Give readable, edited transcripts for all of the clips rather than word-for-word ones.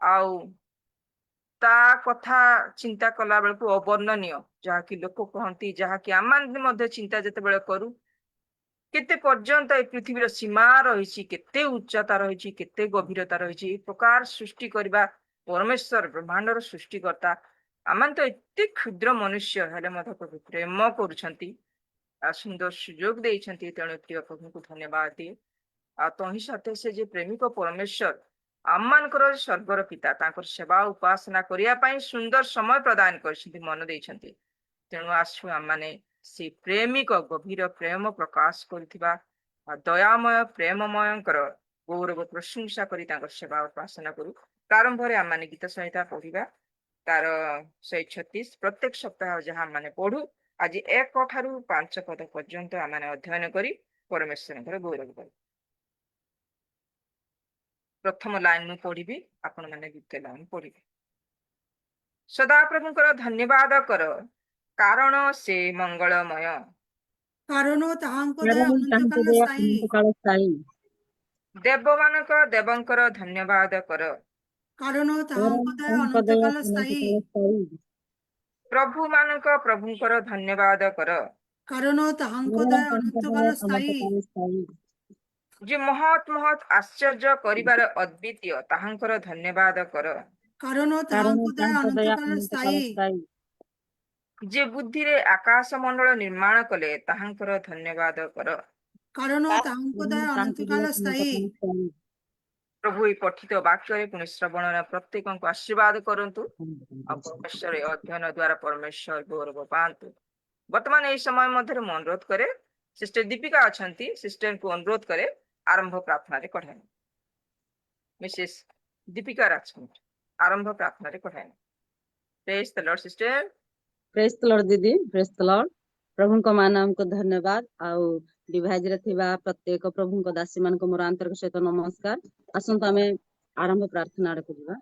आउ ता कथा चिंता कला बेलू अवर्णनीय जहाँकि लोक कहती जहाँकि आम मैंने चिंता जिते करू केते पर्यंत ए पृथ्वीर सीमा रही केते उच्चता रही केते गभीरता रही प्रकार सृष्टि करबा परमेश्वर ब्रह्मांडर सृष्टिकर्ता आम तो एते क्षुद्र मनुष्य हेले प्रभु प्रेम करुछंती सुंदर सुजोग देइछंती तेणु प्रिय प्रभु को धन्यवाद दिए आ तही साथे से जे प्रेमिक परमेश्वर आम मानकर स्वर्गर पिता तांकर सेवा उपासना करिया पई सुंदर समय प्रदान करछंती मन देइछंती तेणु आसु आम माने से प्रेमिक गभीर प्रेम प्रकाश करथिबा दयामय प्रेममय गौरव प्रशंसा करी तांकर सेवा उपासना करू प्रारंभ रे आम माने गीत संहिता पढ़िबा तार 136 प्रत्येक सप्ताह जहाँ माने पढ़ू आज 1 ठारू 5 पद पर्यंत आम माने अध्ययन करी परमेश्वर गौरव करू। प्रथम लाइन में पढ़ी आपण मैंने द्वितीय लाइन पढ़े सदा प्रभुकर धन्यवाद कर कारण से मंगलमय କାରଣ ତାହାଙ୍କ ଦୟା କାରଣ ତାଙ୍କ ଅନନ୍ତକାଳ ଦୟା ସ୍ଥାୟୀ। ଅନନ୍ତକାଳ ସ୍ଥାୟୀ। ଦେବମାନଙ୍କ ଦେବଙ୍କର ଧନ୍ୟବାଦ କର କାରଣ ତାହାଙ୍କ ଦୟା ତାଙ୍କ ଦୟା ଅନନ୍ତକାଳ ସ୍ଥାୟୀ। ଅନନ୍ତକାଳ ସ୍ଥାୟୀ। ପ୍ରଭୁମାନଙ୍କ ପ୍ରଭୁଙ୍କର ଧନ୍ୟବାଦ କର କାରଣ ତାହାଙ୍କ କାରଣ ଦୟା ତାଙ୍କ ଅନନ୍ତକାଳ ଦୟା ସ୍ଥାୟୀ। ଅନନ୍ତକାଳ ସ୍ଥାୟୀ। ଯେ ମହତ୍ ମହତ୍ ଆଶ୍ଚର୍ଯ୍ୟ କରିବାର ଅଦ୍ବିତୀୟ ତାହାଙ୍କର ଧନ୍ୟବାଦ କର କାରଣ କାରଣ ତାହାଙ୍କ ଦୟା ତାଙ୍କ ଦୟା ଅନନ୍ତକାଳ ଅନନ୍ତକାଳ ସ୍ଥାୟୀ। ସ୍ଥାୟୀ। ଯେ ବୁଦ୍ଧିରେ ଆକାଶ ମଣ୍ଡଳ ନିର୍ମାଣ କଲେ ତାହାଙ୍କର ଧନ୍ୟବାଦ କର କାରଣ ତାହାଙ୍କ କାରଣ ଦୟା ତାଙ୍କ ଦୟା ଅନନ୍ତକାଳ ସ୍ଥାୟୀ। ଅନନ୍ତକାଳ ସ୍ଥାୟୀ। ପ୍ରଭୁ ଏହି ପଠିତ ବାକ୍ୟରେ ପୁଣି ଶ୍ରବଣର ପ୍ରତ୍ୟେକଙ୍କୁ ଆଶୀର୍ବାଦ କରନ୍ତୁ ଆଉ परमेश्वर अध्ययन द्वारा परमेश्वर गौरव पातु। वर्तमान यही समय मध्य मैं अनुरोध करे सिस्टर दीपिका अच्छा सिस्टर को अनुरोध करे आरंभ प्रार्थना रे कढ़ाई मिसेस दीपिका राजकुमार आरंभ प्रार्थना रे कढ़ाई praise the Lord sister. Praise the Lord दीदी प्रेज द लॉर्ड। प्रभुଙ୍କ मान नामको धन्यवाद आउ डिवाइज रे थिबा प्रत्येक प्रभुଙ୍କ दासी मान को मोर आंतरिक सहित नमस्कार। आसंत आमे आरंभ प्रार्थना रे करिबा।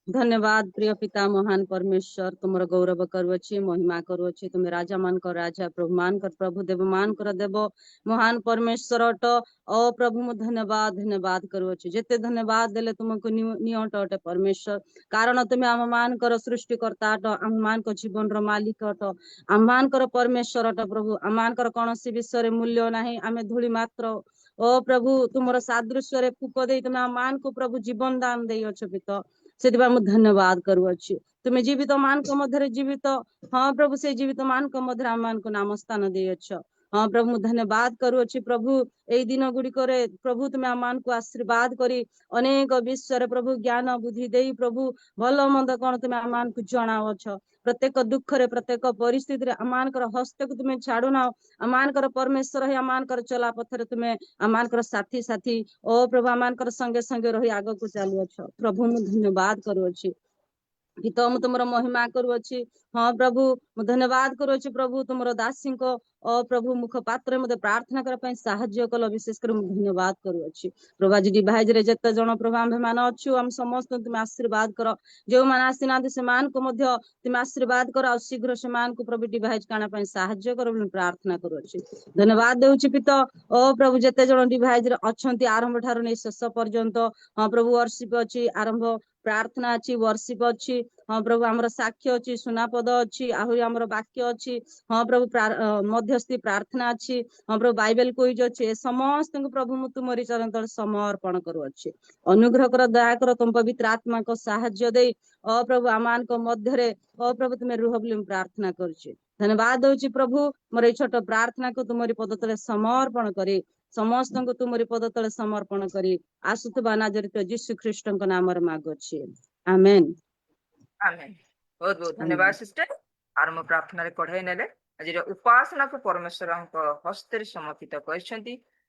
धन्यवाद प्रिय पिता महान परमेश्वर तुमर गौरव करुअछि महिमा करुअछि तुम राजा मान कर राजा प्रभु मान कर प्रभु देव मान कर देव महान परमेश्वर अट ओ प्रभु मु धन्यवाद धन्यवाद करुअछि जेते धन्यवाद देले तुमको नियट अटे परमेश्वर कारण तुम आम मान कर सृष्टिकर्ता अट आम मान को जीवन रो मालिक अट आम मान कर परमेश्वर अट प्रभु आम मान कर कोनोसी विषय रे मूल्य नाही आमे धूली मात्र ओ प्रभु तुमर सादृश्य रे फूक देई तुम आम मान को प्रभु जीवन दान देई अछ पिता से धन्यवाद करुअछि तुम्हें जीवित मान को मध्य जीवित हाँ प्रभु से जीवित मान को मध्य आम मान को नाम स्थान देछ हाँ प्रभु मु धन्यवाद करुअछि प्रभु एई दिन गुड़िक प्रभु तुम्हें आम मान को आशीर्वाद करी अनेक विश्व प्रभु ज्ञान बुद्धि दे प्रभु भल मंद कौन तुम्हें आम मान को जनावछ प्रत्येक दुख रे प्रत्येक परिस्थिति आम मान हस्त को तुम्हें छाड़ू ना आम मान परमेश्वर है आम मान चला पथर तुम्हें आम मान साथी साथी ओ प्रभु आम मान संगे संगे रही आग को चलुअछ प्रभु मु धन्यवाद करुअछि पिता मु तुमर महिमा करुअछि हाँ प्रभु मु धन्यवाद करुअछि प्रभु तुमर दासी को ओ प्रभु मुख पात्र मते प्रार्थना कर पई सहाय्य कल विशेष कर मु धन्यवाद करुअछि प्रभु आज डिवाइज रे जते जण प्रभु आम्भे मान अछु हम समस्त तुम आशीर्वाद कर जो मान आसीना से मान को मध्य तुम आशीर्वाद कर आ शीघ्र से मान को प्रभु डिवाइज काना पई सहाय्य कर बोली प्रार्थना करुअछि धन्यवाद देउछि पिता ओ प्रभु जते जण डिवाइज रे अछंती आरंभ ठारो नै शेष पर्यंत हाँ प्रभु वर्शिप अछि आरंभ प्रार्थना अच्छी वर्शिप अच्छी हाँ प्रभु आमर साक्ष्य अच्छी सुनापद अच्छी आहरी आमर वाक्य अच्छी हाँ प्रभु मध्यस्थी प्रार्थना अच्छी हाँ प्रभु बाइबल क्विज अच्छे समस्त प्रभु मु तुमरी चरण तले समर्पण करुअछि अनुग्रह कर दया कर तुम पवित्र आत्मा को साहाय्य दे ओ प्रभु आमान को मध्य रे ओ प्रभु तुम्हें रुह बोली प्रार्थना करुछि धन्यवाद दउछि प्रभु मोर छोट प्रार्थना को तुमरी पद तले समर्पण करी समस्त को तुमरी पद तले समर्पण करी आसुतबा नाजरित यीशु ख्रीष्ट नाम रे मागुछि आमेन आमेन। बहुत बहुत धन्यवाद सिस्टर आरंभ प्रार्थना रे कढ़ाई नेले आज उपासना को परमेश्वर हस्त समर्पित कर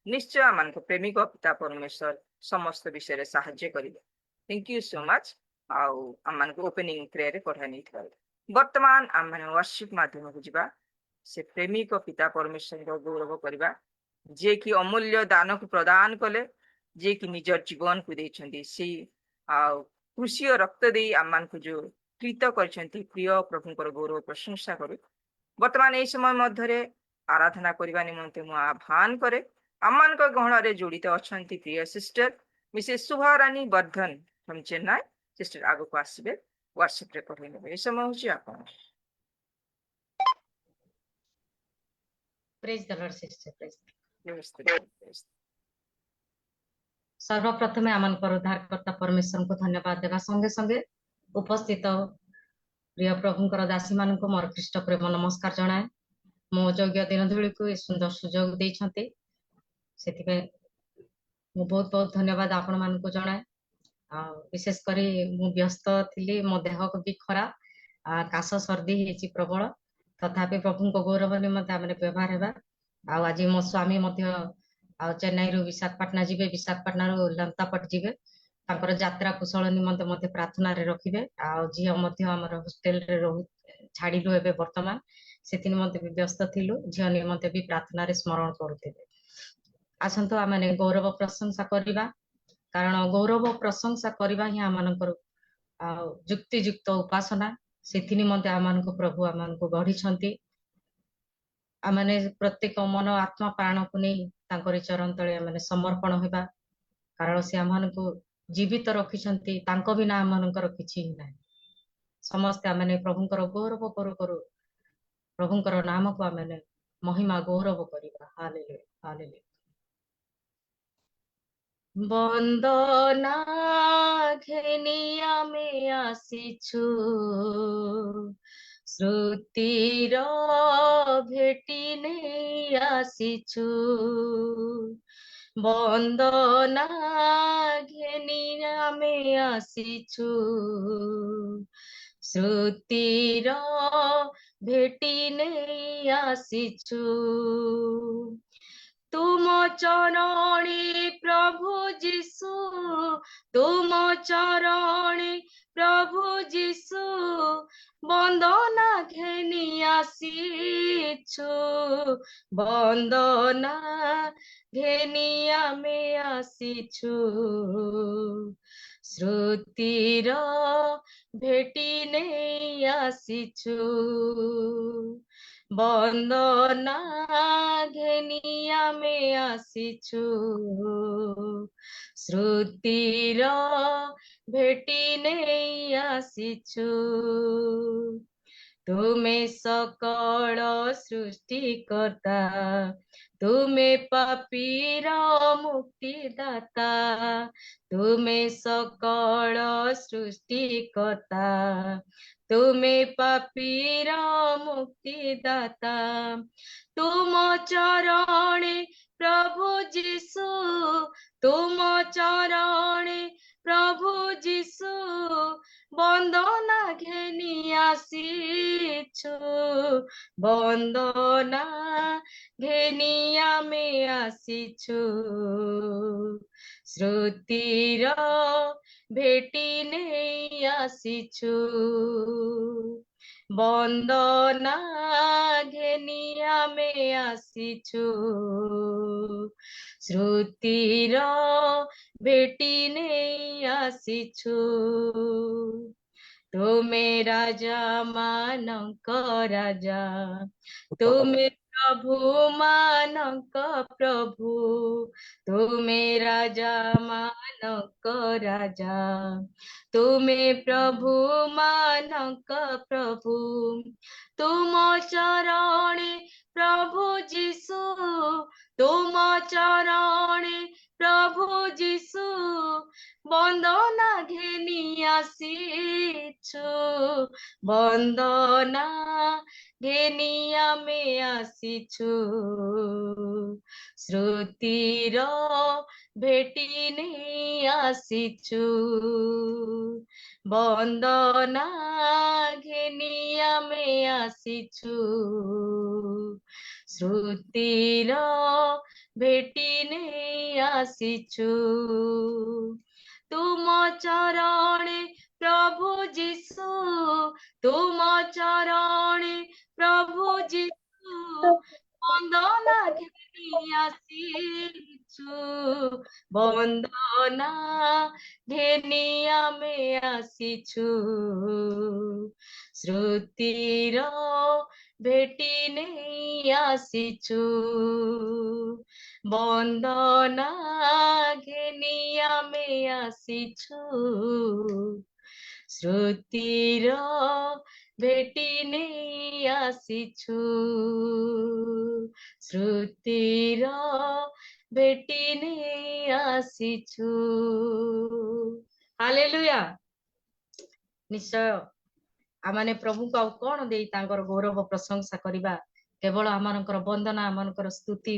निश्चय आम प्रेमिक पिता परमेश्वर समस्त विषय साहाय्य करेंगे थैंक यू सो मच आम ओपनिंग प्रेयर कढ़ाई नहीं वर्तमान आम वर्शिप माध्यम को जीवा से प्रेमिक पिता परमेश्वर गौरव करवा जे कि अमूल्य दान को प्रदान कले जे कि निजर जीवन को देछंती से कृषि रक्त दे आम को जो कृत कर प्रिय प्रभु गौरव प्रशंसा करू वर्तमान यही समय मध्य आराधना करने निमंते मु आह्वान करे आम गहण रे जड़ित अच्छा प्रिय sister Mrs Shubharani Vardhan from Chennai sister आगो को आसबे व्हाट्सएप रे पठेइ नेबे ए समय होची आपन praise the Lord sister praise व्यवस्थित सर्वप्रथमे आमनकर उद्धारकर्ता परमेश्वर को धन्यवाद देवा संगे संगे उपस्थित प्रिय प्रभुंकर दासी मानक मोर ख्रीष्ट प्रेम नमस्कार जनाए मो योग्य दिन धूली को सुंदर सुजोग देइछन्ते सेथिबे मु बहुत बहुत धन्यवाद आपण मानक जनाए विशेष करी मु व्यस्त थिली मो देह को भी खराब काश सर्दी हेची प्रबल तथापि प्रभु को गौरव निमंते आमने व्यवहार हेबा आज मो स्वामी मध्य चेन्नई रु विशाखापाटना जीवे विशाखापाटना रु लंकापट जीवे तांकर यात्रा कुशल निमंते मते प्रार्थना रे रखिबे झियो मध्य हमर हॉस्टल रे रहु छाडिलु एबे वर्तमान सेति निमंते भी व्यस्त थिलु झियो निमंते भी प्रार्थना रे स्मरण करूथिबे आसंतो आमने गौरव प्रशंसा करिबा कारण गौरव प्रशंसा करिबा ही आमानकर युक्ति युक्त उपासना सेति निमंते आमानको प्रभु आमानको गढी छंती आमने प्रत्येक मन आत्मा प्राण को नहीं तांकरी चरण तले आमने समर्पण होबा कारण से आमानको जीवित रखिछंती तांको बिना आमानकर किछि नै समस्त आमने प्रभुंकर गौरव करू करू प्रभुंकर नाम को आमने महिमा गौरव करिबा हालेलुया हालेलुया बंदना घेनिया में आसीछु श्रुतिर भेटी नहीं आसीछु बंदना घेनिया में आसीछु श्रुतिर भेटी नहीं आसीछु तुम चरणे प्रभु जीशु तुम चरणे प्रभु जीशु बंदना घेनी आसीछु बंदना घेनी आमे आसीछु श्रुतिर भेटी नहीं आसीछु बंदना घेनिया में आसीछु श्रुतिर भेटी नहीं आसीछु तुमे सकल सृष्टिकर्ता तुमे पापीर मुक्तिदाता तुमे सकल सृष्टिकर्ता तुमे पापीर मुक्तिदाता तुम चरणे प्रभु जीशु तुम चरणे प्रभु जीशु बंदना घेनी आसीछु बंदना घेनिया में आसीछु श्रुतिर भेटी नहीं आसीछु बंदना घेनिया में आसीछु श्रुतिर भेटी नहीं आसीछु तुमे राजा मानक राजा तुमे प्रभु मानक प्रभु तुमे राजा मानक राजा तुमे प्रभु मानक प्रभु तुम चरणे प्रभु जीशु तुम चरणे प्रभु जीशु बंदना घेनी आसीछु बंदना घेनिया में आसीछु श्रुतिर भेटी नहीं आसीछु बंदना घेनिया में आसीछु श्रुतिर भेटी नहीं आसीछु तुम चरणे प्रभु जीशु तुम चरणे प्रभु जीशु बंदना घेनी आसीछु बंदना घेनिया में आसीछु श्रुतिर भेटी नहीं आसीछु बंदना घेनिया ଆମେ ଆସିଛୁ ଶ୍ରୁତିର ଭେଟି ନେଇ ଆସିଛୁ ଶ୍ରୁତିର ଭେଟି ନେଇ ଆସିଛୁ ହାଲେଲୁୟା ନିଶ୍ଚୟ ଆମମାନେ ପ୍ରଭୁଙ୍କୁ ଆଉ କଣ ଦେଇ ତାଙ୍କର ଗୌରବ ପ୍ରଶଂସା କରିବା କେବଳ ଆମମାନଙ୍କର ବନ୍ଦନା ଆମମାନଙ୍କର ସ୍ତୁତି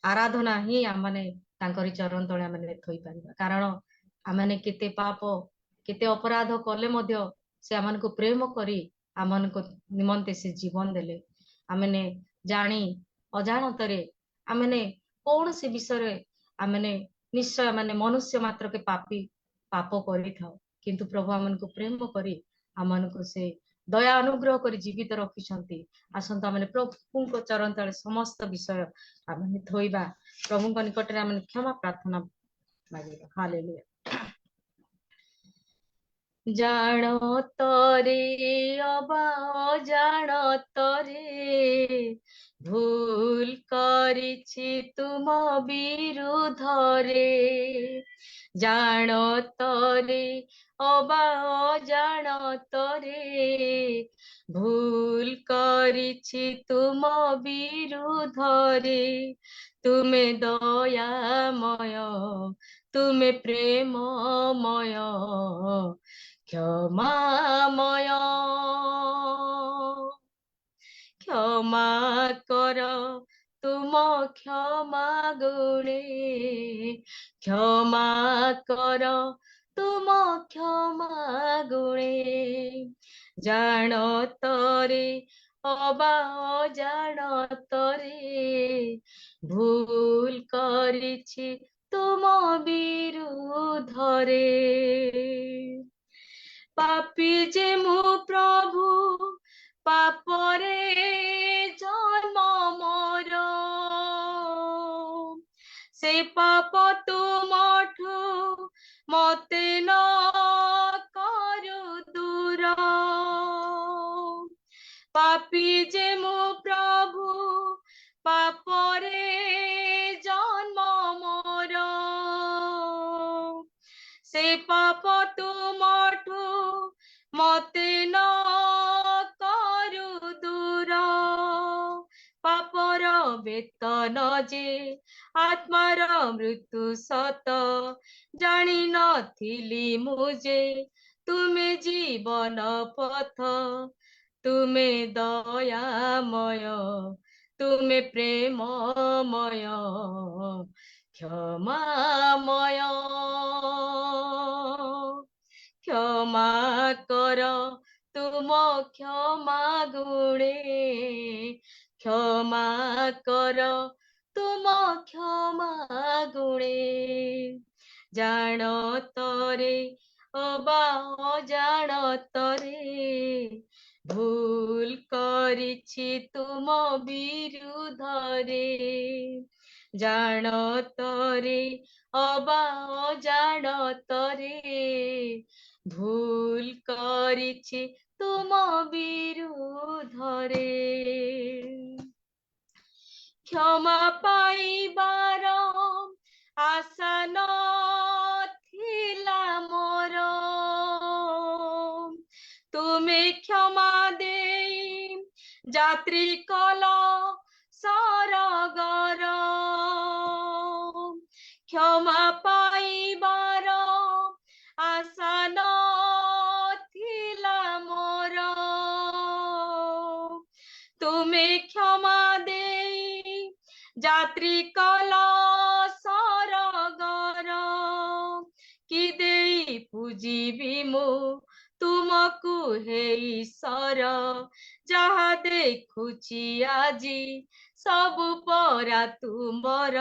ଆରାଧନା ହିଁ ଆମମାନେ ତାଙ୍କରି ଚରଣ ତଳେ ଆମେ ଥୋଇପାରିବା କାରଣ ଆମମାନେ କେତେ ପାପ କେତେ ଅପରାଧ କଲେ ମଧ୍ୟ ସେ ଆମମାନଙ୍କୁ ପ୍ରେମ କରି ଆମମାନଙ୍କ ନିମନ୍ତେ ସେ ଜୀବନ ଦେଲେ ଆମମାନେ ଜାଣି ଅଜାଣତରେ ଆମମାନେ କୌଣସି ବିଷୟରେ ଆମମାନେ ନିଶ୍ଚୟ ମାନେ ମନୁଷ୍ୟ ମାତ୍ରକେ ପାପୀ ପାପ କରିଥାଉ କିନ୍ତୁ ପ୍ରଭୁ ଆମମାନଙ୍କୁ ପ୍ରେମ କରି ଆମମାନଙ୍କୁ ସେ ଦୟା ଅନୁଗ୍ରହ କରି ଜୀବିତ ରଖିଛନ୍ତି ଆସନ୍ତୁ ଆମେ ପ୍ରଭୁଙ୍କ ଚରଣ ତଳେ ସମସ୍ତ ବିଷୟ ଆମେ ଥୋଇବା ପ୍ରଭୁଙ୍କ ନିକଟରେ ଆମେ କ୍ଷମା ପ୍ରାର୍ଥନା ମାଗିବା ହାଲେଲୁୟା ଜାଣତରେ ଅବା ଅଜାଣତରେ ଭୁଲ କରିଛି ତୁମ ବିରୁଦ୍ଧରେ ଜାଣତରେ ଅବା ଅଜାଣତରେ ଭୁଲ କରିଛି ତୁମ ବିରୁଦ୍ଧରେ ତୁମେ ଦୟାମୟ ତୁମେ ପ୍ରେମମୟ ক্ষমাময় ক্ষমা কর তুম ক্ষমা গুণে ক্ষমা কর তুম ক্ষমা গুণে জাণতরে অবা অজাণতরে ভুল করিছি তুম বিরুদ্ধরে পাপী যে মু প্রভু পাপরে জন্ম মোর সে পাপ তুমঠু মতে ন করু দূর পাপী যে মু প্রভু পাপরে জন্ম মোর সে পাপ তুমঠু মতে ন করু দূর পাপর বেতন যে আত্মার মৃত্যু সত জানি নথিলি মু যে তুমে জীবন পথ তুমে দয়াময় তুমে প্রেমময় ক্ষমাময় ক্ষমা কর তুম ক্ষমা গুণে ক্ষমা কর তুম ক্ষমা গুণে জাণতরে অবা অজাণতরে ভুল করিছি তুম বিরুদ্ধরে জাণতরে অবা অজাণতরে ভুল করিছি তুম বিরুদ্ধরে ক্ষমা পাইবার আশা নথিলা মোর তুমি ক্ষমা দেই যাত্রী কল সরগর ক্ষমা পাইবার আশা নথিলা মোর তুমি ক্ষমা দেই যাত্রী কল সরগর কি দেই পুজিবি মু তুমকু হে ঈশ্বর যাহা দেখুছি আজি সবু পরা তুমর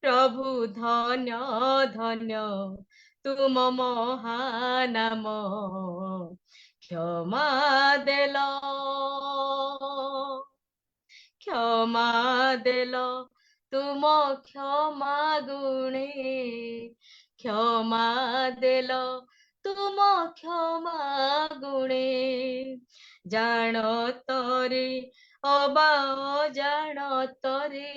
প্রভু ধন্য ধন্য তুম মহানাম ক্ষমা দেল ক্ষমা দেল তুম ক্ষমা গুণে ক্ষমা দেল তুম ক্ষমা গুণে জাণতরে ଅବା ଅଜାଣତରେ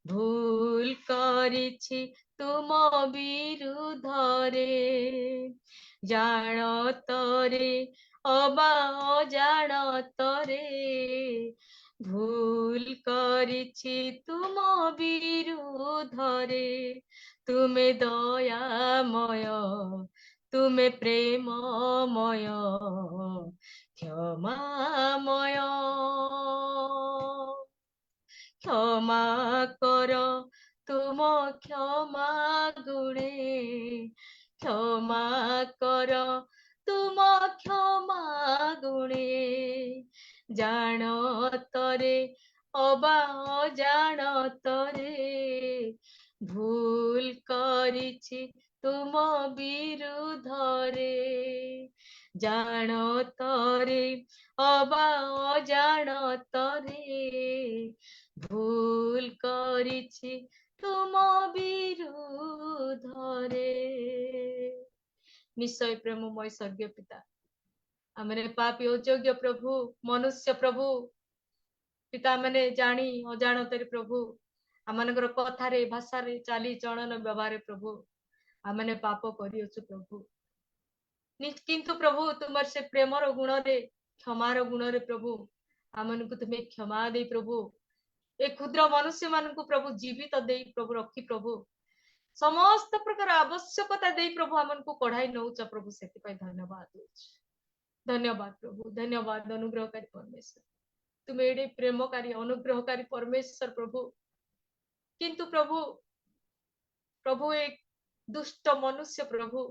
ଭୁଲ କରିଛି ତୁମ ବିରୁଦ୍ଧରେ ଜାଣତରେ ଅବା ଅଜାଣତରେ ଭୁଲ କରିଛି ତୁମ ବିରୁଦ୍ଧରେ ତୁମେ ଦୟାମୟ ତୁମେ ପ୍ରେମମୟ ক্ষমাময় ক্ষমা কর তুম ক্ষমা গুণে ক্ষমা কর তুম ক্ষমা গুণে জাণতরে অবা অজাণতরে ভুল করিছি তুম বিরুদ্ধরে জাণতরে অবা অজাণতরে ভুল করিছি তুম বিরুদ্ধরে নিশ্চয় প্রেমময় স্বর্গীয় পিতা ଆମେ ପାପୀ ଅଯୋଗ୍ୟ ପ୍ରଭୁ ମନୁଷ୍ୟ ପ୍ରଭୁ ପିତା ମାନେ ଜାଣି ଅଜାଣତରେ ପ୍ରଭୁ ଆମମାନଙ୍କର କଥାରେ ଭାଷାରେ ଚାଲି ଚଳନ ବ୍ୟବହାରରେ ପ୍ରଭୁ ଆମେ ପାପ କରିଅଛୁ ପ୍ରଭୁ କିନ୍ତୁ ପ୍ରଭୁ ତୁମର ସେ ପ୍ରେମର ଗୁଣରେ କ୍ଷମାର ଗୁଣରେ ପ୍ରଭୁ ଆମମାନଙ୍କୁ ତୁମେ କ୍ଷମା ଦେଇ ପ୍ରଭୁ ଏ କ୍ଷୁଦ୍ର ମନୁଷ୍ୟ ମାନଙ୍କୁ ପ୍ରଭୁ ଜୀବିତ ଦେଇ ପ୍ରଭୁ ରଖି ପ୍ରଭୁ ସମସ୍ତ ପ୍ରକାର ଆବଶ୍ୟକତା ଦେଇ ପ୍ରଭୁ ଆମମାନଙ୍କୁ କଢାଇ ନଉଛ ପ୍ରଭୁ ସେଥିପାଇଁ ଧନ୍ୟବାଦ ଦଉଛି धन्यवाद प्रभु धन्यवाद अनुग्रहकारी परमेश्वर तुम्हें एडे प्रेमकारी अनुग्रहकारी परमेश्वर प्रभु किंतु प्रभु प्रभु एक दुष्ट मनुष्य प्रभु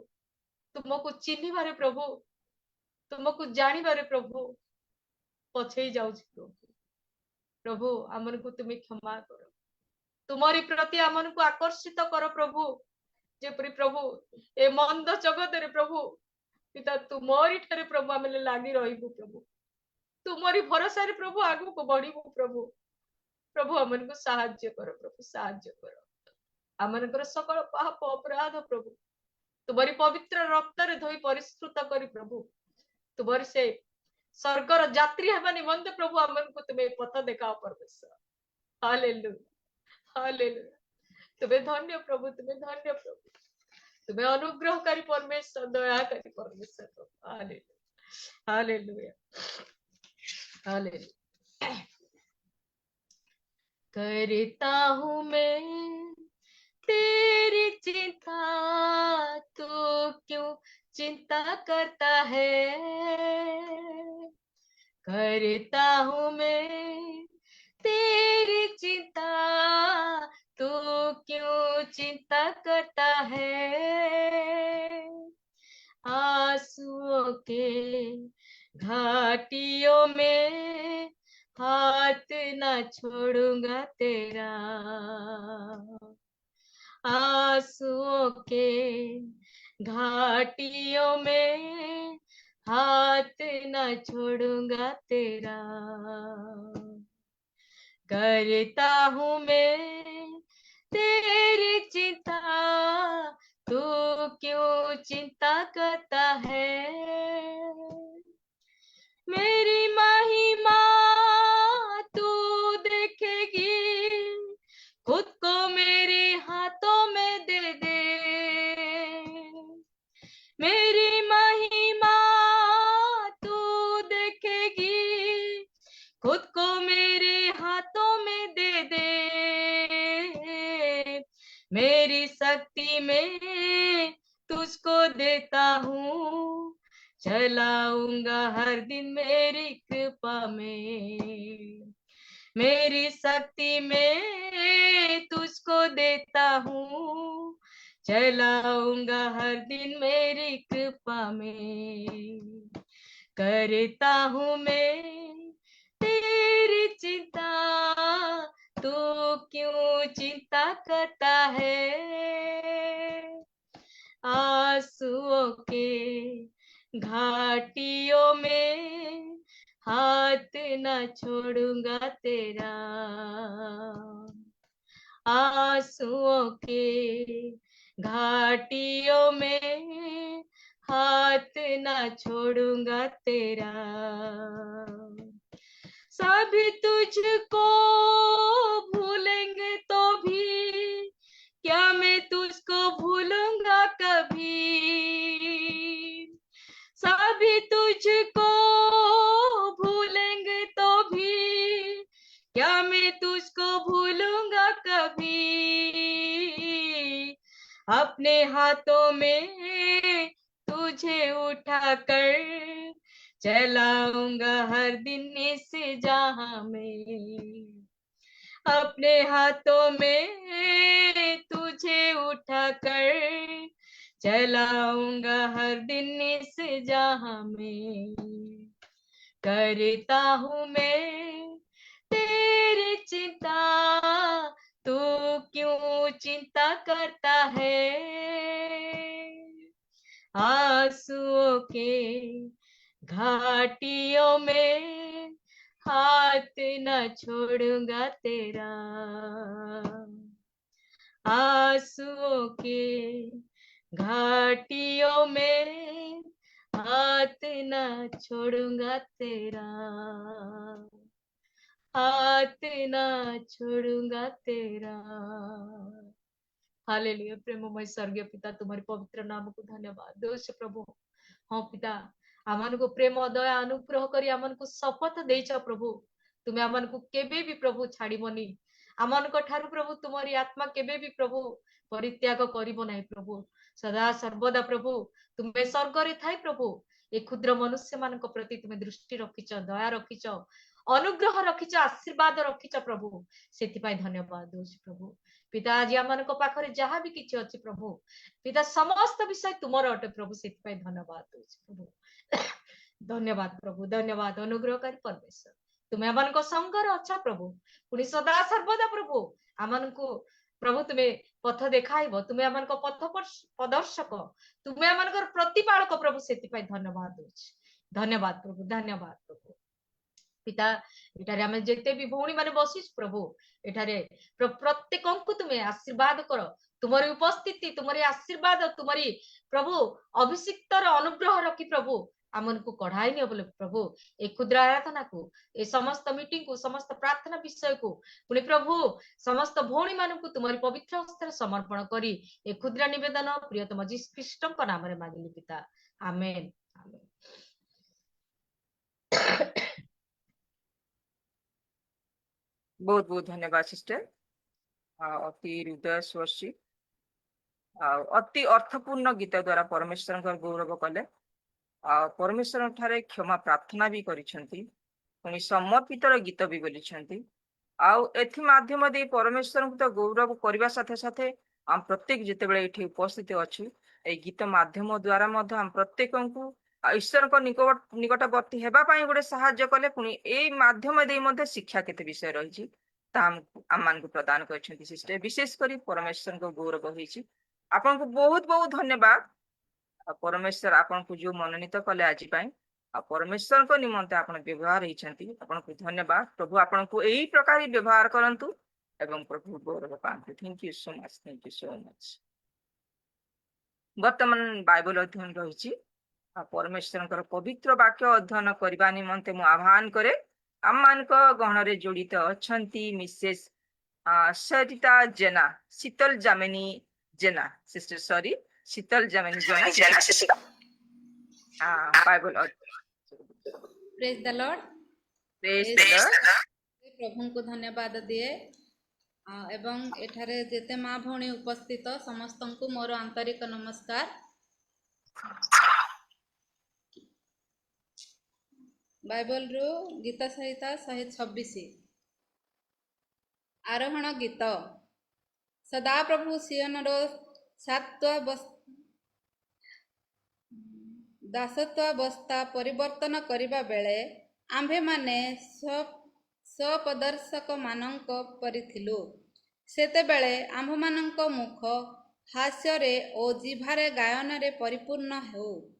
तुमको चिन्हिबारे प्रभु तुमको जानिबारे प्रभु पछई जाउछि प्रभु प्रभु आमन को तुम्हें क्षमा करो तुम्हारी प्रति आमन को आकर्षित करो प्रभु जेपरि प्रभु ए मंद जगत रे प्रभु पिता तुमरी ठारे प्रभु आमे लागी रहिबु प्रभु तुमरी भरोसा रे प्रभु आगु को बढ़िबु प्रभु प्रभु हमन को सहाय्य करो प्रभु सहाय्य करो हमनकर सकल पाप अपराध प्रभु तुमरी पवित्र रक्त रे धोई परिष्कृत करी प्रभु तुमरी से स्वर्गर यात्री हेबा निमंत प्रभु हमन को तुम्हें पथ देखाओ परमेश्वर हालेलुया हालेलुया तुम्हें धन्य प्रभु तुम्हें धन्य प्रभु तुम्हें अनुग्रहकारी परमेश्वर दयाकारी परमेश्वर हालेलुया हालेलुया हालेलुया करता हूँ मैं तेरी चिंता तू क्यों चिंता करता है करता हूँ मैं तेरी चिंता तू क्यों चिंता करता है आंसुओं के घाटियों में हाथ न छोड़ूंगा तेरा आंसुओं के घाटियों में हाथ न छोड़ूंगा तेरा करता हूँ मैं तेरी चिंता तू क्यों चिंता करता है मेरी महिमा तू देखेगी खुद को मेरे हाथों में दे दे मेरी महिमा तू देखेगी खुद को मेरे हाथों में दे दे मेरी शक्ति में तुझको देता हूँ चलाऊंगा हर दिन मेरी कृपा में मेरी शक्ति में तुझको देता हूँ चलाऊंगा हर दिन मेरी कृपा में करता हूँ मैं तेरी चिंता तू क्यों चिंता करता है आंसुओं के घाटियों में हाथ न छोड़ूंगा तेरा आंसुओं के घाटियों में हाथ न छोड़ूंगा तेरा सभी तुझको भूलेंगे तो भी क्या मैं तुझको भूलूंगा कभी। सभी तुझको भूलेंगे तो भी क्या मैं तुझको भूलूंगा कभी। अपने हाथों में तुझे उठाकर चलाऊंगा हर दिन इस जहां में। अपने हाथों में तुझे उठाकर चलाऊंगा हर दिन इस जहां में। करता हूँ मैं तेरी चिंता, तू क्यों चिंता करता है। आंसुओं के घाटियों में हाथ न छोड़ूंगा तेरा। आंसुओं के घाटियों में हाथ न छोड़ूंगा तेरा। हाथ न छोड़ूंगा तेरा। हालेलुया। प्रेममय स्वर्गीय पिता, तुम्हारे पवित्र नाम को धन्यवाद देउछ प्रभु। हाँ पिता, आमन को प्रेम दया अनुग्रह करी आमन को शपथ देइछ प्रभु, तुमे आमन को केबे भी प्रभु छाड़िबनी। आमन को ठारू प्रभु तुम्हारी आत्मा केबे भी प्रभु परित्याग करिबो नाही प्रभु। सदा सर्वदा प्रभु तुमे स्वर्ग रे थाई प्रभु ए क्षुद्र मनुष्य मान प्रति तुमे दृष्टि रखिच, दया रखिच, अनुग्रह रखिच, आशीर्वाद रखिच प्रभु। सेति धन्यवाद देउछ प्रभु। पिता आज आम पाखरे जहाँ भी किसी अच्छी प्रभु पिता समस्त विषय तुमर अटे प्रभु, से धन्यवाद दूची प्रभु। धन्यवाद प्रभु, धन्यवाद अनुग्रहकारी परमेश्वर। तुम्हें आम संगर अच्छा प्रभु, पुणी सदा सर्वदा प्रभु आम को प्रभु तुम्हें पथ देखाइब, तुम्हें आम पथ प्रदर्शक, तुम्हें आम प्रतिपालक प्रभु, से धन्यवाद दूची। धन्यवाद प्रभु, धन्यवाद प्रभु। पिता एठारे आमे जेते भी भौणी माने बसिस प्रभु, एठारे प्रत्येक को तुम्हें आशीर्वाद कर, तुम्हारी उपस्थिति, तुम्हारी आशीर्वाद, तुम्हारी प्रभु अभिषिक्तर अनुग्रह रखी प्रभु आमन को कढ़ाई नियो बोले प्रभु। ए क्षुद्र आराधना को, ए समस्त मीटिंग को, समस्त प्रार्थना विषय को पुणी प्रभु समस्त भौणी मान को तुम्हारी पवित्र हस्तर समर्पण करी ए क्षुद्र निवेदन प्रियतम जीसु ख्रीष्ट नाम रे मांगिली पिता, आमेन आमेन। बहुत बहुत धन्यवाद सिस्टर। अति हृदय स्पर्शी अति अर्थपूर्ण गीत द्वारा परमेश्वर गौरव कले। परमेश्वर ठारे क्षमा प्रार्थना भी करिसेंती, पुणी समर्पित गीत भी बोलिसेंती। एथि माध्यम दे परमेश्वर को तो गौरव करने साथे साथे आम प्रत्येक जितेबले ये उपस्थित अच्छी ए गीत माध्यम द्वारा आम प्रत्येक को ईश्वर को निकटवर्ती हेबाई गोटे साहाय्य कले। पुणी ए माध्यम दे शिक्षा केते विषय रही आम मान को प्रदान कर सिस्टर, विशेषकर परमेश्वर को गौरव होती। आपन को बहुत बहुत धन्यवाद। परमेश्वर आपन को जो मनोनीत कले आज परमेश्वर को निमंते आपन व्यवहार होती, आपन को धन्यवाद। प्रभु आपन को यही प्रकार व्यवहार करंतु एवं प्रभु गौरव पांतु। Thank you so much, thank you so much. वर्तमान बाइबल अध्ययन रही परमेश्वर पवित्र वाक्य अध्ययन करने निमंते मु आह्वान करे आम मान गहन रे जोड़ित अच्छा Mrs Sarita Jena, Sheetal Jamini Jena sister, sorry Sheetal Jamini Jena Bible. Praise the Lord. Praise the Lord. प्रभु को धन्यवाद दिए एवं एठारे जेते माँ भौणी उपस्थित समस्त को मोर आंतरिक नमस्कार। बाइबल रु गीत संहिता 126 आरोहण गीत। सदा प्रभु सियन रो दासत्वावस्था परिवर्तन करिबा बेले आम्भे माने स्वपदर्शक मानक परिथिलु। सेते बेले आम्भ मानक मुख हास्य रे ओ जिभारे गायन रे परिपूर्ण हो।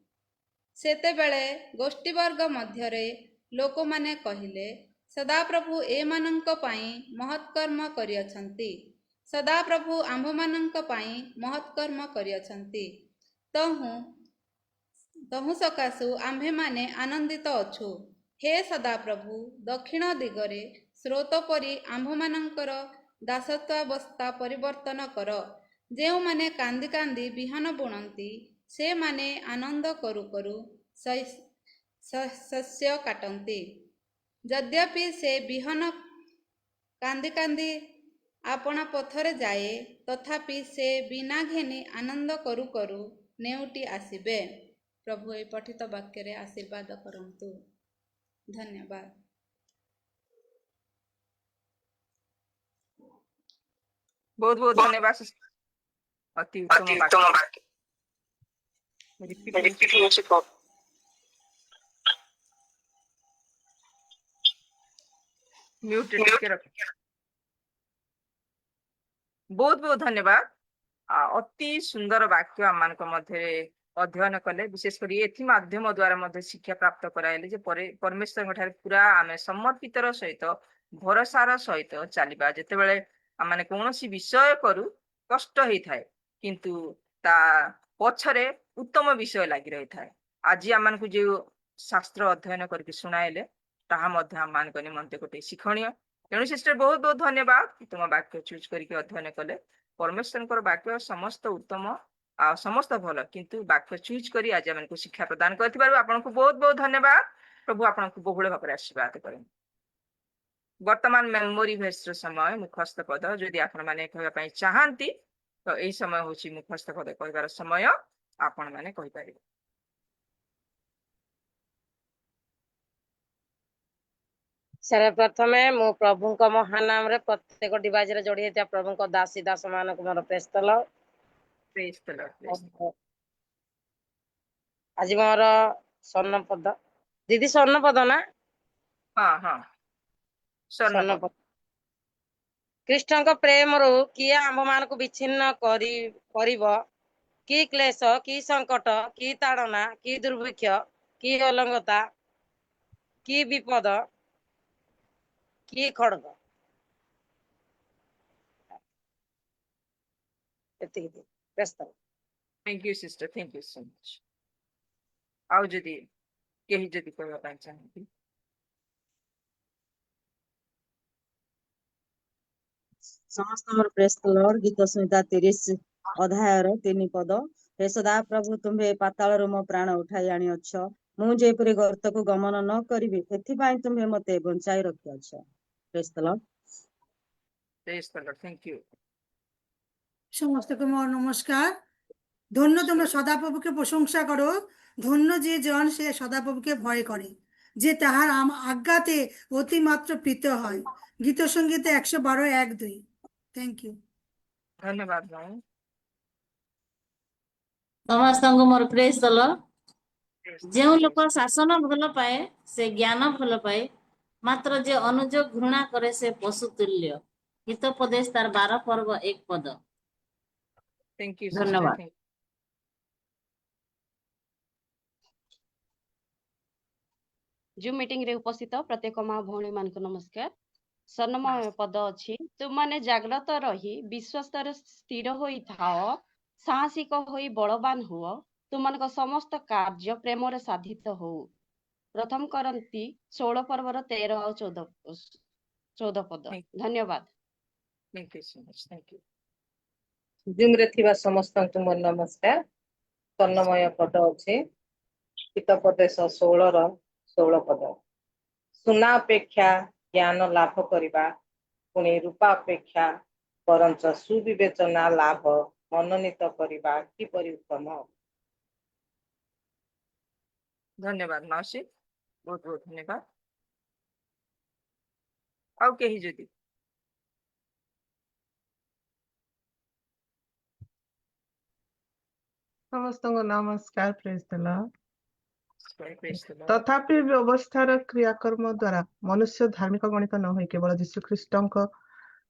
सेते बेले गोष्ठीवर्ग मध्यरे लोक माने कहिले, सदा प्रभु ए मानक पाई महत्कर्म करियछंती। सदा प्रभु आम्भ मानक पाई महत्कर्म करियछंती। तहु सकाशु आम्भे माने आनंदित अछु। ହେ ସଦାପ୍ରଭୁ, ଦକ୍ଷିଣ ଦିଗରେ ସ୍ରୋତ ପରି ଆମ୍ଭମାନଙ୍କର ଦାସତ୍ୱାବସ୍ଥା ପରିବର୍ତ୍ତନ କର। ଯେଉଁମାନେ କାନ୍ଦି କାନ୍ଦି ବିହନ ବୁଣନ୍ତି, ସେମାନେ ଆନନ୍ଦ କରୁ କରୁ ଶସ୍ୟ କାଟନ୍ତି। ଯଦ୍ୟପି ସେ ବିହନ କାନ୍ଦି କାନ୍ଦି ଆପଣା ପଥରେ ଯାଏ, ତଥାପି ସେ ବିନା ଘେନି ଆନନ୍ଦ କରୁ କରୁ ନେଉଟି ଆସିବେ। ପ୍ରଭୁ ଏହି ପଠିତ ବାକ୍ୟରେ ଆଶୀର୍ବାଦ କରନ୍ତୁ। ଧନ୍ୟବାଦ। बहुत बहुत धन्यवाद sister। अति उत्तम वाक्य। Repeat म्यूट ଟିକେ ରଖ। बहुत बहुत धन्यवाद। अति सुंदर वाक्य आम मध्य अध्ययन कले, विशेषकर एथि माध्यम द्वारा मध्य शिक्षा प्राप्त कराइले जे परमेश्वर ठारे पूरा आमे समर्पितर सहित भरोसार सहित चलिबा। जेतेबेले आमे कोनोसी विषय करू कष्ट हेई थाए, किंतु ता पछरे उत्तम विषय लागि रही थाए। आज आम को जो शास्त्र अध्ययन करके सुनाइले ताहा मध्य आम निमंते गोटे शिक्षणीय। तेणु सिस्टर बहुत बहुत धन्यवाद कि तुम वाक्य चूज करके अध्ययन कले। परमेश्वर वाक्य समस्त उत्तम आ समस्त भल, किंतु वाक्य चूज करी आज आम को शिक्षा प्रदान करथिबारु आपनको बहुत बहुत धन्यवाद। प्रभु आपनको बहुल भाव आशीर्वाद करें। वर्तमान मेमोरी भेस समय मुखस्त पद जदि आपण माने कहबा पई चाहंती तो एई समय होची मुखस्त पद कहबार समय, आपण माने कहि पारिबे। सर्वप्रथमे मो प्रभु महान नाम रे प्रत्येक डिवाइस रे जोड़ी हेतिया प्रभु को दासी दास मान को मोर प्रेस तल। Praise the Lord. आज मोर स्वर्ण पद दीदी, स्वर्ण पद ना? हाँ हाँ स्वर्ण पद। कृष्ण को प्रेम रो किए आम मान को विच्छिन्न करिवो? की क्लेश, की संकट, की ताड़ना, की दुर्भिक्ष, की अलंगता, की विपद, की खड़ग। Thank you sister, thank you so much. आउ जदि केही जदि कहबा पई चाहंती। ସମସ୍ତଙ୍କର ପ୍ରେସ୍ ଦ ଲର୍ଡ। ଗୀତ ସଂହିତା 30 ଅଧ୍ୟାୟର 3 ପଦ। ହେ ସଦା ପ୍ରଭୁ, ତୁମ୍ଭେ ପାତାଳରୁ ମୋ ପ୍ରାଣ ଉଠାଇ ଆଣିଅଛ। ମୁଁ ଯେପରି ଗର୍ତ୍ତକୁ ଗମନ ନ କରିବି, ଏଥିପାଇଁ ତୁମ୍ଭେ ମତେ ବଞ୍ଚାଇ ରଖିଅଛ। Praise the lord. Praise the lord. Thank you. সমস্তকে আমার নমস্কার। ধন্য তোমরা সদাপ্রভুকে প্রশংসা করো। ধন্য যে জন সে সদাপ্রভুকে ভয় করে, যে তাহার আজ্ঞাতে অতিমাত্র প্রীত হয়। গীত সঙ্গীতে 112:1-2। Thank you. धन्यवाद भाई। ସମସ୍ତଙ୍କୁ ମୋର ପ୍ରେସ୍ ଦେଲ। Praise the ଯେଉଁ Lord, ଲୋକ praise ଶାସନ ଭଲ ପାଏ ସେ ଜ୍ଞାନ ଭଲ ପାଏ, ମାତ୍ର ଯେ ଅନୁଯୋଗ ଘୃଣା କରେ ସେ ପଶୁ ତୁଲ୍ୟ। ହିତୋପଦେଶ ତାର 12 ପର୍ବ 1 ପଦ। the Lord। Thank you sister, ଧନ୍ୟବାଦ। thank you। ଜୁମ୍ ମିଟିଂରେ ଉପସ୍ଥିତ ପ୍ରତ୍ୟେକ ମା ଭଉଣୀ ମାନଙ୍କୁ ନମସ୍କାର। ସ୍ୱର୍ଣ୍ଣମୟ ପଦ ଅଛି, ତୁମମାନେ ଜାଗ୍ରତ ରହି ବିଶ୍ୱସ୍ତରେ ସ୍ଥିର ହୋଇଥାଅ, ସାହସିକ ହୋଇ ବଳବାନ ହୁଅ, ତୁମମାନଙ୍କ ସମସ୍ତ କାର୍ଯ୍ୟ ପ୍ରେମରେ ସାଧିତ ହଉ। ପ୍ରଥମ କରନ୍ତି 16 ପର୍ବର 13 ଆଉ 14 ପଦ। ଧନ୍ୟବାଦ। Thank you so much, thank you। Zoom ରେ ଥିବା ସମସ୍ତଙ୍କୁ ମୋର ନମସ୍କାର। ସ୍ୱର୍ଣ୍ଣମୟ ପଦ ଅଛି, ହିତୋପଦେଶ 16 ପଦ। ସୁନା ଅପେକ୍ଷା ଜ୍ଞାନ ଲାଭ କରିବା, ପୁଣି ରୂପା ଅପେକ୍ଷା ବରଞ୍ଚ ସୁବିବେଚନା ଲାଭ ମନୋନୀତ କରିବା କିପରି ଉତ୍ତମ। धन्यवाद मासी, बहुत बहुत धन्यवाद। आउ केही जदि ସମସ୍ତଙ୍କୁ ନମସ୍କାର। ପ୍ରେଜ୍ ଦ ଲର୍ଡ। praise the Lord। ତଥାପି ବ୍ୟବସ୍ଥାର କ୍ରିୟାକର୍ମ ଦ୍ୱାରା ମନୁଷ୍ୟ ଧାର୍ମିକ ଗଣିତ ନ ହୋଇ କେବଳ ଯୀଶୁଖ୍ରୀଷ୍ଟଙ୍କ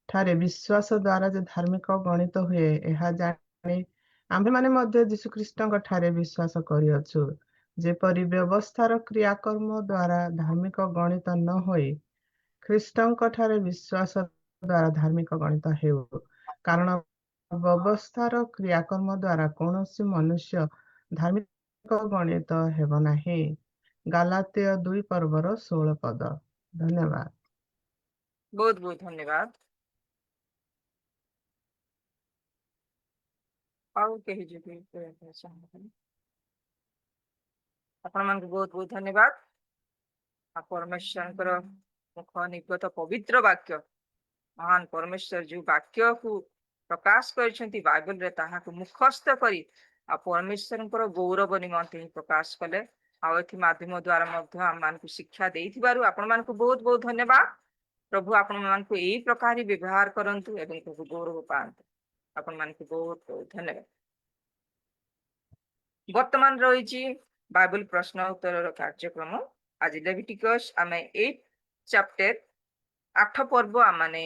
ଠାରେ ବିଶ୍ୱାସ ଦ୍ୱାରା ଯେ ଧାର୍ମିକ ଗଣିତ ହୁଏ, ଏହା ଜାଣି ଆମ୍ଭେମାନେ ମଧ୍ୟ ଯୀଶୁଖ୍ରୀଷ୍ଟଙ୍କ ଠାରେ ବିଶ୍ୱାସ କରିଅଛୁ। ଯେପରି ବ୍ୟବସ୍ଥାର କ୍ରିୟାକର୍ମ ଦ୍ୱାରା ଧାର୍ମିକ ଗଣିତ ନ ହୋଇ ଖ୍ରୀଷ୍ଟଙ୍କ ଠାରେ ବିଶ୍ୱାସ ଦ୍ୱାରା ଧାର୍ମିକ ଗଣିତ ହେଉ। କାରଣ ବ୍ୟବସ୍ଥାର କ୍ରିୟାକର୍ମ ଦ୍ୱାରା କୌଣସି ମନୁଷ୍ୟ ଧାର୍ମିକ ଗଣିତ ହେବ ନାହିଁ। ଗାଲାତୀୟ 2 ପର୍ବର 16 ପଦ। ଧନ୍ୟବାଦ। बहुत बहुत धन्यवाद। ଆଉ କେହି ଯଦି କହିବା ପାଇଁ ଚାହିଁବେ ଆପଣମାନଙ୍କୁ ବହୁତ ବହୁତ ଧନ୍ୟବାଦ। परमेश्वर मुख निर्गत पवित्र वाक्य महान परमेश्वर जो वाक्य को प्रकाश कर बाइबल रे ताहा को मुखस्थ करी आ परमेश्वर गौरव निमंते ही प्रकाश कले माध्यम द्वारा आम मान शिक्षा देइथिबारु आपण मान बहुत बहुत धन्यवाद। प्रभु आपण मान यही प्रकार ही व्यवहार करंतु एवं प्रभु गौरव पांतु। आपण मान बहुत बहुत धन्यवाद। वर्तमान रही बाइबल प्रश्न उत्तर कार्यक्रम आज लेविटिकस आमे 8 चैप्टर 8 पर्व आमाने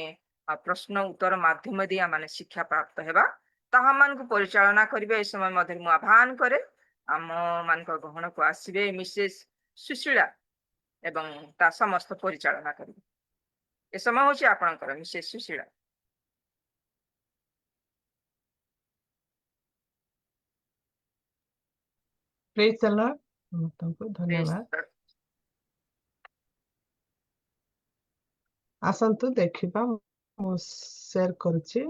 प्रश्न उत्तर माध्यम दी आमाने शिक्षा प्राप्त हेबा ताहा मान को परिचालना करिवे। ए समय मध्य मु आह्वान करे आम मान को गहन को आसीबे मिसेस सुशीला एवं ता समस्त परिचालना करिवे। ए समय होची आपनकर Mrs Sushila. Praise the Lord. ସମସ୍ତଙ୍କୁ ଧନ୍ୟବାଦ। ଆସନ୍ତୁ ଦେଖିବା ମୁଁ ସେୟାର କରୁଛି।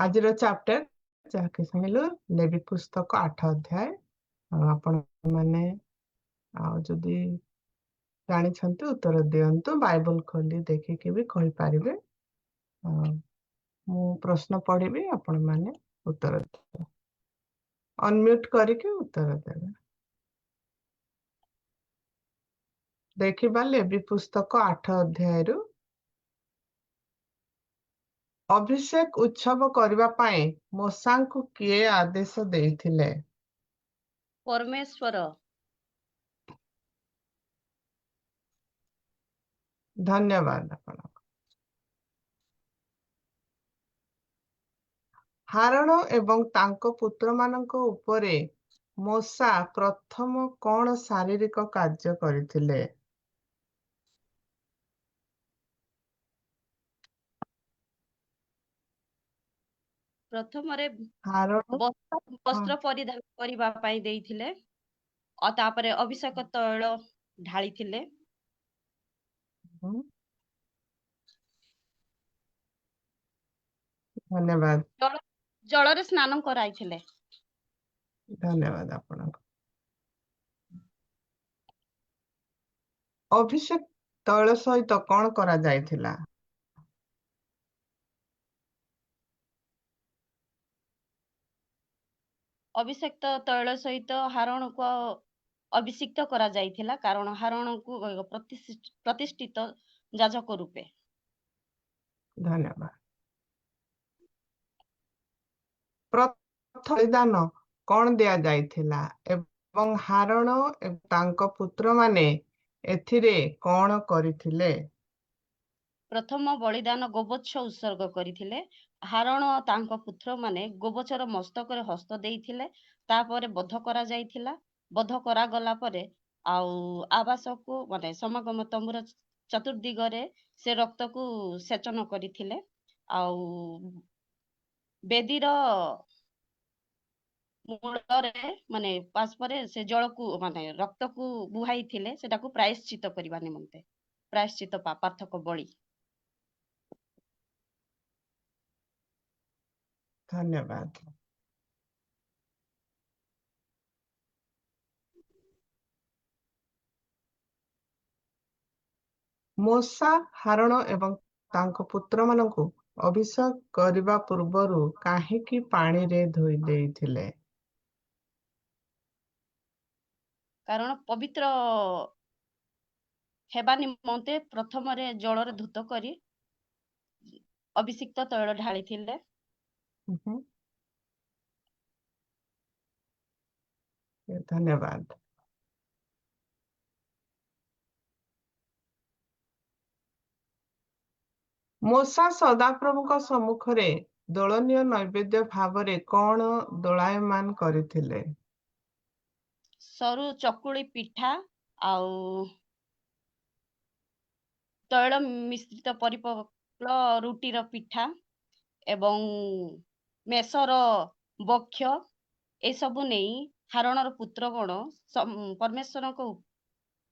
ଆଜିର ଚାପ୍ଟର ଯାହାକି ଶୁଣିଲୁ ଲେବି ପୁସ୍ତକ 8 ଅଧ୍ୟାୟ। ଆପଣ ମାନେ ଯଦି ଜାଣିଛନ୍ତି ଉତ୍ତର ଦିଅନ୍ତୁ। ବାଇବଲ ଖୋଲି ଦେଖିକି ବି କହିପାରିବେ। ମୁଁ ପ୍ରଶ୍ନ ପଢିବି ଆପଣ ମାନେ ଉତ୍ତର ଦେବେ। ଅନମ୍ୟୁଟ କରିକି ଉତ୍ତର ଦେବେ। ଦେଖିବା ଲେବି ପୁସ୍ତକ 8 ଅଧ୍ୟାୟରୁ ଅଭିଷେକ ଉତ୍ସବ କରିବା ପାଇଁ ମୋଶାଙ୍କୁ କିଏ ଆଦେଶ ଦେଇଥିଲେ? ପରମେଶ୍ୱର। ଧନ୍ୟବାଦ ଆପଣ। ହାରଣ ଏବଂ ତାଙ୍କ ପୁତ୍ରମାନଙ୍କ ଉପରେ ମୋଶା ପ୍ରଥମ କଣ ଶାରୀରିକ କାର୍ଯ୍ୟ କରିଥିଲେ? ପ୍ରଥମରେ ହାରଣ ବସ୍ତ୍ର ପରିଧାନ କରିବା ପାଇଁ ଦେଇଥିଲେ ଆଉ ତାପରେ ଅଭିଷେକ ତୈଳ ଢାଳିଥିଲେ। ଧନ୍ୟବାଦ। ଜଳରେ ସ୍ନାନ କରାଇଥିଲେ। ଧନ୍ୟବାଦ ଆପଣଙ୍କୁ। ଅଭିଷେକ ତୈଳ ସହିତ କଣ କରାଯାଇଥିଲା? ଅଭିଷେକ୍ତ ତୈଳ ସହିତ ହାରଣକୁ ଅଭିଷିକ୍ତ କରାଯାଇଥିଲା କାରଣ ହାରଣକୁ ପ୍ରତିଷ୍ଠିତ ଯାଜକ ରୂପେ। ଧନ୍ୟବାଦ। ବଳିଦାନ କଣ ଦିଆଯାଇଥିଲା ଏବଂ ହାରଣ ଏବଂ ତାଙ୍କ ପୁତ୍ରମାନେ ଏଥିରେ କଣ କରିଥିଲେ? ପ୍ରଥମ ବଳିଦାନ ଗୋବତ୍ସ ଉତ୍ସର୍ଗ କରିଥିଲେ। ହାରଣ ତାଙ୍କ ପୁତ୍ରମାନେ ଗୋବଚର ମସ୍ତକରେ ହସ୍ତ ଦେଇଥିଲେ। ତାପରେ ବଧ କରାଯାଇଥିଲା। ବଧ କରାଗଲା ପରେ ଆଉ ଆବାସକୁ ମାନେ ସମାଗମ ତମ୍ବୁର ଚତୁର୍ଦିଗରେ ସେ ରକ୍ତକୁ ସେଚନ କରିଥିଲେ। ଆଉ ବେଦୀର ମୂଳରେ ମାନେ ପାର୍ଶ୍ୱରେ ସେ ଜଳକୁ ମାନେ ରକ୍ତକୁ ବୁହାଇଥିଲେ ସେଟାକୁ ପ୍ରାୟଶ୍ଚିତ କରିବା ନିମନ୍ତେ। ପ୍ରାୟଶ୍ଚିତ ପାପାର୍ଥକ ବଳି। ଧନ୍ୟବାଦ। ମୋଶା ହାରଣ ଏବଂ ତାଙ୍କ ପୁତ୍ରମାନଙ୍କୁ ଅଭିଷେକ କରିବା ପୂର୍ବରୁ କାହିଁକି ପାଣିରେ ଧୋଇ ଦେଇଥିଲେ? କାରଣ ପବିତ୍ର ହେବା ନିମନ୍ତେ ପ୍ରଥମରେ ଜଳରେ ଧୃତ କରି ଅଭିଷିକ୍ତ ତୈଳ ଢାଳିଥିଲେ। ଧନ୍ୟବାଦ। ମୋଶା ସଦାପ୍ରଭୁଙ୍କ ସମ୍ମୁଖରେ ଦୋଳନୀୟ ନୈବେଦ୍ୟ ଭାବରେ କଣ ଦୋଳାୟମାନ କରିଥିଲେ? ସରୁ ଚକୁଳି ପିଠା ଆଉ ତୈଳ ମିଶ୍ରିତ ପରିପକ୍ଳ ରୁଟିର ପିଠା ଏବଂ ମେଷର ବକ୍ଷ ଏସବୁ ନେଇ ହାରଣର ପୁତ୍ରଗଣ ପରମେଶ୍ୱରଙ୍କ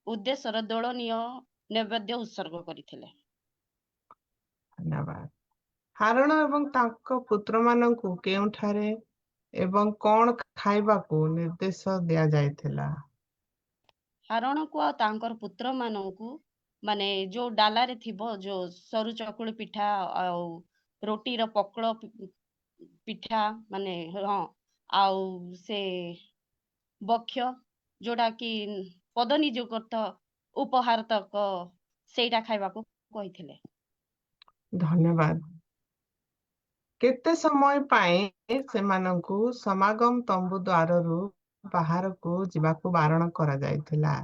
ଉଦ୍ଦେଶ୍ୟରେ ଦୋଳନୀୟ ନୈବେଦ୍ୟ ଉତ୍ସର୍ଗ କରିଥିଲେ। ଧନ୍ୟବାଦ। ହାରଣ ଏବଂ ତାଙ୍କ ପୁତ୍ରମାନଙ୍କୁ କେଉଁଠାରେ ଏବଂ କଣ ଖାଇବାକୁ ନିର୍ଦ୍ଦେଶ ଦିଆଯାଇଥିଲା? ହାରଣକୁ ଆଉ ତାଙ୍କର ପୁତ୍ରମାନଙ୍କୁ ମାନେ ଯୋଉ ଡାଲାରେ ଥିବ ଯୋଉ ସରୁ ଚକୁଳି ପିଠା ଆଉ ରୁଟିର ପକଳ ପିଠା ମାନେ ହଁ ଆଉ ସେ ବକ୍ଷ ଯୋଉଟା କି ପଦ ନିଯୁକ୍ତ ଉପହାର ତକ ସେଇଟା ଖାଇବାକୁ କହିଥିଲେ। ଧନ୍ୟବାଦ। କେତେ ସମୟ ପାଇଁ ସେମାନଙ୍କୁ ସମାଗମ ତମ୍ବୁ ଦ୍ୱାରରୁ ବାହାରକୁ ଯିବାକୁ ବାରଣ କରାଯାଇଥିଲା?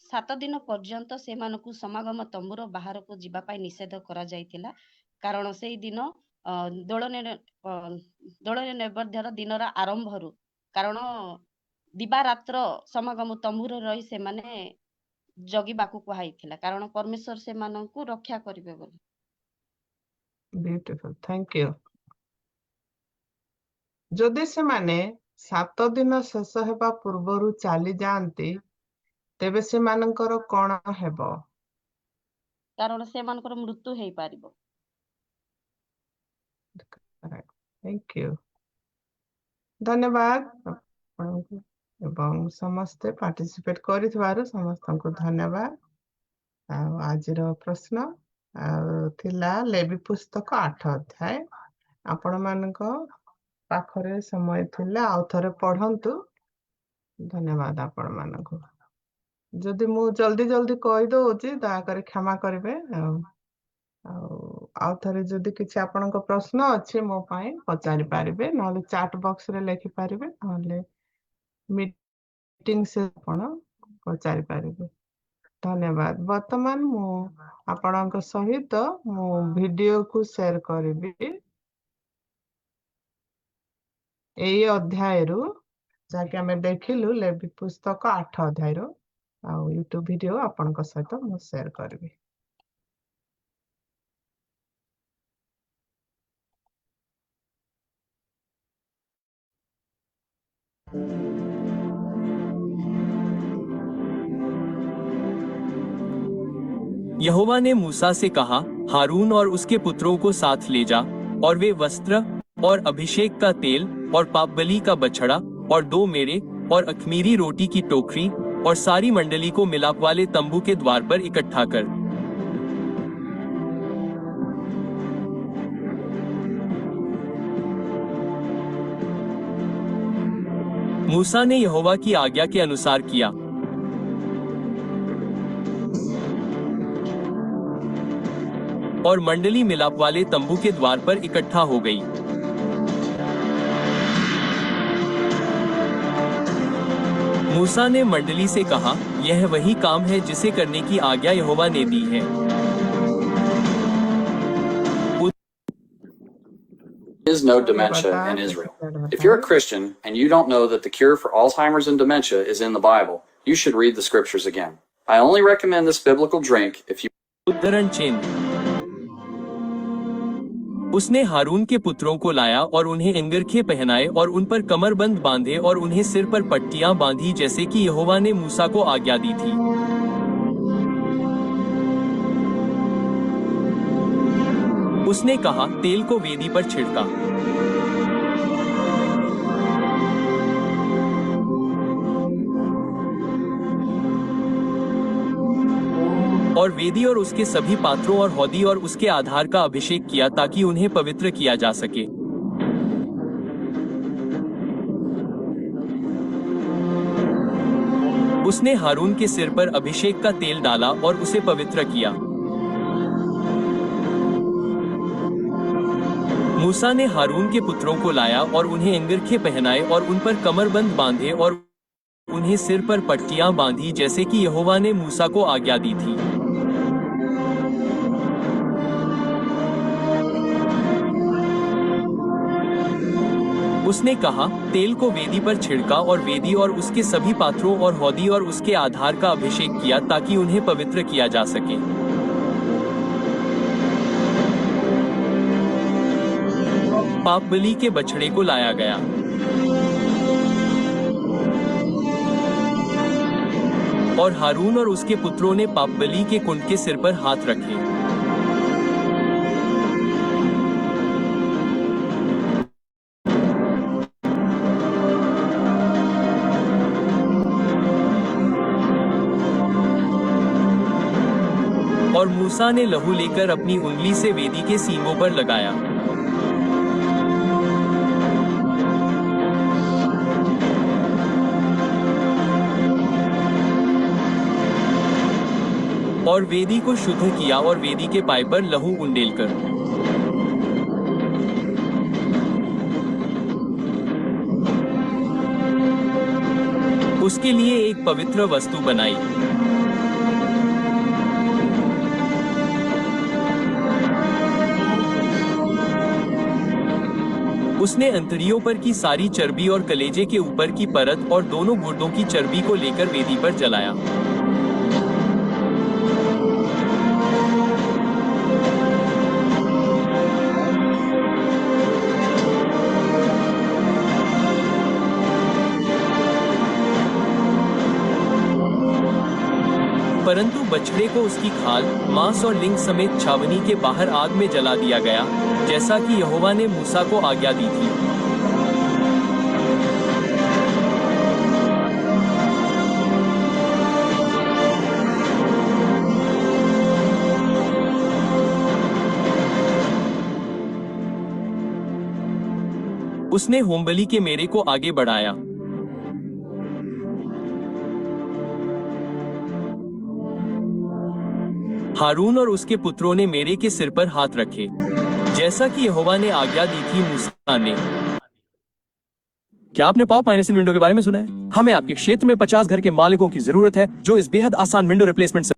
7 ଦିନ ପର୍ଯ୍ୟନ୍ତ ସେମାନଙ୍କୁ ସମାଗମ ତମ୍ବୁର ବାହାରକୁ ଯିବା ପାଇଁ ନିଷେଧ କରାଯାଇଥିଲା, କାରଣ ସେଇ ଦିନ ଦୋଳ ନୈବେଦ୍ୟର ଦିନର ଆରମ୍ଭରୁ, କାରଣ ଦିବାରାତ୍ର ସମାଗମ ତମ୍ବୁରେ ରହି ସେମାନେ ଜଗିବାକୁ କୁହାଯାଇଥିଲା, କାରଣ ପରମେଶ୍ୱର ସେମାନଙ୍କୁ ରକ୍ଷା କରିବେ ବୋଲି। Beautiful, thank you. ଯଦି ସେମାନେ 7 ଦିନ ଶେଷ ହେବା ପୂର୍ବରୁ ଚାଲି ଯାଆନ୍ତି ତେବେ ସେମାନଙ୍କର କଣ ହେବ? କାରଣ ସେମାନଙ୍କର ମୃତ୍ୟୁ ହେଇପାରିବ। Thank you. ଧନ୍ୟବାଦ ଆପଣଙ୍କୁ ଏବଂ ସମସ୍ତେ ପାର୍ଟିସିପେଟ କରିଥିବାରୁ ସମସ୍ତଙ୍କୁ ଧନ୍ୟବାଦ। ଆଉ ଆଜିର ପ୍ରଶ୍ନ ଥିଲା ଲେବି ପୁସ୍ତକ 8 ଅଧ୍ୟାୟ। ଆପଣମାନଙ୍କ ପାଖରେ ସମୟ ଥିଲା ଆଉ ଥରେ ପଢନ୍ତୁ। ଧନ୍ୟବାଦ ଆପଣମାନଙ୍କୁ। ଯଦି ମୁଁ ଜଲ୍ଦି କହିଦଉଛି ଦୟାକରି କ୍ଷମା କରିବେ। ଆଉ ଥରେ ଯଦି କିଛି ଆପଣଙ୍କ ପ୍ରଶ୍ନ ଅଛି ମୋ ପାଇଁ ପଚାରି ପାରିବେ, ନହେଲେ ଚାଟ୍ ବକ୍ସରେ ଲେଖିପାରିବେ, ନହେଲେ ମିଟିଂ ସେ ଆପଣ ପଚାରି ପାରିବେ। ଧନ୍ୟବାଦ। ବର୍ତ୍ତମାନ ମୁଁ ଆପଣଙ୍କ ସହିତ ମୁଁ ଭିଡିଓକୁ ସେୟାର କରିବି ଏଇ ଅଧ୍ୟାୟରୁ ଯାହାକି ଆମେ ଦେଖିଲୁ ଲେବି ପୁସ୍ତକ 8 ଅଧ୍ୟାୟରୁ, ଆଉ ୟୁଟ୍ୟୁବ ଭିଡିଓ ଆପଣଙ୍କ ସହିତ ମୁଁ ସେୟାର କରିବି। यहोवा ने मूसा से कहा, हारून और उसके पुत्रों को साथ ले जा, और वे वस्त्र और अभिषेक का तेल और पापबलि का बछड़ा और 2 मेढ़े और अख़मीरी रोटी की टोकरी और सारी मंडली को मिलाप वाले तंबू के द्वार पर इकट्ठा कर। मूसा ने यहोवा की आज्ञा के अनुसार किया। और मंडली मिलाप वाले तंबू के द्वार पर इकट्ठा हो गई। मूसा ने मंडली से कहा, यह वही काम है जिसे करने की आज्ञा यहोवा ने दी है। Is no dementia in Israel. If you're a Christian and you don't know that the cure for Alzheimer's and dementia is in the Bible, you should read the scriptures again. I only recommend this biblical drink if you उद्धरण चिन्ह। उसने हारून के पुत्रों को लाया और उन्हें अंगरखे पहनाए और उन पर कमरबंद बांधे और उन्हें सिर पर पट्टियां बांधी जैसे कि यहोवा ने मूसा को आज्ञा दी थी। उसने कहा, तेल को वेदी पर छिड़का। और वेदी और उसके सभी पात्रों और हौदी और उसके आधार का अभिषेक किया ताकि उन्हें पवित्र किया जा सके। उसने हारून के सिर पर अभिषेक का तेल डाला और उसे पवित्र किया। मूसा ने हारून के पुत्रों को लाया और उन्हें अंगरखे पहनाए और उन पर कमरबंद बांधे और उन्हें सिर पर पट्टियां बांधी जैसे कि यहोवा ने मूसा को आज्ञा दी थी। उसने कहा, तेल को वेदी पर छिड़का और वेदी और उसके सभी पात्रों और हौदी और उसके आधार का अभिषेक किया ताकि उन्हें पवित्र किया जा सके। पाप बलि के बछड़े को लाया गया। और हारून और उसके पुत्रों ने पाप बलि के कुंड के सिर पर हाथ रखे। और मूसा ने लहू लेकर अपनी उंगली से वेदी के सींगों पर लगाया। और वेदी को शुद्ध किया और वेदी के पाए पर लहू उंडेलकर उसके लिए एक पवित्र वस्तु बनाई। उसने अंतड़ियों पर की सारी चर्बी और कलेजे के ऊपर की परत और दोनों गुर्दों की चर्बी को लेकर वेदी पर जलाया। परंतु बछड़े को उसकी खाल, मांस और लिंग समेत छावनी के बाहर आग में जला दिया गया, जैसा कि यहोवा ने मूसा को आज्ञा दी थी। उसने होमबलि के मेरे को आगे बढ़ाया। हारून और उसके पुत्रों ने मेरे के सिर पर हाथ रखे, जैसा कि यहोवा ने आज्ञा दी थी मूसा ने। क्या आपने पावर फाइनेंसिंग विंडो के बारे में सुना है? हमें आपके क्षेत्र में 50 घर के मालिकों की जरूरत है जो इस बेहद आसान विंडो रिप्लेसमेंट से।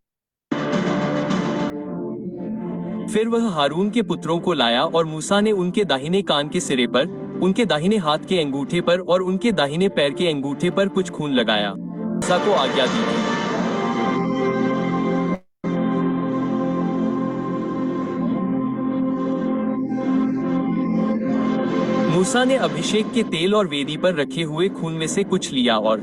फिर वह हारून के पुत्रों को लाया और मूसा ने उनके दाहिने कान के सिरे पर, उनके दाहिने हाथ के अंगूठे पर और उनके दाहिने पैर के अंगूठे पर कुछ खून लगाया। मूसा को आज्ञा दी थी। मूसा ने अभिषेक के तेल और वेदी पर रखे हुए खून में से कुछ लिया और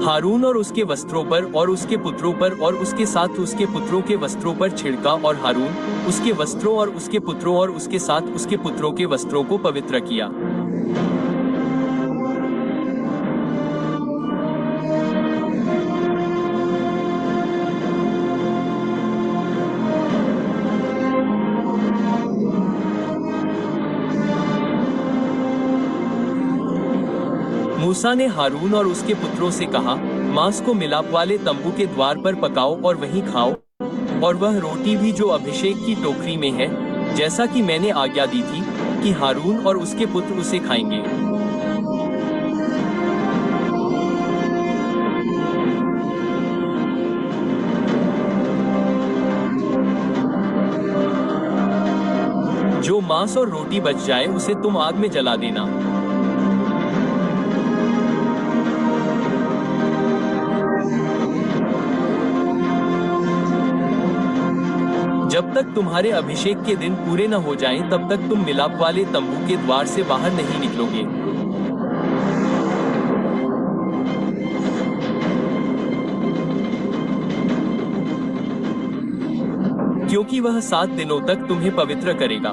हारून और उसके वस्त्रों पर और उसके पुत्रों पर और उसके साथ उसके पुत्रों के वस्त्रों पर छिड़का और हारून उसके वस्त्रों और उसके पुत्रों और उसके साथ उसके पुत्रों के वस्त्रों को पवित्र किया। मूसा ने हारून और उसके पुत्रों से कहा, मांस को मिलाप वाले तंबू के द्वार पर पकाओ और वहीं खाओ, और वह रोटी भी जो अभिषेक की टोकरी में है, जैसा कि मैंने आज्ञा दी थी कि हारून और उसके पुत्र उसे खाएंगे। जो मांस और रोटी बच जाए उसे तुम आग में जला देना। जब तक तुम्हारे अभिषेक के दिन पूरे न हो जाएं, तब तक तुम मिलाप वाले तंबू के द्वार से बाहर नहीं निकलोगे। क्योंकि वह 7 दिनों तक तुम्हें पवित्र करेगा।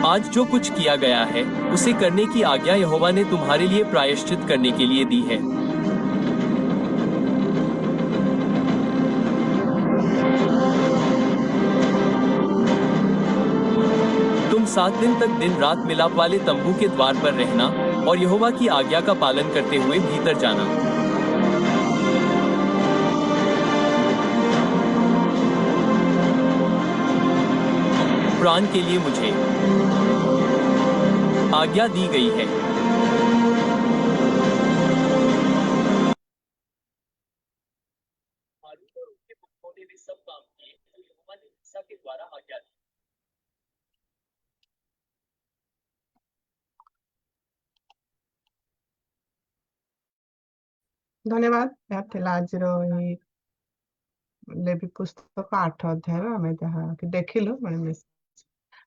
आज जो कुछ किया गया है, उसे करने की आज्ञा यहोवा ने तुम्हारे लिए प्रायश्चित करने के लिए दी है। तुम 7 दिन तक दिन रात मिलाप वाले तंबू के द्वार पर रहना और यहोवा की आज्ञा का पालन करते हुए भीतर जाना। प्राण के लिए मुझे आज्ञा दी गई है। सब काम किए जो यहोवा ने मूसा के द्वारा आज्ञा दी। ଧନ୍ୟବାଦ। ଏହା ଥିଲା ଆଜିର ଏହି ଲେବି ପୁସ୍ତକ 8 ଅଧ୍ୟାୟର ଆମେ ଯାହାକି ଦେଖିଲୁ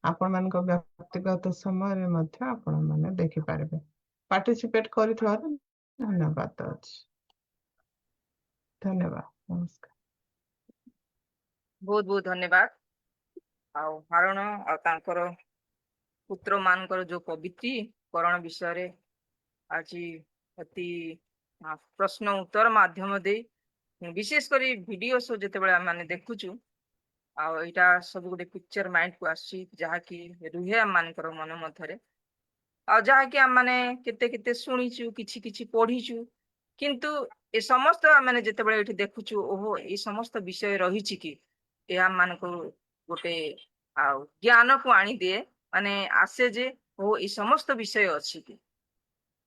ଆପଣମାନଙ୍କ ବ୍ୟକ୍ତିଗତ ସମୟରେ ମଧ୍ୟ ଆପଣମାନେ ଦେଖିପାରିବେ। ପାର୍ଟିସିପେଟ କରିଥିବାରୁ ଧନ୍ୟବାଦ ଅଛି। ଧନ୍ୟବାଦ, ନମସ୍କାର। ବହୁତ ବହୁତ ଧନ୍ୟବାଦ। ଆଉ ହାରଣ ଆଉ ତାଙ୍କର ପୁତ୍ର ମାନଙ୍କର ଯୋଉ ପବିତ୍ରୀକରଣ ବିଷୟରେ ଆଜି ଅତି ପ୍ରଶ୍ନ ଉତ୍ତର ମାଧ୍ୟମ ଦେଇ ବିଶେଷ କରି ଭିଡିଓ ଶୋ ଯେତେବେଳେ ଆମେ ମାନେ ଦେଖୁଛୁ ଆଉ ଏଇଟା ସବୁ ଗୋଟେ ପିକ୍ଚର ମାଇଣ୍ଡ କୁ ଆସୁଛି ଯାହାକି ରୁହେ ଆମ ମାନଙ୍କର ମନ ମଧ୍ୟରେ ଆଉ ଯାହାକି ଆମେ ମାନେ କେତେ କେତେ ଶୁଣିଛୁ କିଛି କିଛି ପଢିଛୁ କିନ୍ତୁ ଏ ସମସ୍ତ ଆମେ ଯେତେବେଳେ ଏଠି ଦେଖୁଛୁ ଓହୋ ଏଇ ସମସ୍ତ ବିଷୟ ରହିଛି କି ଏହା ମାନଙ୍କୁ ଗୋଟେ ଆଉ ଜ୍ଞାନକୁ ଆଣିଦିଏ ମାନେ ଆସେ ଯେ ଓହୋ ଏଇ ସମସ୍ତ ବିଷୟ ଅଛି କି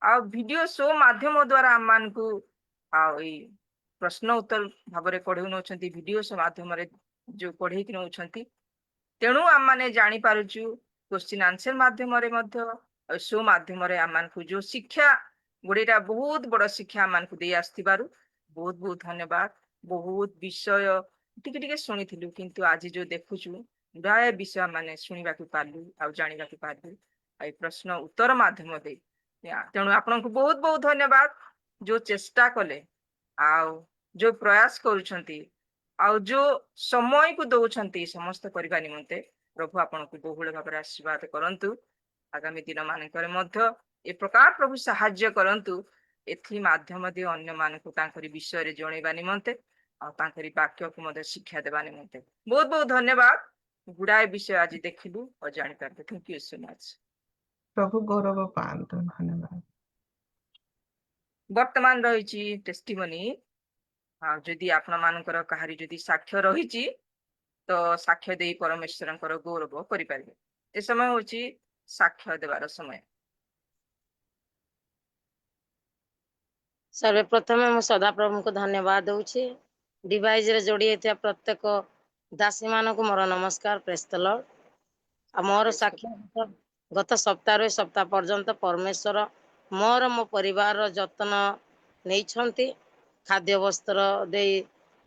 ଆଉ ଭିଡିଓ ଶୋ ମାଧ୍ୟମ ଦ୍ଵାରା ଆମ ମାନଙ୍କୁ ଆଉ ଏଇ ପ୍ରଶ୍ନ ଉତ୍ତର ଭାବରେ ପଢେଇ ନଉଛନ୍ତି ଭିଡିଓ ଶୋ ମାଧ୍ୟମରେ ଯୋଉ ପଢେଇକି ନଉଛନ୍ତି ତେଣୁ ଆମେ ମାନେ ଜାଣିପାରୁଛୁ କ୍ୱେଶ୍ଚିନ୍ ଆନ୍ସର ମାଧ୍ୟମରେ ମଧ୍ୟ ଶୋ ମାଧ୍ୟମରେ ଆମମାନଙ୍କୁ ଯୋଉ ଶିକ୍ଷା ଗୋଟେଟା ବହୁତ ବଡ ଶିକ୍ଷା ଆମମାନଙ୍କୁ ଦେଇ ଆସିଥିବାରୁ ବହୁତ ବହୁତ ଧନ୍ୟବାଦ। ବହୁତ ବିଷୟ ଟିକେ ଟିକେ ଶୁଣିଥିଲୁ କିନ୍ତୁ ଆଜି ଯୋଉ ଦେଖୁଛୁ ପ୍ରାୟ ବିଷୟ ମାନେ ଶୁଣିବାକୁ ପାରିଲୁ ଆଉ ଜାଣିବାକୁ ପାରିଲୁ ଆଉ ଏଇ ପ୍ରଶ୍ନ ଉତ୍ତର ମାଧ୍ୟମ ଦେଇ ତେଣୁ ଆପଣଙ୍କୁ ବହୁତ ବହୁତ ଧନ୍ୟବାଦ ଯୋଉ ଚେଷ୍ଟା କଲେ ଆଉ ଯୋଉ ପ୍ରୟାସ କରୁଛନ୍ତି ଆଉ ଯୋଉ ସମୟକୁ ଦଉଛନ୍ତି ସମସ୍ତ କରିବା ନିମନ୍ତେ ପ୍ରଭୁ ଆପଣଙ୍କୁ ବହୁଳ ଭାବରେ ଆଶୀର୍ବାଦ କରନ୍ତୁ। ଆଗାମୀ ଦିନ ମାନଙ୍କରେ ମଧ୍ୟ ଏ ପ୍ରକାର ପ୍ରଭୁ ସାହାଯ୍ୟ କରନ୍ତୁ ଏଥି ମାଧ୍ୟମ ଦେଇ ଅନ୍ୟମାନଙ୍କୁ ତାଙ୍କରି ବିଷୟରେ ଜଣେଇବା ନିମନ୍ତେ ଆଉ ତାଙ୍କରି ବାକ୍ୟକୁ ମଧ୍ୟ ଶିକ୍ଷା ଦେବା ନିମନ୍ତେ ବହୁତ ବହୁତ ଧନ୍ୟବାଦ। ଗୁଡାଏ ବିଷୟ ଆଜି ଦେଖିଲୁ ଆଉ ଜାଣିପାରିଲୁ। Thank you so much. ପ୍ରଭୁ ଗୌରବ ପାଆନ୍ତୁ। ଧନ୍ୟବାଦ। ବର୍ତ୍ତମାନ ରହିଛି ଟେଷ୍ଟିମନି ଆଉ ଯଦି ଆପଣ ମାନଙ୍କର କାହାରି ଯଦି ସାକ୍ଷ୍ୟ ରହିଛି ତ ସାକ୍ଷ୍ୟ ଦେଇ ପରମେଶ୍ୱରଙ୍କର ଗୌରବ କରିପାରିବେ। ଏ ସମୟ ହଉଛି ସାକ୍ଷ୍ୟ ଦେବାର ସମୟ। ସର୍ବପ୍ରଥମେ ମୁଁ ସଦାପ୍ରଭୁଙ୍କୁ ଧନ୍ୟବାଦ ଦଉଛି। ଡିଭାଇସରେ ଯୋଡି ହେଇଥିବା ପ୍ରତ୍ୟେକ ଦାସୀ ମାନଙ୍କୁ ମୋର ନମସ୍କାର। ପ୍ରେଜ୍ ଦ ଲର୍ଡ। ଆଉ ମୋର ସାକ୍ଷ୍ୟ ଗତ ସପ୍ତାହରୁ ଏ ସପ୍ତାହ ପର୍ଯ୍ୟନ୍ତ ପରମେଶ୍ୱର ମୋର ମୋ ପରିବାରର ଯତ୍ନ ନେଇଛନ୍ତି। ଖାଦ୍ୟ ବସ୍ତ୍ର ଦେଇ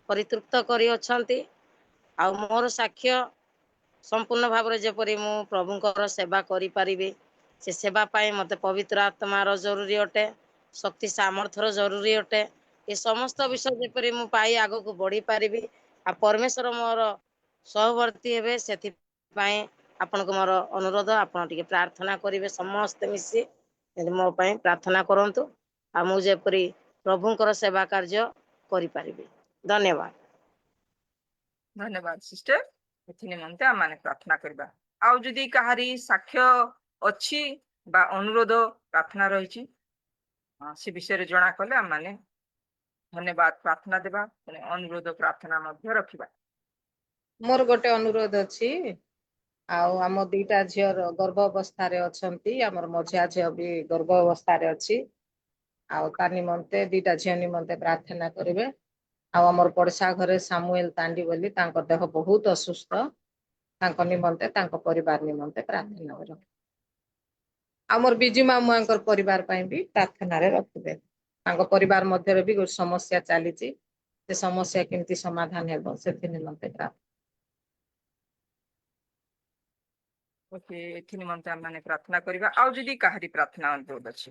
ପରିତୃପ୍ତ କରିଅଛନ୍ତି। ଆଉ ମୋର ସାକ୍ଷ୍ୟ ସମ୍ପୂର୍ଣ୍ଣ ଭାବରେ ଯେପରି ମୁଁ ପ୍ରଭୁଙ୍କର ସେବା କରିପାରିବି ସେ ସେବା ପାଇଁ ମୋତେ ପବିତ୍ର ଆତ୍ମାର ଜରୁରୀ ଅଟେ, ଶକ୍ତି ସାମର୍ଥ୍ୟର ଜରୁରୀ ଅଟେ। ଏ ସମସ୍ତ ବିଷୟ ଯେପରି ମୁଁ ପାଇ ଆଗକୁ ବଢି ପାରିବି ଆଉ ପରମେଶ୍ୱର ମୋର ସହବର୍ତ୍ତୀ ହେବେ ସେଥିପାଇଁ ଆପଣଙ୍କୁ ମୋର ଅନୁରୋଧ ଆପଣ ଟିକେ ପ୍ରାର୍ଥନା କରିବେ ସମସ୍ତେ ମିଶି ମୋ ପାଇଁ ପ୍ରାର୍ଥନା କରନ୍ତୁ ଆଉ ମୁଁ ଯେପରି ପ୍ରଭୁଙ୍କର ସେବା କାର୍ଯ୍ୟ କରିପାରିବି। ଧନ୍ୟବାଦ। ଧନ୍ୟବାଦ ସିଷ୍ଟର। ଏଥି ନିମନ୍ତେ ଆମେ ପ୍ରାର୍ଥନା କରିବା। ଆଉ ଯଦି କାହାରି ସାକ୍ଷ୍ୟ ଅଛି ବା ଅନୁରୋଧ ପ୍ରାର୍ଥନା ରହିଛି ସେ ବିଷୟରେ ଜଣା କଲେ ଆମେ ଧନ୍ୟବାଦ ପ୍ରାର୍ଥନା ଦେବା ଅନୁରୋଧ ପ୍ରାର୍ଥନା ମଧ୍ୟ ରଖିବା। ମୋର ଗୋଟେ ଅନୁରୋଧ ଅଛି। ଆଉ ଆମ ଦିଟା ଝିଅର ଗର୍ଭ ଅବସ୍ଥାରେ ଅଛନ୍ତି। ଆମର ମଝିଆ ଝିଅ ବି ଗର୍ଭ ଅବସ୍ଥାରେ ଅଛି। ଆଉ ତା ନିମନ୍ତେ ଦିଟା ଝିଅ ନିମନ୍ତେ ପ୍ରାର୍ଥନା କରିବେ। ଆଉ ଆମର ପଡିଶା ଘରେ ସାମୁଏଲ ତାଣ୍ଡି ବୋଲି ତାଙ୍କ ଦେହ ବହୁତ ଅସୁସ୍ଥ। ତାଙ୍କ ନିମନ୍ତେ ତାଙ୍କ ପରିବାର ନିମନ୍ତେ ପ୍ରାର୍ଥନା ରଖିବେ। ଆମର ବିଜୁ ମାମୁଆଙ୍କର ପରିବାର ପାଇଁ ବି ପ୍ରାର୍ଥନାରେ ରଖିବେ। ତାଙ୍କ ପରିବାର ମଧ୍ୟରେ ବି ଗୋଟେ ସମସ୍ୟା ଚାଲିଛି। ସେ ସମସ୍ୟା କେମିତି ସମାଧାନ ହେବ ସେଥି ନିମନ୍ତେ ପ୍ରାର୍ଥନା। ଓକେ ଏଥି ନିମନ୍ତେ ଆମେ ପ୍ରାର୍ଥନା କରିବା। ଆଉ ଯଦି କାହାରି ପ୍ରାର୍ଥନା ଅନୁରୋଧ ଅଛି।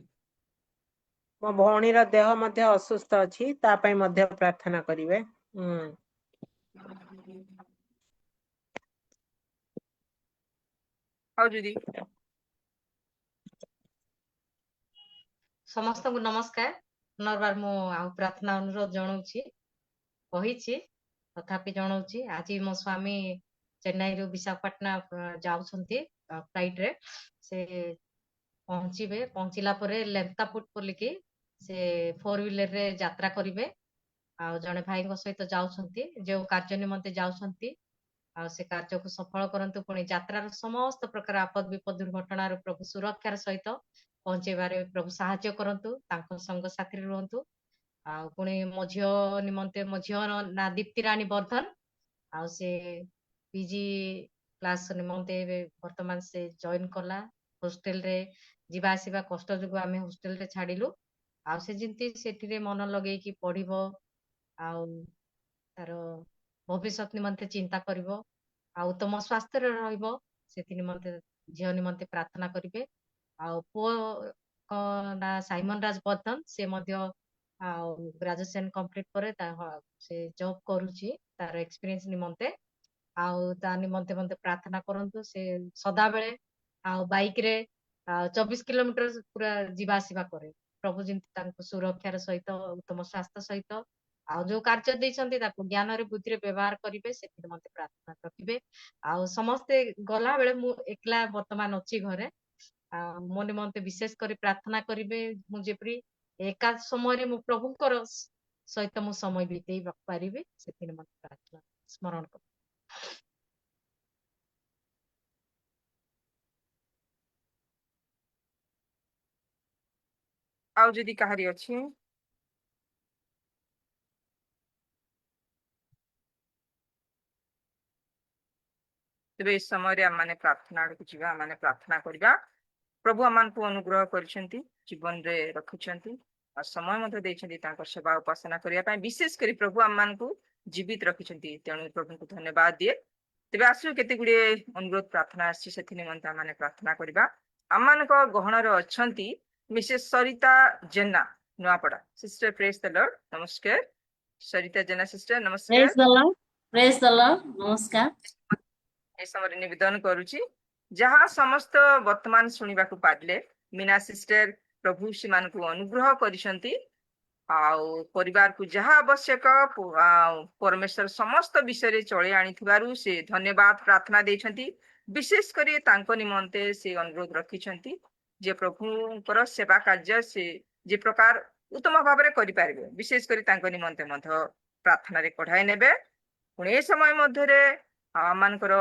ମୋ ଭଉଣୀର ଦେହ ମଧ୍ୟ ଅସୁସ୍ଥ ଅଛି ତା ପାଇଁ ମଧ୍ୟ ପ୍ରାର୍ଥନା କରିବେ। ଆଉ ଯଦି ସମସ୍ତଙ୍କୁ ନମସ୍କାର। ପୁନର୍ବାର ମୁଁ ଆଉ ପ୍ରାର୍ଥନା ଅନୁରୋଧ ଜଣାଉଛି କହିଛି ତଥାପି ଜଣାଉଛି। ଆଜି ମୋ ସ୍ୱାମୀ ଚେନ୍ନାଇରୁ ବିଶାଖାପାଟଣା ଯାଉଛନ୍ତି ଫ୍ଲାଇଟ ରେ। ସେ ପହଞ୍ଚିବେ। ପହଞ୍ଚିଲା ପରେ ଲେମ୍ତାପୁଟ ବୋଲିକି ସେ 4 ହ୍ୱିଲର ରେ ଯାତ୍ରା କରିବେ। ଆଉ ଜଣେ ଭାଇଙ୍କ ସହିତ ଯାଉଛନ୍ତି ଯୋଉ କାର୍ଯ୍ୟ ନିମନ୍ତେ ଯାଉଛନ୍ତି ଆଉ ସେ କାର୍ଯ୍ୟକୁ ସଫଳ କରନ୍ତୁ। ପୁଣି ଯାତ୍ରାର ସମସ୍ତ ପ୍ରକାର ଆପଦ ବିପଦ ଦୁର୍ଘଟଣାରୁ ପ୍ରଭୁ ସୁରକ୍ଷାର ସହିତ ପହଞ୍ଚେଇବାରେ ପ୍ରଭୁ ସାହାଯ୍ୟ କରନ୍ତୁ। ତାଙ୍କ ସଙ୍ଗ ସାଥିରେ ରୁହନ୍ତୁ। ଆଉ ପୁଣି ମୋ ଝିଅ ନିମନ୍ତେ ମୋ ଝିଅ ନା ଦୀପ୍ତି ରାଣୀ ବର୍ଦ୍ଧନ। ଆଉ ସେ ପିଜି କ୍ଲାସ ନିମନ୍ତେ ଏବେ ବର୍ତ୍ତମାନ ସେ ଜଏନ କଲା। ହଷ୍ଟେଲରେ ଯିବା ଆସିବା କଷ୍ଟ ଯୋଗୁଁ ଆମେ ହଷ୍ଟେଲରେ ଛାଡିଲୁ। ଆଉ ସେ ଯେମିତି ସେଠିରେ ମନ ଲଗେଇକି ପଢିବ ଆଉ ତାର ଭବିଷ୍ୟତ ନିମନ୍ତେ ଚିନ୍ତା କରିବ ଆଉ ଉତ୍ତମ ସ୍ୱାସ୍ଥ୍ୟରେ ରହିବ ସେଥି ନିମନ୍ତେ ଝିଅ ନିମନ୍ତେ ପ୍ରାର୍ଥନା କରିବେ। ଆଉ ପୁଅ ନା ସାଇମନ ରାଜ ବର୍ଦ୍ଧନ ସେ ମଧ୍ୟ ଆଉ ଗ୍ରାଜୁଏସନ କମ୍ପ୍ଲିଟ ପରେ ସେ ଜବ୍ କରୁଛି ତାର ଏକ୍ସପିରିଏନ୍ସ ନିମନ୍ତେ ଆଉ ତା ନିମନ୍ତେ ମତେ ପ୍ରାର୍ଥନା କରନ୍ତୁ। ସେ ସଦାବେଳେ ଆଉ ବାଇକ ରେ 24 କିଲୋମିଟର ପୁରା ଯିବା ଆସିବା କରେ। ପ୍ରଭୁ ଯେମିତି ତାଙ୍କୁ ସୁରକ୍ଷାର ସହିତ ଉତ୍ତମ ସ୍ୱାସ୍ଥ୍ୟ ସହିତ ଆଉ ଯୋଉ କାର୍ଯ୍ୟ ଦେଇଛନ୍ତି ତାକୁ ଜ୍ଞାନରେ ବୁଦ୍ଧିରେ ବ୍ୟବହାର କରିବେ ସେଥିରେ ମତେ ପ୍ରାର୍ଥନା ରଖିବେ। ଆଉ ସମସ୍ତେ ଗଲା ବେଳେ ମୁଁ ଏକଲା ବର୍ତ୍ତମାନ ଅଛି ଘରେ ମୋ ନିମନ୍ତେ ବିଶେଷ କରି ପ୍ରାର୍ଥନା କରିବେ ମୁଁ ଯେପରି ଏକା ସମୟରେ ମୁଁ ପ୍ରଭୁଙ୍କର ସହିତ ମୁଁ ସମୟ ବିତେଇ ପାରିବି ସେଥିରେ ମତେ ପ୍ରାର୍ଥନା ସ୍ମରଣ କର। ଆଉ ଯଦି କାହାରି ଅଛି ତେବେ ଏ ସମୟରେ ଆମମାନେ ପ୍ରାର୍ଥନା ଆଡକୁ ଯିବା, ଆମମାନେ ପ୍ରାର୍ଥନା କରିବା। ପ୍ରଭୁ ଆମମାନଙ୍କୁ ଅନୁଗ୍ରହ କରିଛନ୍ତି, ଜୀବନରେ ରଖିଛନ୍ତି ଆଉ ସମୟ ମଧ୍ୟ ଦେଇଛନ୍ତି ତାଙ୍କର ସେବା ଉପାସନା କରିବା ପାଇଁ। ବିଶେଷ କରି ପ୍ରଭୁ ଆମମାନଙ୍କୁ ଜୀବିତ ରଖିଛନ୍ତି, ତେଣୁ ପ୍ରଭୁଙ୍କୁ ଧନ୍ୟବାଦ ଦିଏ। ତେବେ ଆସୁ କେତେ ଗୁଡିଏ ଅନୁରୋଧ ପ୍ରାର୍ଥନା ଆସିଛି ସେଥି ନିମନ୍ତେ ଆମମାନେ ପ୍ରାର୍ଥନା କରିବା। ଆମମାନଙ୍କ ଗହଣରେ ଅଛନ୍ତି mrs Sarita Jena Nuapada. Sister praise the lord, ନମସ୍କାର। ସରିତା ଜେନା ସିଷ୍ଟର ନମସ୍କାର। ପ୍ରେଜ ଦ ଲର୍ଡ, ନମସ୍କାର। ଏ ସମୟରେ ନିବେଦନ କରୁଛି ଯାହା ସମସ୍ତ ବର୍ତ୍ତମାନ ଶୁଣିବାକୁ ପାରିଲେ ମୀନା ସିଷ୍ଟର ପ୍ରଭୁ ସେମାନଙ୍କୁ ଅନୁଗ୍ରହ କରିଛନ୍ତି ଆଉ ପରିବାରକୁ ଯାହା ଆବଶ୍ୟକ ପରମେଶ୍ୱର ସମସ୍ତ ବିଷୟରେ ଚଳେଇ ଆଣିଥିବାରୁ ସେ ଧନ୍ୟବାଦ ପ୍ରାର୍ଥନା ଦେଇଛନ୍ତି। ବିଶେଷ କରି ତାଙ୍କ ନିମନ୍ତେ ସେ ଅନୁରୋଧ ରଖିଛନ୍ତି ଯେ ପ୍ରଭୁଙ୍କର ସେବା କାର୍ଯ୍ୟ ସେ ଯେ ପ୍ରକାର ଉତ୍ତମ ଭାବରେ କରିପାରିବେ ବିଶେଷ କରି ତାଙ୍କ ନିମନ୍ତେ ମଧ୍ୟ ପ୍ରାର୍ଥନାରେ କଢାଇ ନେବେ। ପୁଣି ଏ ସମୟ ମଧ୍ୟରେ ଆମମାନଙ୍କର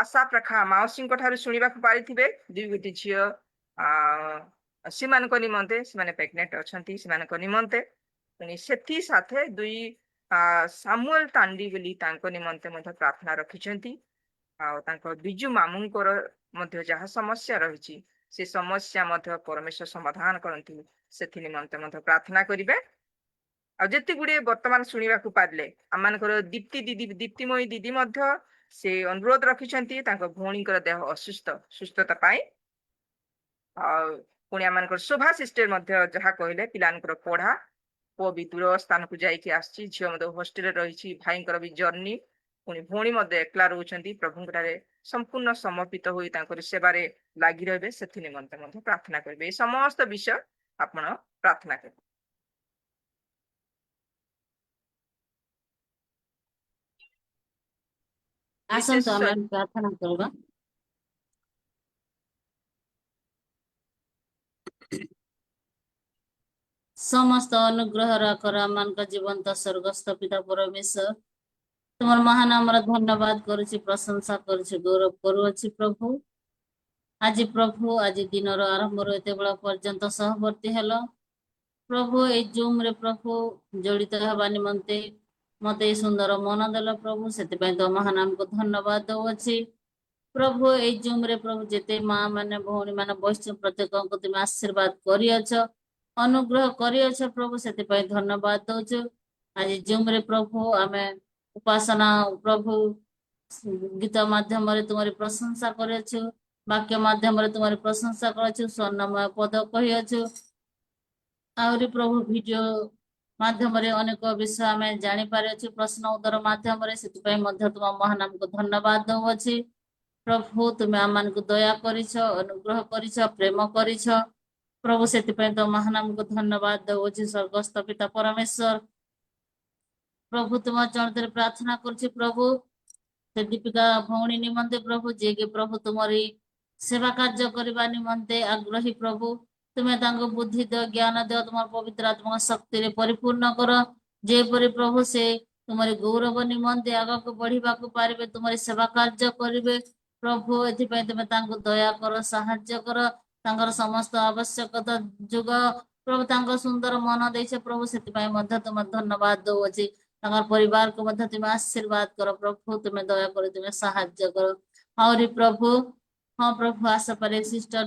ଆଶା ପ୍ରେଖା ମାଉସୀଙ୍କ ଠାରୁ ଶୁଣିବାକୁ ପାରିଥିବେ ଦୁଇ ଗୋଟି ଝିଅ ସେମାନଙ୍କ ନିମନ୍ତେ ସେମାନେ ପ୍ରେଗନେଣ୍ଟ ଅଛନ୍ତି ସେମାନଙ୍କ ନିମନ୍ତେ। ପୁଣି ସେଥି ସାଥେ ଦୁଇ ସାମୁଏଲ ତାଣ୍ଡି ବୋଲି ତାଙ୍କ ନିମନ୍ତେ ମଧ୍ୟ ପ୍ରାର୍ଥନା ରଖିଛନ୍ତି। ଆଉ ତାଙ୍କ ବିଜୁ ମାମୁଙ୍କର ମଧ୍ୟ ଯାହା ସମସ୍ୟା ରହିଛି ସେ ସମସ୍ୟା ମଧ୍ୟ ପରମେଶ୍ୱର ସମାଧାନ କରନ୍ତି ସେଥି ନିମନ୍ତେ ମଧ୍ୟ ପ୍ରାର୍ଥନା କରିବେ। ଆଉ ଯେତେ ଗୁଡିଏ ବର୍ତ୍ତମାନ ଶୁଣିବାକୁ ପାରିଲେ ଆମମାନଙ୍କର ଦୀପ୍ତିମୟୀ ଦିଦି ମଧ୍ୟ ସେ ଅନୁରୋଧ ରଖିଛନ୍ତି ତାଙ୍କ ଭଉଣୀଙ୍କର ଦେହ ସୁସ୍ଥତା ପାଇଁ। ଆଉ ପୁଣି ଆମମାନଙ୍କର ଶୋଭା ସିଷ୍ଟର ମଧ୍ୟ ଯାହା କହିଲେ ପିଲାଙ୍କର ପଢା, ପୁଅ ବି ଦୂର ସ୍ଥାନକୁ ଯାଇକି ଆସିଛି, ଝିଅ ମଧ୍ୟ ହଷ୍ଟେଲରେ ରହିଛି, ଭାଇଙ୍କର ବି ଜର୍ଣ୍ଣି, ପୁଣି ଭଉଣୀ ମଧ୍ୟ ଏକଲା ରହୁଛନ୍ତି। ପ୍ରଭୁଙ୍କଠାରେ ସମ୍ପୂର୍ଣ୍ଣ ସମର୍ପିତ ହୋଇ ତାଙ୍କର ସେବାରେ ଲାଗି ରହିବେ ସେଥି ନିମନ୍ତେ ମଧ୍ୟ ପ୍ରାର୍ଥନା କରିବେ। ଏ ସମସ୍ତ ବିଷୟ ଆପଣ ପ୍ରାର୍ଥନା କରିବେ। ଆସନ୍ତୁ ଆମେ ପ୍ରାର୍ଥନା କରିବା। ସମସ୍ତ ଅନୁଗ୍ରହର ଆକର ଆମମାନଙ୍କ ଜୀବନ୍ତ ସ୍ୱର୍ଗସ୍ଥ ପିତା ପରମେଶ୍ୱର ତୁମର ମହାନାମର ଧନ୍ୟବାଦ କରୁଛି, ପ୍ରଶଂସା କରୁଛି, ଗୌରବ କରୁଅଛି। ପ୍ରଭୁ ଆଜି ଦିନର ଆରମ୍ଭରୁ ଏତେବେଳ ପର୍ଯ୍ୟନ୍ତ ସହବର୍ତ୍ତୀ ହେଲ ପ୍ରଭୁ। ଏଇ ଜୁମ୍ରେ ପ୍ରଭୁ ଜଡିତ ହେବା ନିମନ୍ତେ ମତେ ଏଇ ସୁନ୍ଦର ମନ ଦେଲ ପ୍ରଭୁ, ସେଥିପାଇଁ ତ ମହାନାମକୁ ଧନ୍ୟବାଦ ଦଉଅଛି। ପ୍ରଭୁ ଏଇ ଜୁମ୍ରେ ପ୍ରଭୁ ଯେତେ ମା ମାନେ ଭଉଣୀ ମାନେ ବସିଛ ପ୍ରତ୍ୟେକଙ୍କୁ ତୁମେ ଆଶୀର୍ବାଦ କରିଅଛ, ଅନୁଗ୍ରହ କରିଅଛ ପ୍ରଭୁ, ସେଥିପାଇଁ ଧନ୍ୟବାଦ ଦଉଛୁ। ଆଜି ଜୁମ୍ରେ ପ୍ରଭୁ ଆମେ ଉପାସନା ପ୍ରଭୁ ଗୀତ ମାଧ୍ୟମରେ ତୁମର ପ୍ରଶଂସା କରିଅଛୁ, ବାକ୍ୟ ମାଧ୍ୟମରେ ତୁମର ପ୍ରଶଂସା କରୁଛୁ, ସ୍ୱର୍ଣ୍ଣମୟ ପଦ କହିଅଛୁ। ଆହୁରି ପ୍ରଭୁ ଭିଡିଓ ମାଧ୍ୟମରେ ଅନେକ ବିଷୟ ଆମେ ଜାଣିପାରିଅଛୁ ପ୍ରଶ୍ନ ଉତ୍ତର ମାଧ୍ୟମରେ, ସେଥିପାଇଁ ମଧ୍ୟ ତୁମ ମହାନାମକୁ ଧନ୍ୟବାଦ ଦଉଅଛି। ପ୍ରଭୁ ତୁମେ ଆମମାନଙ୍କୁ ଦୟା କରିଛ, ଅନୁଗ୍ରହ କରିଛ, ପ୍ରେମ କରିଛ ପ୍ରଭୁ, ସେଥିପାଇଁ ତ ମହାନାମକୁ ଧନ୍ୟବାଦ ଦଉଅଛି। ସ୍ୱର୍ଗସ୍ଥ ପିତା ପରମେଶ୍ୱର ପ୍ରଭୁ ତୁମ ଚରଣରେ ପ୍ରାର୍ଥନା କରୁଛି ପ୍ରଭୁ ସେ ଦୀପିକା ଭଉଣୀ ନିମନ୍ତେ ପ୍ରଭୁ, ଯିଏକି ପ୍ରଭୁ ତୁମରି ସେବା କାର୍ଯ୍ୟ କରିବା ନିମନ୍ତେ ଆଗ୍ରହୀ ପ୍ରଭୁ, ତୁମେ ତାଙ୍କୁ ବୁଦ୍ଧି ଦିଅ, ଜ୍ଞାନ ଦିଅ, ତୁମର ପବିତ୍ର ଆତ୍ମା ଶକ୍ତିରେ ପରିପୂର୍ଣ୍ଣ କର, ଯେପରି ପ୍ରଭୁ ସେ ତୁମର ଗୌରବ ନିମନ୍ତେ ଆଗକୁ ବଢିବାକୁ ପାରିବେ, ତୁମର ସେବା କାର୍ଯ୍ୟ କରିବେ ପ୍ରଭୁ। ଏଥିପାଇଁ ତୁମେ ତାଙ୍କୁ ଦୟା କର, ସାହାଯ୍ୟ କର, ତାଙ୍କର ସମସ୍ତ ଆବଶ୍ୟକତା ଯୁଗ ପ୍ରଭୁ ତାଙ୍କ ସୁନ୍ଦର ମନ ଦେଇଛ ପ୍ରଭୁ, ସେଥିପାଇଁ ମଧ୍ୟ ତୁମର ଧନ୍ୟବାଦ ଦଉଅଛି। ତାଙ୍କର ପରିବାରକୁ ମଧ୍ୟ ତୁମେ ଆଶୀର୍ବାଦ କର ପ୍ରଭୁ, ତୁମେ ଦୟା କରି ତୁମେ ସାହାଯ୍ୟ କର। ଆହୁରି ପ୍ରଭୁ ହଁ ପ୍ରଭୁ ଆଶା ପାରେ ସିଷ୍ଟର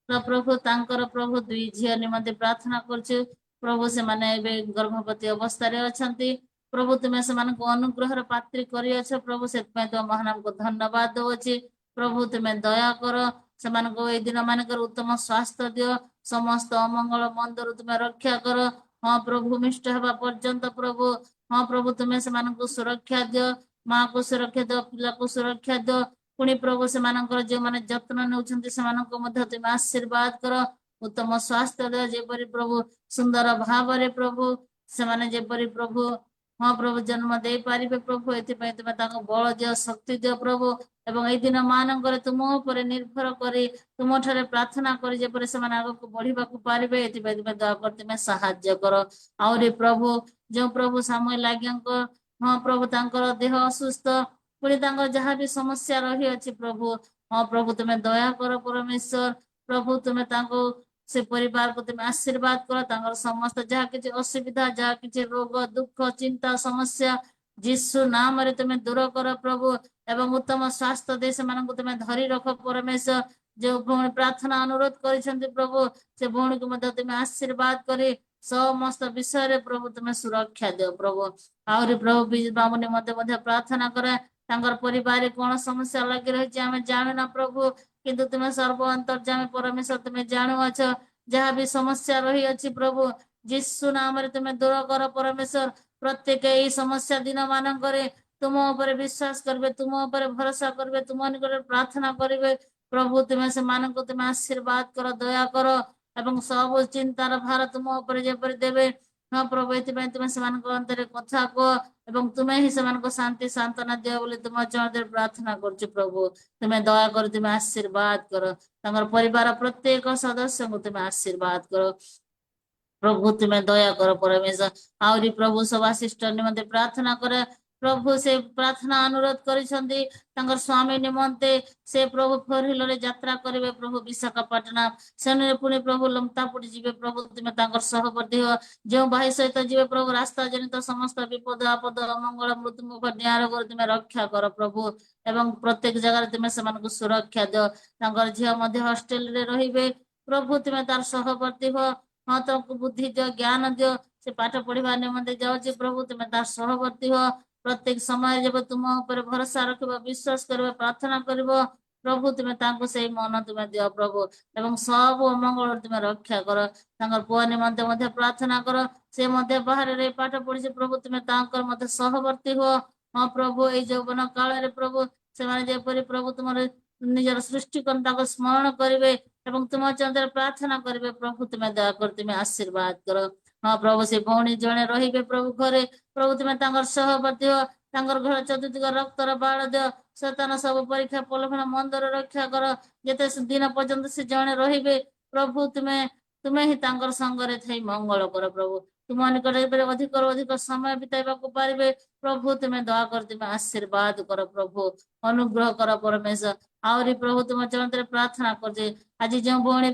ପ୍ରଭୁ ତାଙ୍କର ପ୍ରଭୁ ଦୁଇ ଝିଅ ନିମନ୍ତେ ପ୍ରାର୍ଥନା କରୁଛୁ प्रभु से माने एबे गर्भवती अवस्था रे अछंती प्रभु तुमे सेमानଙ୍କୁ अनुग्रहर पात्री करियछ प्रभु सेतपय तो महानाम को धन्यवाद दउछि प्रभु तुमे दया कर सेमानଙ୍କୁ ए दिन मानकर उत्तम स्वास्थ्य दियो समस्त अमंगल मंदर तुमे रक्षा कर हाँ प्रभु मिष्ट हवा पर्यंत प्रभु हाँ प्रभु तुमे सेमानଙ୍କୁ सुरक्षा दियो माँ को सुरक्षा दियो पिला को सुरक्षा दियो पुणी प्रभु सेमानଙ୍କର जे माने जत्न नेउछंती सेमानଙ୍କୁ ମଧ୍ୟ तुमे आशीर्वाद कर उत्तम स्वास्थ्य दियो जेपरि प्रभु सुंदर भावरे प्रभु सेमाने जेपरि प्रभु हाँ प्रभु जन्म दे पारिबे प्रभु एथिपय तुमे ताको बल दियो शक्ति दियो प्रभु एवं ए दिन मानकर तुम ऊपर निर्भर करी तुम ठारे प्रार्थना करी जेपरि सेमाने आगको बढ़िबाकू पारिबे एथिपय तुमे दया कर तुमे सहाय्य कर आउरी प्रभु जो प्रभु सामय लाग्यांको हाँ प्रभु तांकर देह असुस्थ पुणी तांकर जहाँ भी समस्या रही अछि प्रभु हाँ प्रभु तुमे दया कर परमेश्वर प्रभु तुमे तांको से परिवार को तुम आशीर्वाद कर तांकर समस्त जहाँ किछि असुविधा जहाँ किछि रोग दुख चिंता समस्या यीशु नाम रे तुम दूर कर प्रभु एवं उत्तम स्वास्थ्य दे सेमानଙ୍କୁ तुम धरी रख परमेश्वर जो भौणी प्रार्थना अनुरोध करिसेंती प्रभु से भौणी को मध्य तुम आशीर्वाद करी समस्त विषय रे प्रभु तुम सुरक्षा दियो प्रभु आउरी प्रभु बामुनि मध्य प्रार्थना करे तांकर परिवार कौन समस्या लगी रही आमे जानिना प्रभु किंतु तुम सर्व अंतर्जामी परमेश्वर तुम जानुअछ जहाँ भी समस्या रही अछि प्रभु यीशु नाम रे तुम दूर कर परमेश्वर प्रत्येक एई समस्या दिन मानकरे तुम ऊपर विश्वास करबे तुम ऊपर भरोसा करबे तुम निकट प्रार्थना करिवे प्रभु तुम से मानक तुम आशीर्वाद कर दया कर एवं सब चिंतार भार तुम ऊपर जेपरि देबे हाँ प्रभु एथिपय तुम सेमानक अंतरे कथा को एवं तुमे ही सेमानक शांति सांत्वना दियो बोली तुम चरणरे प्रार्थना करछु प्रभु तुमे दया कर तुमे आशीर्वाद कर तमर परिवार प्रत्येक सदस्य को तुमे आशीर्वाद कर प्रभु तुमे दया कर परमेश्वर आउरी प्रभु सभा सिस्टर निमंते प्रार्थना करे प्रभु से प्रार्थना अनुरोध करिसंती तांकर स्वामी निमंते से प्रभु फोर व्हीलर रे यात्रा करिवे प्रभु विशाखापट्टनम सेने पुणी प्रभु लमतापुटी जीवे प्रभु तुमे तांकर सहवर्ती हो जो भाई सहित जीवे प्रभु रास्ता जनित समस्त विपद आपद अमंगल मृत्यु मुख न्याय कर तुमे रक्षा कर प्रभु एवं प्रत्येक जगह तुमे सेमानଙ୍କୁ सुरक्षा दियो तांकर झिया मध्ये हॉस्टल रे रहिबे प्रभु तुमे तार सहवर्ती हो हाँ तुमको बुद्धि दियो ज्ञान दियो से पाठ पढ़िबा निमंते जाउछि प्रभु तुमे तार सहवर्ती हो प्रत्येक समय जब तुम ऊपर भरोसा रखिबो विश्वास करबो प्रार्थना करबो प्रभु तुमे तांको से मन तुमे दियो प्रभु एवं सब अमंगल तुमे रक्षा कर तांकर पुआ निमंते मध्ये प्रार्थना कर से मध्ये बाहर रे पाठ पढ़िसे प्रभु तुमे तांकर मध्ये सहवर्ती हो हाँ प्रभु ए यौवन काल रे प्रभु से माने जेपरि प्रभु तुमर निजर सृष्टिकर्ता को स्मरण करिवे एवं तुम चंद्र प्रार्थना करिवे प्रभु तुमे दया कर तुमे आशीर्वाद कर हाँ प्रभु से भौणी जणे रहिबे प्रभु घरे प्रभु तुमे तांकर सहवर्ती हो तांकर घर चतुर्दिग रक्तर बाड़ दियो शैतान सब परीक्षा पलभन मंदर रक्षा कर जेते दिन पर्यंत से जणे रहिबे प्रभु तुमे ही तांकर संगरे थई मंगल कर प्रभु तुम निकट अधिक समय बिताइबा को पारिबे प्रभु तुमे दया कर तुमे आशीर्वाद कर प्रभु अनुग्रह कर परमेश्वर आउरी प्रभु तुम चरणरे प्रार्थना करजे आज जो भौणी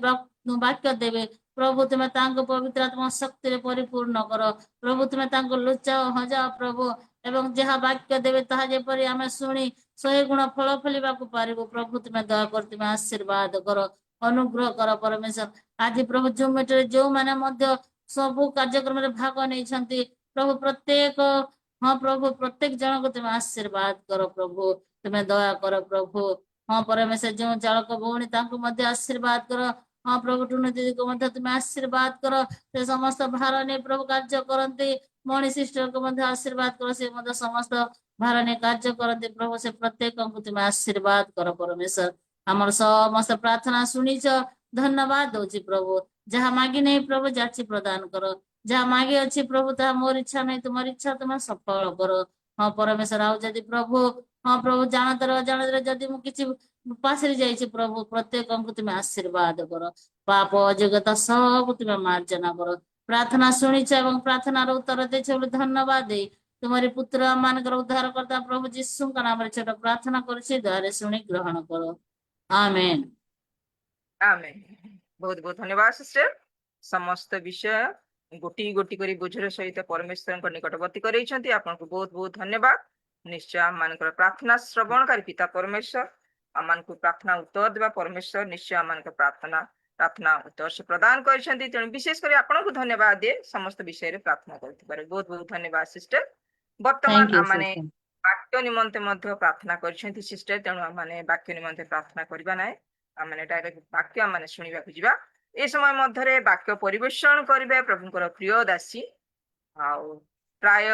वाक्य देवे प्रभु तुमे तांको पवित्र आत्मा शक्ति रे परिपूर्ण कर प्रभु तुमे तांको लुचाओ हजाओ प्रभु एवं जहाँ वाक्य देवे ताहा जेपरि आमे शुणी 100 गुण फल फलिबा को पारिबो प्रभु तुमे दया कर तुमे आशीर्वाद कर अनुग्रह कर परमेश्वर आज प्रभु जो मीटर जो माने मध्य सबु कार्यक्रम रे भाग नै छंती प्रभु प्रत्येक हाँ प्रभु प्रत्येक जन को तुमे आशीर्वाद कर प्रभु तुमे दया कर प्रभु हाँ परमेश्वर जो चालक भौणी तांको मध्य आशीर्वाद कर हाँ प्रभु टुनु दीदी को मध्य तुमे आशीर्वाद कर से समस्त भार ने प्रभु कार्य करंती मणि सिस्टर को मध्य आशीर्वाद कर से मध्य समस्त भार ने कार्य करंती प्रभु से प्रत्येक को तुमे आशीर्वाद कर परमेश्वर हमर समस्त प्रार्थना सुनिछ धन्यवाद दउछि प्रभु जहाँ मागी नहीं प्रभु जाछि प्रदान कर जहाँ मागी अछि प्रभु ता मोर इच्छा नहीं तुम्हार इच्छा तुम सफल कर हाँ परमेश्वर आउ जदि प्रभु हाँ प्रभु जानतर अजाणतर जदि मु किछि पासरी जाइछि प्रभु प्रत्येक को तुमे आशीर्वाद कर पाप अयोग्यता सब तुमे मार्जना कर प्रार्थना सुनिछ एवं प्रार्थना उत्तर देछ बोली धन्यवाद दे तुम्हारी पुत्र मानकर उद्धार करता प्रभु यीशु का नाम रे छोट प्रार्थना करछि दया सुनि ग्रहण करो आमेन आमेन बहुत बहुत धन्यवाद सिस्टर समस्त विषय गोटी गोटी करी बुझर सहित परमेश्वर निकटवर्ती करैछंती आपनको बहुत बहुत धन्यवाद निश्चय आम मानकर प्रार्थना श्रवणकारी पिता परमेश्वर आम मानक प्रार्थना उत्तर देवा परमेश्वर निश्चय आम मानक प्रार्थना प्रार्थना उत्तर से प्रदान कर तेणु विशेष कर आपन को धन्यवाद दिए समस्त विषय रे प्रार्थना करथिबारे बहुत बहुत धन्यवाद सिस्टर वर्तमान थैंक यू आमाने सिस्टर। वाक्य निमंते मध्य प्रार्थना करछंती सिस्टर तेणु आमाने वाक्य निमंते प्रार्थना करबा नाय आमाने डायरेक्ट वाक्य आमाने सुनिबा को जिबा ए समय मध्य रे वाक्य परिवेषण करिबे प्रभुकर प्रिय दासी आउ प्राय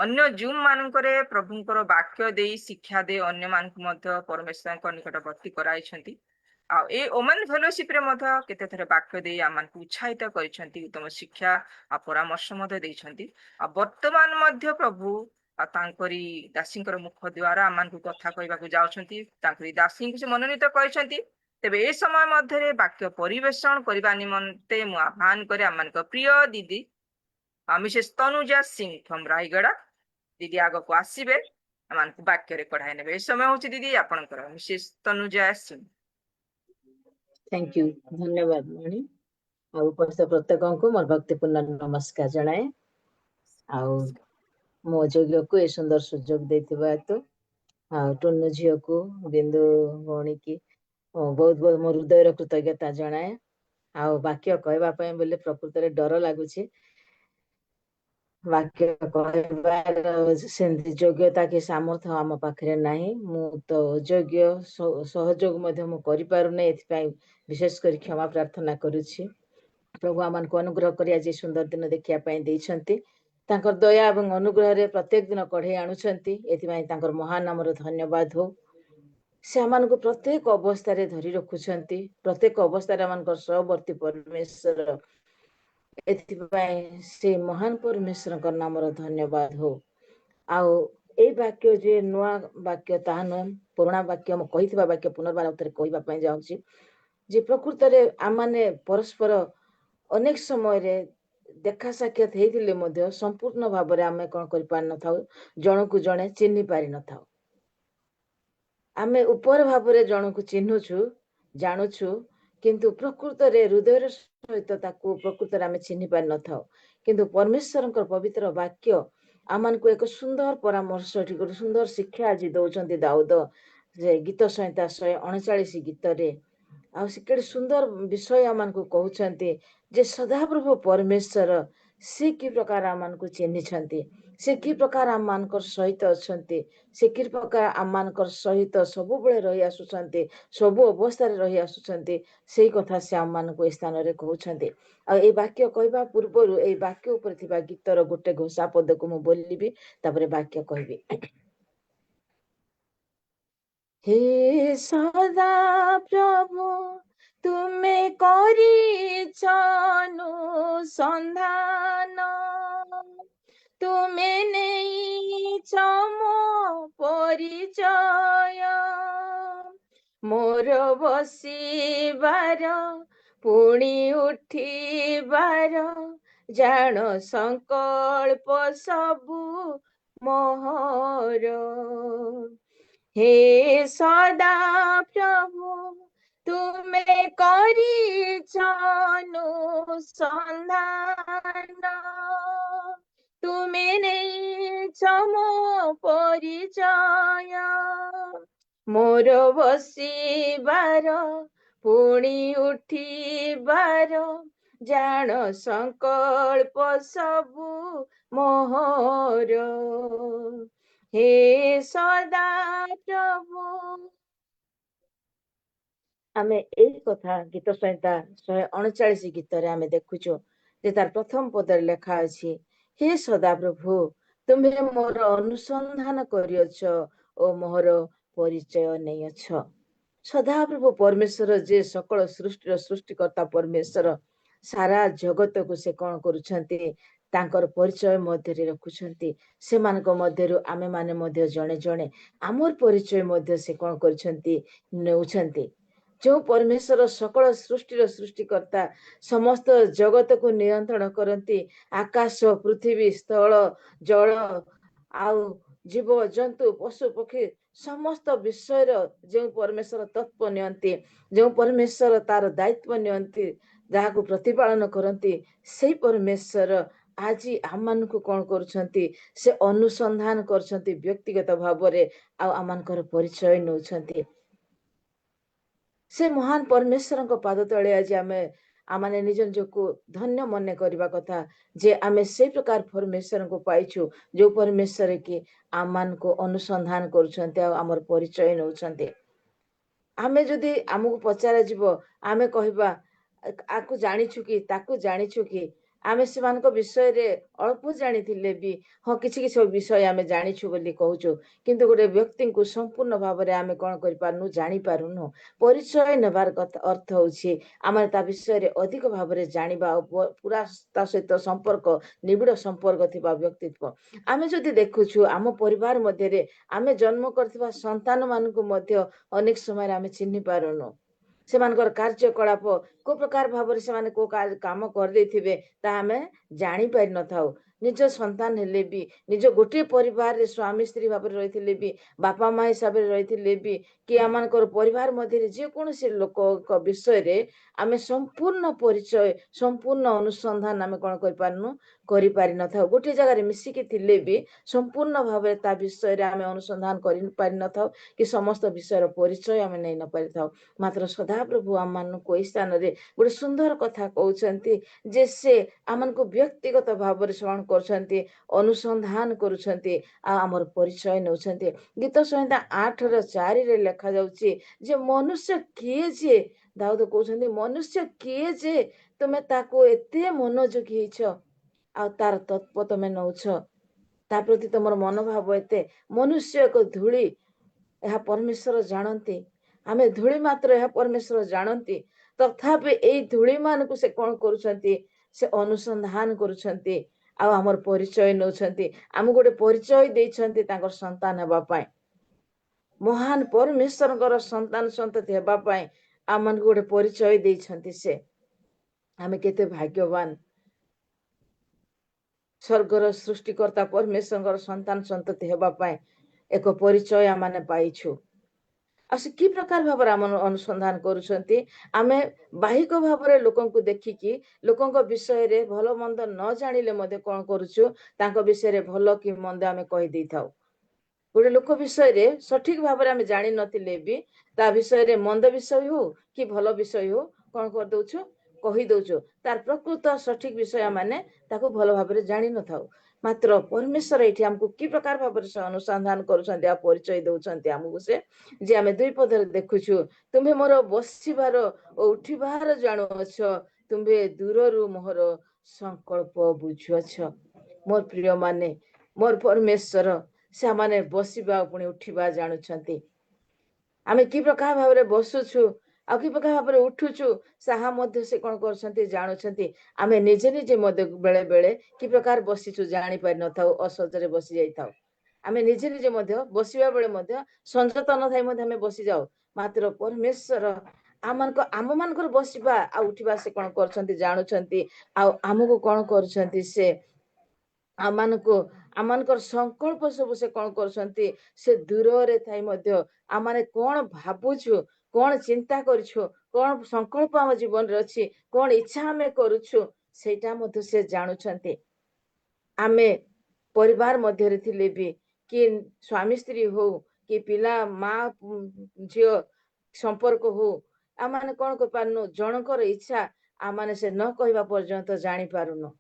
अन्य जूम मानकरे प्रभुଙ୍କର वाक्य देई शिक्षा दे अन्य मानक मध्य परमेश्वरଙ୍କ निकटवर्ती कराइछंती आ ए ओमेन फेलोशिप रे मध्य केते थरे वाक्य देई आमानकु उत्साहित करिछंती उत्तम शिक्षा आ परामर्श मध्य देइछंती आ वर्तमान मध्य प्रभु आ तांकरी दासीଙ୍କର मुख द्वारा आमानकु कथा कहबाकू जाउछंती तांकरी दासीଙ୍କୁ से मनोनीत करिछंती तेबे ए समय मध्य रे वाक्य परिवेषण करबा निमंते मु आह्वान करे आमानक प्रिय दीदी मिसेस तनुजा सिंह फ्रॉम रायगढ़ दीदी आग को आसीबे आमान को वाक्य रे पढ़ाई नेबे ए समय होची दीदी आपनकर Mrs Tanuja Singh thank you धन्यवाद मणि आ उपस्थित प्रत्येकଙ୍କୁ ମୋର ଭକ୍ତିପୂର୍ଣ୍ଣ ନମସ୍କାର ଜଣାଏ ଆଉ ମୋ ଯୋଗ୍ୟକୁ ଏ ସୁନ୍ଦର ସୁଯୋଗ ଦେଇଥିବା ହେତୁ ଆଉ ଟୁନୁ ଝିଅକୁ ବିନ୍ଦୁ ଭଉଣୀକି ବହୁତ ବହୁତ ମୋ ହୃଦୟର କୃତଜ୍ଞତା ଜଣାଏ ଆଉ ବାକ୍ୟ କହିବା ପାଇଁ ବୋଲି ପ୍ରକୃତରେ ଡର ଲାଗୁଛି ବାକ୍ୟ କହିବାର ସେମିତି ଯୋଗ୍ୟତା କି ସାମର୍ଥ୍ୟ ଆମ ପାଖରେ ନାହିଁ ମୁଁ ତ ଯୋଗ୍ୟ ସହଯୋଗ ମଧ୍ୟ ମୁଁ କରିପାରୁନି ଏଥିପାଇଁ ବିଶେଷ କରି କ୍ଷମା ପ୍ରାର୍ଥନା କରୁଛି ପ୍ରଭୁ ଆମମାନଙ୍କୁ ଅନୁଗ୍ରହ କରି ଆଜି ସୁନ୍ଦର ଦିନ ଦେଖିବା ପାଇଁ ଦେଇଛନ୍ତି ତାଙ୍କର ଦୟା ଏବଂ ଅନୁଗ୍ରହରେ ପ୍ରତ୍ୟେକ ଦିନ କଢେଇ ଆଣୁଛନ୍ତି ଏଥିପାଇଁ ତାଙ୍କର ମହାନ ନାମର ଧନ୍ୟବାଦ ହଉ ସେ ଆମମାନଙ୍କୁ ପ୍ରତ୍ୟେକ ଅବସ୍ଥାରେ ଧରି ରଖୁଛନ୍ତି ପ୍ରତ୍ୟେକ ଅବସ୍ଥାରେ ଆମଙ୍କର ସହବର୍ତ୍ତୀ ପରମେଶ୍ୱର ଏଥିପାଇଁ ସେ ମହାନ ପରମେଶ୍ୱରଙ୍କ ନାମର ଧନ୍ୟବାଦ ହଉ ଆଉ ଏଇ ବାକ୍ୟ ଯେ ନୂଆ ବାକ୍ୟ ତାହା ନୁହେଁ ପୁରୁଣା ବାକ୍ୟ ମୁଁ କହିଥିବା ବାକ୍ୟ ପୁନର୍ବାର ଉତ୍ତରେ କହିବା ପାଇଁ ଯାଉଛି ଯେ ପ୍ରକୃତରେ ଆମମାନେ ପରସ୍ପର ଅନେକ ସମୟରେ ଦେଖା ସାକ୍ଷାତ ହେଇଥିଲେ ମଧ୍ୟ ସମ୍ପୂର୍ଣ୍ଣ ଭାବରେ ଆମେ କଣ କରିପାରିନଥାଉ ଜଣକୁ ଜଣେ ଚିହ୍ନି ପାରିନଥାଉ ଆମେ ଉପର ଭାବରେ ଜଣକୁ ଚିହ୍ନୁଛୁ ଜାଣୁଛୁ କିନ୍ତୁ ପ୍ରକୃତରେ ହୃଦୟର ସହିତ ତାକୁ ପ୍ରକୃତରେ ଆମେ ଚିହ୍ନି ପାରିନଥାଉ କିନ୍ତୁ ପରମେଶ୍ୱରଙ୍କର ପବିତ୍ର ବାକ୍ୟ ଆମମାନଙ୍କୁ ଏକ ସୁନ୍ଦର ପରାମର୍ଶ ଏଠି ଗୋଟେ ସୁନ୍ଦର ଶିକ୍ଷା ଆଜି ଦଉଛନ୍ତି ଦାଉଦ ଯେ ଗୀତ ସଂହିତା 139 ଗୀତରେ ଆଉ ସେ କେତେ ସୁନ୍ଦର ବିଷୟ ଆମମାନଙ୍କୁ କହୁଛନ୍ତି ଯେ ସଦାପ୍ରଭୁ ପରମେଶ୍ୱର ସେ କି ପ୍ରକାର ଆମମାନଙ୍କୁ ଚିହ୍ନିଛନ୍ତି ସେ କି ପ୍ରକାର ଆମମାନଙ୍କର ସହିତ ଅଛନ୍ତି ସେ କି ପ୍ରକାର ଆମମାନଙ୍କର ସହିତ ସବୁବେଳେ ରହି ଆସୁଛନ୍ତି ସବୁ ଅବସ୍ଥାରେ ରହି ଆସୁଛନ୍ତି ସେଇ କଥା ସେ ଆମମାନଙ୍କୁ ଏ ସ୍ଥାନରେ କହୁଛନ୍ତି ଆଉ ଏଇ ବାକ୍ୟ କହିବା ପୂର୍ବରୁ ଏଇ ବାକ୍ୟ ଉପରେ ଥିବା ଗୀତର ଗୋଟେ ଘୋଷା ପଦକୁ ମୁଁ ବୋଲିବି ତାପରେ ବାକ୍ୟ କହିବି हे सदा प्रभु तुमे କରିଛ ଅନୁସନ୍ଧାନ ତୁମେ ନେଇଛ ମୋ ପରିଚୟ ମୋର ବସିବାର ପୁଣି ଉଠିବାର ଜାଣ ସଂକଳ୍ପ ସବୁ ମୋହର हे सदा प्रभु तुमे କରିଛ ଅନୁସନ୍ଧାନ ତୁମେ ନେଇଛ ମୋ ପରିଚୟ ମୋର ବସିବାର ପୁଣି ଉଠିବାର ଜାଣ ସଂକଳ୍ପ ସବୁ ମୋହର हे सदा प्रभु ଆମେ ଏଇ କଥା ଗୀତ ସଂହିତା 139 ଗୀତରେ ଆମେ ଦେଖୁଛୁ ଯେ ତାର ପ୍ରଥମ ପଦରେ ଲେଖା ଅଛି हे ସଦା ପ୍ରଭୁ ତୁମେ ମୋର ଅନୁସନ୍ଧାନ କରିଅଛ ଓ ମୋର ପରିଚୟ ନେଇଅଛ ସଦାପ୍ରଭୁ ପରମେଶ୍ୱର ଯେ ସକଳ ସୃଷ୍ଟିର ସୃଷ୍ଟିକର୍ତ୍ତା ପରମେଶ୍ୱର ସାରା ଜଗତକୁ ସେ କଣ କରୁଛନ୍ତି ତାଙ୍କର ପରିଚୟ ମଧ୍ୟରେ ରଖୁଛନ୍ତି ସେମାନଙ୍କ ମଧ୍ୟରୁ ଆମେ ମାନେ ମଧ୍ୟ ଜଣେ ଜଣେ ଆମର ପରିଚୟ ମଧ୍ୟ ସେ କଣ କରିଛନ୍ତି ନେଉଛନ୍ତି ଯୋଉ ପରମେଶ୍ୱର ସକଳ ସୃଷ୍ଟିର ସୃଷ୍ଟିକର୍ତ୍ତା ସମସ୍ତ ଜଗତକୁ ନିୟନ୍ତ୍ରଣ କରନ୍ତି ଆକାଶ ପୃଥିବୀ ସ୍ଥଳ ଜଳ ଆଉ ଜୀବ ଜନ୍ତୁ ପଶୁ ପକ୍ଷୀ ସମସ୍ତ ବିଷୟର ଯେଉଁ ପରମେଶ୍ୱର ତତ୍ଵ ନିଅନ୍ତି ଯେଉଁ ପରମେଶ୍ୱର ତାର ଦାୟିତ୍ଵ ନିଅନ୍ତି ଯାହାକୁ ପ୍ରତିପାଳନ କରନ୍ତି ସେଇ ପରମେଶ୍ୱର ଆଜି ଆମମାନଙ୍କୁ କଣ କରୁଛନ୍ତି ସେ ଅନୁସନ୍ଧାନ କରୁଛନ୍ତି ବ୍ୟକ୍ତିଗତ ଭାବରେ ଆଉ ଆମମାନଙ୍କର ପରିଚୟ ନେଉଛନ୍ତି से महान परमेश्वर पाद तले आज आम निज निजको धन्य मन करने कथा जे आम से प्रकार परमेश्वर को पाइछु जो परमेश्वर की आम मान को अनुसंधान कर परिचय नौ आमे जदि आमको पचार आमे कहबा आकु जानिछु कि ताकु जानिछु कि आमे सेमानक विषय रे अल्प जानिथिले भी हाँ किछि किछि विषय आमे जानिछु बोली कहूछु किंतु गोटे व्यक्ति को संपूर्ण भाव में आमे कोन करि पारनु जानि पारुनु परिचय नेबार अर्थ होछि आमे ता विषय रे अधिक भाव में जानिबा पूरा ता सहित संपर्क निबिड़ संपर्क थिबा व्यक्तित्व आमे जदि देखुछु आम परिवार मध्य रे आमे जन्म करथिबा संतान मानकु मध्य अनेक समय आमे चिन्हि पारुनु सेमानकर कार्यकलाप को प्रकार भाव से को काम कर देथिबे ता आमे जानि पारि न थाउ निज संतान हेले भी निज गोटे परिवार रे स्वामी स्त्री भाव रही भी बापा माँ हिसाब से रही भी कि आमर परिवार मध्य जे कौन से लोक विषय रे आमे संपूर्ण परिचय संपूर्ण अनुसंधान आमे कौन करि पारि न थाउ गोटे जगह मिसिकी थिले भी संपूर्ण भाव ता विषय रे आमे अनुसंधान करि पारि न थाउ कि समस्त विषय परिचय आमे नै न पारि थाउ मात्र सदा प्रभु आम मान को स्थान रे गोटे सुंदर कथा कहउछंती जे से आमन को व्यक्तिगत भाव रे श्रवण करछंती अनुसंधान करूछंती आ हमर परिचय नउछंती गीत संहिता 8:4 रे लिखा जाउची जे मनुष्य किए जे दाऊद कहउछंती मनुष्य किए जे तुमे ताको एते मनोयोगी हिछ आ तार तत्व तुमे नउछ ता प्रति तमर मनोभाव एते मनुष्य एक धूली यह परमेश्वर जानती आमे धूली मात्र यह परमेश्वर जानती तथापि एई धूली मान को से कौन करूछंती से अनुसंधान करूछंती आ हमर परिचय नउछंती आम गोटे परिचय देइछंती तांकर संतान हेबा पई महान परमेश्वरकर संतान संतति हेबा पई आमन गोटे परिचय देइछंती से आमे केते भाग्यवान स्वर्गर सृष्टिकर्ता परमेश्वरकर संतान संतति हेबा पई एक परिचय आमाने पाइछु आ से कि प्रकार भाव अनुसंधान करूछंती आमे बाहिक भाव रे लोकन को देखिकी लोकन को विषय रे भलो मंद न जानिले मधे कोन करूछु तांको विषय रे भलो कि मंद आमे कहि देई थाउ गोटे लोक विषय रे सठिक भाव रे आमे जानि नथिले भी ता विषय रे मंद विषय हो कि भलो विषय हो कोन कर दउछु कहि दउछु तार प्रकृत सठिक विषय माने ताको भलो भाव रे जानि न थाउ मात्र परमेश्वर एठी हमको कि प्रकार भाव से अनुसंधान करूछंती आ परिचय दउछंती हमको से जे आमे दुई पदर देखुछु तुम्हे मोर बसिबार ओ उठिबार जानुअछ तुम्हे दूररु मोर संकल्प बुझुअछ मोर प्रिय माने मोर परमेश्वर से माने बसिबा पुणी उठिबा जानुछंती आमे कि प्रकार भाव रे बसुछु आ कि प्रकार भाव रे उठुछु साहा मध्य से कोन करछंती जानुछंती आमे निजे निजे मध्य बेले बेले कि प्रकार बसिछु जानि पारि न थाउ असजरे बसि जाई थाउ आमे निजे निजे मध्य बसिबा बेले मध्य संजत न थाई मध्य आमे बसि जाऊ मात्र परमेश्वर आम मानकर बसिबा आ उठिबा से कोन करछंती जानुछंती आ हमको कोन करछंती से आमनकर संकल्प सब से कोन करछंती से दूर रे थाई मध्य आमाने कोन भाबुछु कोन चिंता करछु कोन संकल्प आम जीवन रे अछि कोन इच्छा हमें करूछु सेटा मध्य से जानुछंती आमे परिवार मध्य रे थिले भी कि स्वामी स्त्री हो कि पिला माँ झियो संपर्क हो आमाने कोन कर पारनु जनकर इच्छा आमाने से न कहबा पर्यंत जानि पारुनु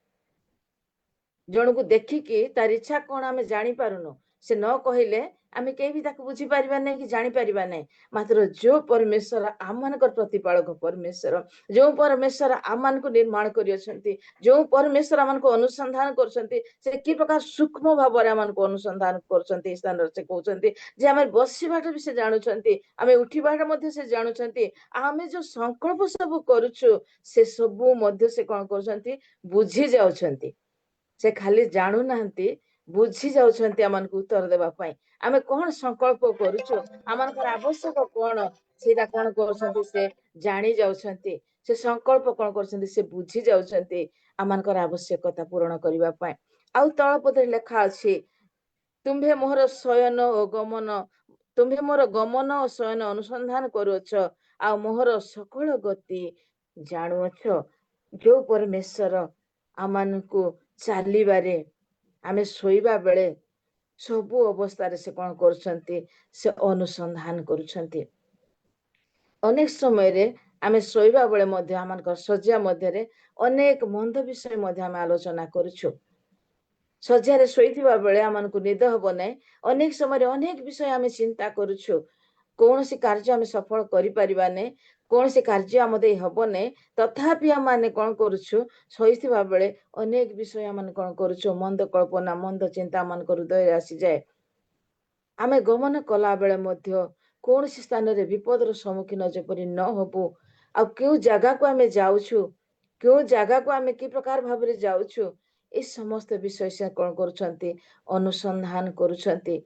जन को देखिकी तार इच्छा कौन आमे जानी पारुनु से न कहले आमे केही भी ताको बुझी पारिबा नै कि जानी पारिबा नै मात्र जो परमेश्वर आमनकर प्रतिपालक परमेश्वर जो परमेश्वर आमन को निर्माण करियछंती जो परमेश्वर आमन को अनुसंधान करछंती से कि प्रकार सूक्ष्म भाव रे आमन को अनुसंधान करछंती स्थान रे से कहउछंती जे आमे बसिबाटा भी से जानुछंती आमे उठिबाटा मध्ये से जानुछंती आमे जो संकल्प सब करूछु से सब मध्ये से कोन करछंती बुझी जाउछंती से खाली जानू नांती बुझी जाउछंती आमन को उत्तर देबा पई आमे कोन संकल्प करूछु आमनकर आवश्यक कोन सेटा कोन करछंती से जानी जाउछंती से संकल्प कोन करछंती से बुझी जाउछंती आमनकर आवश्यकता पूर्ण करिबा पई आउ तळ पदे लेखा अछि तुम्हे मोर शयन ओ गमन तुम्हे मोर गमन ओ शयन अनुसंधान करूछ आ मोर सकल गति जानुअछ जो परमेश्वर आमन को चालिबारे आमे सोइबा बेले सबु अवस्था रे से कोन करछंती से अनुसंधान करूछंती ଅନେକ ସମୟରେ ଆମେ ଶୋଇବା ବେଳେ ମଧ୍ୟ ଆମମାନଙ୍କର ଶଯ୍ୟା ମଧ୍ୟରେ ଅନେକ ମନ୍ଦ ବିଷୟ ମଧ୍ୟ ଆମେ ଆଲୋଚନା କରୁଛୁ। ଶଯ୍ୟାରେ ଶୋଇଥିବା ବେଳେ ଆମମାନଙ୍କୁ ନିଦ ହବ ନାହିଁ। ଅନେକ ସମୟରେ ଅନେକ ବିଷୟ ଆମେ ଚିନ୍ତା କରୁଛୁ। କୌଣସି କାର୍ଯ୍ୟ ଆମେ ସଫଳ କରିପାରିବା ନାହିଁ, କୌଣସି କାର୍ଯ୍ୟ ଆମ ଦେଇ ହବ ନାହିଁ। ତଥାପି ଆମମାନେ କଣ କରୁଛୁ, ଶୋଇଥିବା ବେଳେ ଅନେକ ବିଷୟ ଆମେ କଣ କରୁଛୁ, ମନ୍ଦ କଳ୍ପନା ମନ୍ଦ ଚିନ୍ତା ଆମମାନଙ୍କ ହୃଦୟରେ ଆସିଯାଏ। ଆମେ ଗମନ କଲା ବେଳେ ମଧ୍ୟ କୌଣସି ସ୍ଥାନରେ ବିପଦର ସମ୍ମୁଖୀନ ଯେପରି ନ ହବୁ, ଆଉ କେଉଁ ଜାଗାକୁ ଆମେ ଯାଉଛୁ, କେଉଁ ଜାଗାକୁ ଆମେ କି ପ୍ରକାର ଭାବରେ ଯାଉଛୁ, ଏ ସମସ୍ତ ବିଷୟ ସେ କଣ କରୁଛନ୍ତି, ଅନୁସନ୍ଧାନ କରୁଛନ୍ତି।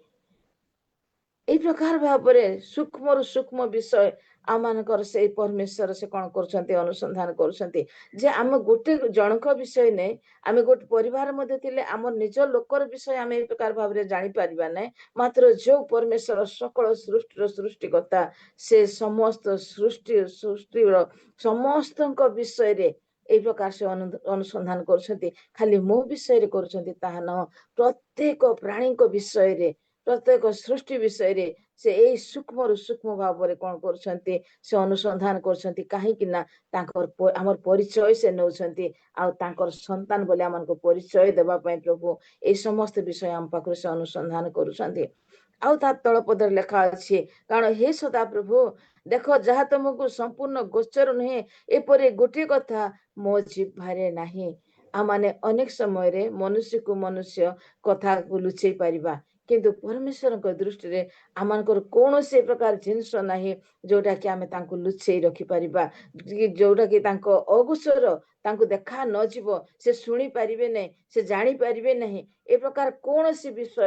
এই ପ୍ରକାର ଭାବରେ ସୂକ୍ଷ୍ମରୁ ସୂକ୍ଷ୍ମ ବିଷୟ ଆମମାନଙ୍କର ସେଇ ପରମେଶ୍ୱର ସେ କଣ କରୁଛନ୍ତି, ଅନୁସନ୍ଧାନ କରୁଛନ୍ତି। ଯେ ଆମେ ଗୋଟେ ଜଣଙ୍କ ବିଷୟ ନେଇ ଆମେ ଗୋଟେ ପରିବାର ମଧ୍ୟ ଥିଲେ ଆମ ନିଜ ଲୋକର ବିଷୟ ଆମେ এই ପ୍ରକାର ଭାବରେ ଜାଣିପାରିବା ନାହିଁ। ମାତ୍ର ଯୋଉ ପରମେଶ୍ୱର ସକଳ ସୃଷ୍ଟିର ସୃଷ୍ଟିକର୍ତ୍ତା, ସେ ସମସ୍ତ ସୃଷ୍ଟିର ସମସ୍ତଙ୍କ ବିଷୟରେ এই ପ୍ରକାର ସେ ଅନୁସନ୍ଧାନ କରୁଛନ୍ତି। ଖାଲି ମୋ ବିଷୟରେ କରୁଛନ୍ତି ତାହା ନୁହଁ, ପ୍ରତ୍ୟେକ ପ୍ରାଣୀଙ୍କ ବିଷୟରେ, ପ୍ରତ୍ୟେକ ସୃଷ୍ଟି ବିଷୟରେ ସେ ଏଇ ସୂକ୍ଷ୍ମରୁ ସୂକ୍ଷ୍ମ ଭାବରେ କଣ କରୁଛନ୍ତି, ସେ ଅନୁସନ୍ଧାନ କରୁଛନ୍ତି। କାହିଁକି ନା ତାଙ୍କର ଆମର ପରିଚୟ ସେ ନେଉଛନ୍ତି, ଆଉ ତାଙ୍କର ସନ୍ତାନ ବୋଲି ଆମମାନଙ୍କୁ ପରିଚୟ ଦେବା ପାଇଁ ପ୍ରଭୁ ଏଇ ସମସ୍ତ ବିଷୟ ଆମ ପାଖରେ ସେ ଅନୁସନ୍ଧାନ କରୁଛନ୍ତି। ଆଉ ତା ତଳ ପଦରେ ଲେଖା ଅଛି, କାରଣ ହେ ସଦା ପ୍ରଭୁ ଦେଖ, ଯାହା ତମକୁ ସମ୍ପୂର୍ଣ୍ଣ ଗୋଚର ନୁହେଁ ଏପରି ଗୋଟିଏ କଥା ମୋ ଜିହ୍ବାରେ ନାହିଁ। ଆମମାନେ ଅନେକ ସମୟରେ ମନୁଷ୍ୟକୁ ମନୁଷ୍ୟ କଥାକୁ ଲୁଚେଇ ପାରିବା, କିନ୍ତୁ ପରମେଶ୍ୱରଙ୍କ ଦୃଷ୍ଟିରେ ଆମମାନଙ୍କର କୌଣସି ପ୍ରକାର ଜିନିଷ ନାହିଁ ଯୋଉଟା କି ଆମେ ତାଙ୍କୁ ଲୁଚେଇ ରଖିପାରିବା, ଯୋଉଟା କି ତାଙ୍କ ଅଗୋଚର, ତାଙ୍କୁ ଦେଖା ନଯିବ, ସେ ଶୁଣି ପାରିବେ ନାହିଁ, ସେ ଜାଣିପାରିବେ ନାହିଁ। ଏ ପ୍ରକାର କୌଣସି ବିଷୟ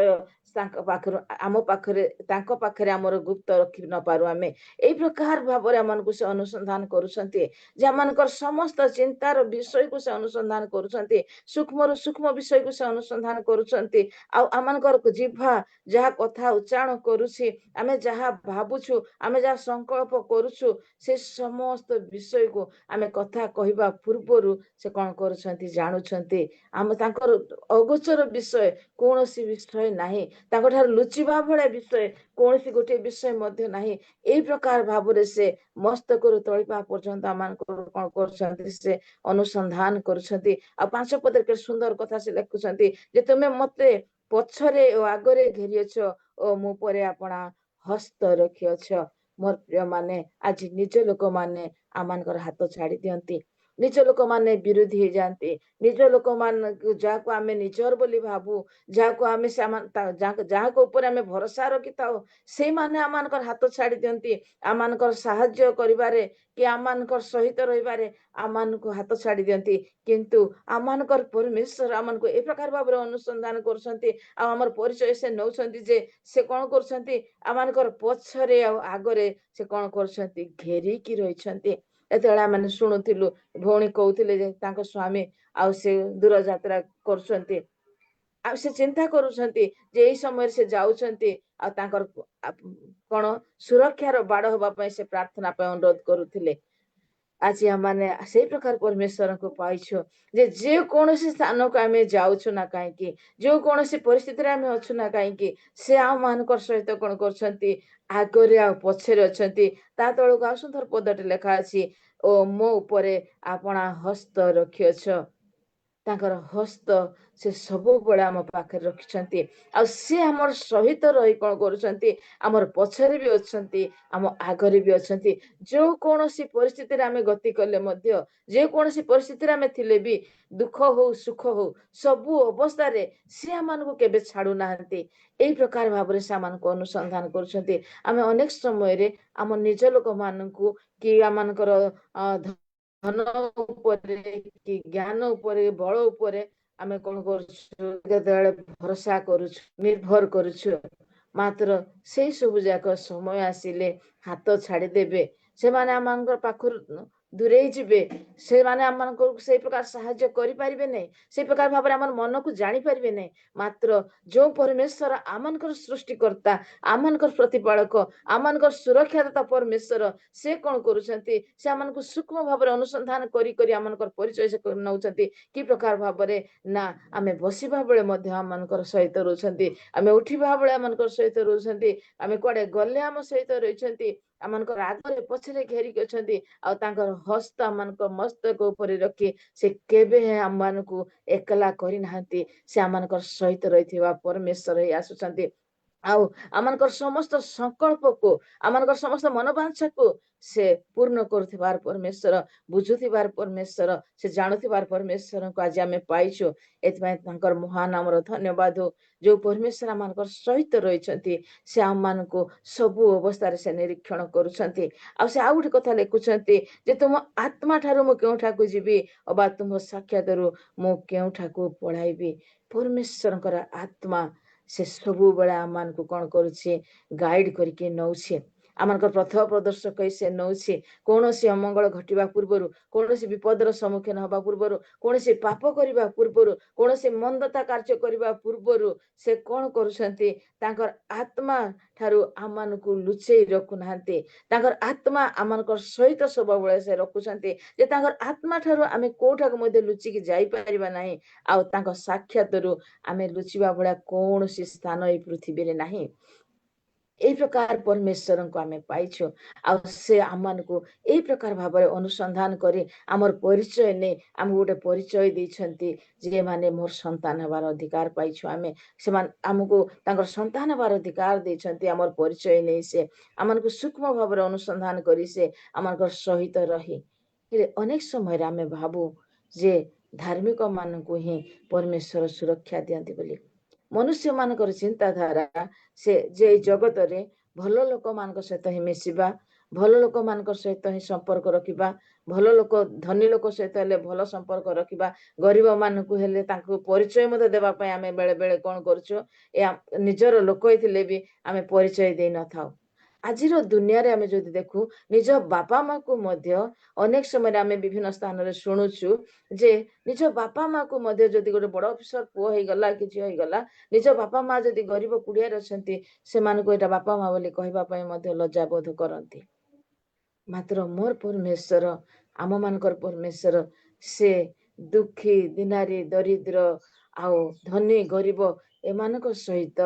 ତାଙ୍କ ପାଖରୁ ଆମ ପାଖରେ, ତାଙ୍କ ପାଖରେ ଆମର ଗୁପ୍ତ ରଖି ନ ପାରୁ ଆମେ। এই ପ୍ରକାର ଭାବରେ ଆମମାନଙ୍କୁ ସେ ଅନୁସନ୍ଧାନ କରୁଛନ୍ତି, ଯେ ଆମମାନଙ୍କର ସମସ୍ତ ଚିନ୍ତାର ବିଷୟକୁ ସେ ଅନୁସନ୍ଧାନ କରୁଛନ୍ତି, ସୂକ୍ଷ୍ମରୁ ସୂକ୍ଷ୍ମ ବିଷୟକୁ ସେ ଅନୁସନ୍ଧାନ କରୁଛନ୍ତି। ଆଉ ଆମମାନଙ୍କର ଜିହ୍ବା ଯାହା କଥା ଉଚ୍ଚାରଣ କରୁଛି, ଆମେ ଯାହା ଭାବୁଛୁ, ଆମେ ଯାହା ସଂକଳ୍ପ କରୁଛୁ, ସେ ସମସ୍ତ ବିଷୟକୁ ଆମେ କଥା କହିବା ପୂର୍ବରୁ ସେ କଣ କରୁଛନ୍ତି, ଜାଣୁଛନ୍ତି। ଆମେ ତାଙ୍କର ଅଗୋଚର ବିଷୟ କୌଣସି ବିଷୟ ନାହିଁ, ତାଙ୍କଠାରୁ ଲୁଚିବା ଭଳିଆ ବିଷୟ କୌଣସି ଗୋଟିଏ ବିଷୟ ମଧ୍ୟ ନାହିଁ। এই ପ୍ରକାର ଭାବରେ ସେ ମସ୍ତକରୁ ତଳିପା ପର୍ଯ୍ୟନ୍ତ ଆମମାନଙ୍କର କଣ କରୁଛନ୍ତି, ସେ ଅନୁସନ୍ଧାନ କରୁଛନ୍ତି। ଆଉ 5 ପଦରେ କେତେ ସୁନ୍ଦର କଥା ସେ ଲେଖୁଛନ୍ତି, ଯେ ତୁମେ ମତେ ପଛରେ ଓ ଆଗରେ ଘେରିଅଛ ଓ ମୋ ପରେ ଆପଣା ହସ୍ତ ରଖିଅଛ। ମୋର ପ୍ରିୟ ମାନେ, ଆଜି ନିଜ ଲୋକମାନେ ଆମମାନଙ୍କର ହାତ ଛାଡି ଦିଅନ୍ତି, ନିଜ ଲୋକମାନେ ବିରୋଧୀ ହେଇଯାଆନ୍ତି, ନିଜ ଲୋକମାନଙ୍କୁ ଯାହାକୁ ଆମେ ନିଜର ବୋଲି ଭାବୁ, ଯାହାକୁ ଆମେ ଯାହାଙ୍କ ଉପରେ ଆମେ ଭରସା ରଖିଥାଉ, ସେଇମାନେ ଆମମାନଙ୍କର ହାତ ଛାଡି ଦିଅନ୍ତି। ଆମମାନଙ୍କର ସାହାଯ୍ୟ କରିବାରେ କି ଆମମାନଙ୍କର ସହିତ ରହିବାରେ ଆମମାନଙ୍କୁ ହାତ ଛାଡି ଦିଅନ୍ତି। କିନ୍ତୁ ଆମମାନଙ୍କର ପରମେଶ୍ୱର ଆମମାନଙ୍କୁ ଏ ପ୍ରକାର ଭାବରେ ଅନୁସନ୍ଧାନ କରୁଛନ୍ତି, ଆଉ ଆମର ପରିଚୟ ସେ ନେଉଛନ୍ତି, ଯେ ସେ କଣ କରୁଛନ୍ତି, ଆମମାନଙ୍କର ପଛରେ ଆଉ ଆଗରେ ସେ କଣ କରୁଛନ୍ତି, ଘେରିକି ରହିଛନ୍ତି। ଯେତେବେଳେ ଆମେ ଶୁଣୁଥିଲୁ, ଭଉଣୀ କହୁଥିଲେ ଯେ ତାଙ୍କ ସ୍ୱାମୀ ଆଉ ସେ ଦୂର ଯାତ୍ରା କରୁଛନ୍ତି, ଆଉ ସେ ଚିନ୍ତା କରୁଛନ୍ତି ଯେ ଏଇ ସମୟରେ ସେ ଯାଉଛନ୍ତି, ଆଉ ତାଙ୍କର କଣ ସୁରକ୍ଷାର ବାଡ଼ ହବା ପାଇଁ ସେ ପ୍ରାର୍ଥନା ପାଇଁ ଅନୁରୋଧ କରୁଥିଲେ। ଆଜି ଆମମାନେ ସେଇ ପ୍ରକାର ପରମେଶ୍ୱରଙ୍କୁ ପାଇଛୁ, ଯେ ଯେକୌଣସି ସ୍ଥାନକୁ ଆମେ ଯାଉଛୁ ନା କାହିଁକି, ଯୋଉ କୌଣସି ପରିସ୍ଥିତିରେ ଆମେ ଅଛୁ ନା କାହିଁକି, ସେ ଆମମାନଙ୍କର ସହିତ କଣ କରୁଛନ୍ତି, ଆଗରେ ଆଉ ପଛରେ ଅଛନ୍ତି। ତା ତଳକୁ ଆଉ ସୁନ୍ଦର ପଦଟେ ଲେଖା ଅଛି, ଓ ମୋ ଉପରେ ଆପଣା ହସ୍ତ ରଖିଅଛ। ତାଙ୍କର ହସ୍ତ ସେ ସବୁବେଳେ ଆମ ପାଖରେ ରଖିଛନ୍ତି, ଆଉ ସେ ଆମର ସହିତ ରହି କଣ କରୁଛନ୍ତି, ଆମର ପଛରେ ବି ଅଛନ୍ତି, ଆମ ଆଗରେ ବି ଅଛନ୍ତି। ଯୋଉ କୌଣସି ପରିସ୍ଥିତିରେ ଆମେ ଗତି କଲେ ମଧ୍ୟ, ଯେକୌଣସି ପରିସ୍ଥିତିରେ ଆମେ ଥିଲେ ବି, ଦୁଃଖ ହଉ ସୁଖ ହଉ, ସବୁ ଅବସ୍ଥାରେ ସେ ଆମମାନଙ୍କୁ କେବେ ଛାଡୁନାହାନ୍ତି। ଏଇ ପ୍ରକାର ଭାବରେ ସେମାନଙ୍କୁ ଅନୁସନ୍ଧାନ କରୁଛନ୍ତି। ଆମେ ଅନେକ ସମୟରେ ଆମ ନିଜ ଲୋକମାନଙ୍କୁ କି ଆମମାନଙ୍କର ଧନ ଉପରେ କି ଜ୍ଞାନ ଉପରେ, ବଳ ଉପରେ ଆମେ କଣ କରୁଛୁ, କେତେବେଳେ ଭରସା କରୁଛୁ, ନିର୍ଭର କରୁଛୁ। ମାତ୍ର ସେଇ ସବୁ ଯାକ ସମୟ ଆସିଲେ ହାତ ଛାଡିଦେବେ, ସେମାନେ ଆମମାନଙ୍କ ପାଖରୁ ଦୂରେଇ ଯିବେ, ସେମାନେ ଆମମାନଙ୍କୁ ସେଇ ପ୍ରକାର ସାହାଯ୍ୟ କରିପାରିବେ ନାହିଁ, ସେଇ ପ୍ରକାର ଭାବରେ ଆମର ମନକୁ ଜାଣିପାରିବେ ନାହିଁ। ମାତ୍ର ଯୋଉ ପରମେଶ୍ୱର ଆମମାନଙ୍କର ସୃଷ୍ଟିକର୍ତ୍ତା, ଆମମାନଙ୍କର ପ୍ରତିପାଳକ, ଆମମାନଙ୍କର ସୁରକ୍ଷାଦାତା ପରମେଶ୍ୱର, ସେ କଣ କରୁଛନ୍ତି, ସେ ଆମମାନଙ୍କୁ ସୂକ୍ଷ୍ମ ଭାବରେ ଅନୁସନ୍ଧାନ କରି କରି ଆମମାନଙ୍କର ପରିଚୟ ସେ ନେଉଛନ୍ତି। କି ପ୍ରକାର ଭାବରେ ନା, ଆମେ ବସିବା ବେଳେ ମଧ୍ୟ ଆମମାନଙ୍କର ସହିତ ରହୁଛନ୍ତି, ଆମେ ଉଠିବା ବେଳେ ଆମମାନଙ୍କର ସହିତ ରହୁଛନ୍ତି, ଆମେ କୁଆଡେ ଗଲେ ଆମ ସହିତ ରହିଛନ୍ତି, ଆମଙ୍କର ଆଗରେ ପଛରେ ଘେରିକି ଅଛନ୍ତି ଆଉ ତାଙ୍କର ହସ୍ତ ଆମମାନଙ୍କ ମସ୍ତକ ଉପରେ ରଖି ସେ କେବେ ଆମମାନଙ୍କୁ ଏକଲା କରିନାହାନ୍ତି। ସେ ଆମମାନଙ୍କର ସହିତ ରହିଥିବା ପରମେଶ୍ୱର ହେଇ ଆସୁଛନ୍ତି ଆଉ ଆମମାନଙ୍କର ସମସ୍ତ ସଂକଳ୍ପକୁ ଆମମାନଙ୍କର ସମସ୍ତ ମନୋବାଞ୍ଛାକୁ ସେ ପୂର୍ଣ୍ଣ କରୁଥିବାର ପରମେଶ୍ୱର, ବୁଝୁଥିବାର ପରମେଶ୍ୱର, ସେ ଜାଣୁଥିବାର ପରମେଶ୍ୱରଙ୍କୁ ଆଜି ଆମେ ପାଇଛୁ। ଏଥିପାଇଁ ତାଙ୍କର ମହାନ ଆମର ଧନ୍ୟବାଦ ହଉ। ଯୋଉ ପରମେଶ୍ୱର ଆମମାନଙ୍କର ସହିତ ରହିଛନ୍ତି ସେ ଆମମାନଙ୍କୁ ସବୁ ଅବସ୍ଥାରେ ସେ ନିରୀକ୍ଷଣ କରୁଛନ୍ତି। ଆଉ ସେ ଆଉ ଗୋଟେ କଥା ଲେଖୁଛନ୍ତି ଯେ ତୁମ ଆତ୍ମା ଠାରୁ ମୁଁ କେଉଁଠାକୁ ଯିବି ଅବା ତୁମ ସାକ୍ଷାତରୁ ମୁଁ କେଉଁଠାକୁ ପଳାଇବି। ପରମେଶ୍ୱରଙ୍କର ଆତ୍ମା ସେ ସବୁବେଳେ ଆମମାନଙ୍କୁ କଣ କରୁଛି, ଗାଇଡ କରିକି ନଉଛି। ଆମମାନଙ୍କର ପ୍ରଥମ ପ୍ରଦର୍ଶକ ହେଇ ସେ ନଉଛି। କୌଣସି ଅମଙ୍ଗଳ ଘଟିବା ପୂର୍ବରୁ, କୌଣସି ବିପଦର ସମ୍ମୁଖୀନ ହବା ପୂର୍ବରୁ, କୌଣସି ପାପ କରିବା ପୂର୍ବରୁ, କୌଣସି ମନ୍ଦତା କାର୍ଯ୍ୟ କରିବା ପୂର୍ବରୁ ସେ କଣ କରୁଛନ୍ତି, ତାଙ୍କର ଆତ୍ମା ଠାରୁ ଆମମାନଙ୍କୁ ଲୁଚେଇ ରଖୁନାହାନ୍ତି। ତାଙ୍କର ଆତ୍ମା ଆମମାନଙ୍କ ସହିତ ସବୁବେଳେ ସେ ରଖୁଛନ୍ତି ଯେ ତାଙ୍କର ଆତ୍ମା ଠାରୁ ଆମେ କୋଉଠାକୁ ମଧ୍ୟ ଲୁଚିକି ଯାଇପାରିବା ନାହିଁ। ଆଉ ତାଙ୍କ ସାକ୍ଷାତରୁ ଆମେ ଲୁଚିବା ଭଳିଆ କୌଣସି ସ୍ଥାନ ଏଇ ପୃଥିବୀରେ ନାହିଁ। ଏଇ ପ୍ରକାର ପରମେଶ୍ୱରଙ୍କୁ ଆମେ ପାଇଛୁ ଆଉ ସେ ଆମମାନଙ୍କୁ ଏଇ ପ୍ରକାର ଭାବରେ ଅନୁସନ୍ଧାନ କରି ଆମର ପରିଚୟ ନେଇ ଆମକୁ ଗୋଟେ ପରିଚୟ ଦେଇଛନ୍ତି ଯେ ମାନେ ମୋର ସନ୍ତାନ ହେବାର ଅଧିକାର ପାଇଛୁ ଆମେ। ସେମାନେ ଆମକୁ ତାଙ୍କର ସନ୍ତାନ ହେବାର ଅଧିକାର ଦେଇଛନ୍ତି। ଆମର ପରିଚୟ ନେଇ ସେ ଆମମାନଙ୍କୁ ସୂକ୍ଷ୍ମ ଭାବରେ ଅନୁସନ୍ଧାନ କରି ସେ ଆମମାନଙ୍କ ସହିତ ରହି। ହେଲେ ଅନେକ ସମୟରେ ଆମେ ଭାବୁ ଯେ ଧାର୍ମିକ ମାନଙ୍କୁ ହିଁ ପରମେଶ୍ୱର ସୁରକ୍ଷା ଦିଅନ୍ତି ବୋଲି। ମନୁଷ୍ୟ ମାନଙ୍କର ଚିନ୍ତାଧାରା ସେ ଯେ ଏଇ ଜଗତରେ ଭଲ ଲୋକମାନଙ୍କ ସହିତ ହିଁ ମିଶିବା, ଭଲ ଲୋକମାନଙ୍କ ସହିତ ହିଁ ସମ୍ପର୍କ ରଖିବା, ଭଲ ଲୋକ ଧନୀ ଲୋକ ସହିତ ହେଲେ ଭଲ ସମ୍ପର୍କ ରଖିବା, ଗରିବ ମାନଙ୍କୁ ହେଲେ ତାଙ୍କୁ ପରିଚୟ ମଧ୍ୟ ଦେବା ପାଇଁ ଆମେ ବେଳେ ବେଳେ କଣ କରୁଛୁ, ନିଜର ଲୋକ ହେଇଥିଲେ ବି ଆମେ ପରିଚୟ ଦେଇନଥାଉ। ଆଜିର ଦୁନିଆରେ ଆମେ ଯଦି ଦେଖୁ ନିଜ ବାପା ମାକୁ ମଧ୍ୟ ଅନେକ ସମୟରେ ଆମେ ବିଭିନ୍ନ ସ୍ଥାନରେ ଶୁଣୁଛୁ ଯେ ନିଜ ବାପା ମାକୁ ମଧ୍ୟ ଯଦି ଗୋଟେ ବଡ ଅଫିସର ପୁଅ ହେଇଗଲା କି ଝିଅ ହେଇଗଲା, ନିଜ ବାପା ମା ଯଦି ଗରିବ କୁଡ଼ିଆରେ ଅଛନ୍ତି ସେମାନଙ୍କୁ ଏଇଟା ବାପା ମା ବୋଲି କହିବା ପାଇଁ ମଧ୍ୟ ଲଜ୍ଜାବୋଧ କରନ୍ତି। ମାତ୍ର ମୋର ପରମେଶ୍ୱର, ଆମ ମାନଙ୍କର ପରମେଶ୍ୱର, ସେ ଦୁଃଖୀ ଦିନାରୀ ଦରିଦ୍ର ଆଉ ଧନୀ ଗରିବ ଏମାନଙ୍କ ସହିତ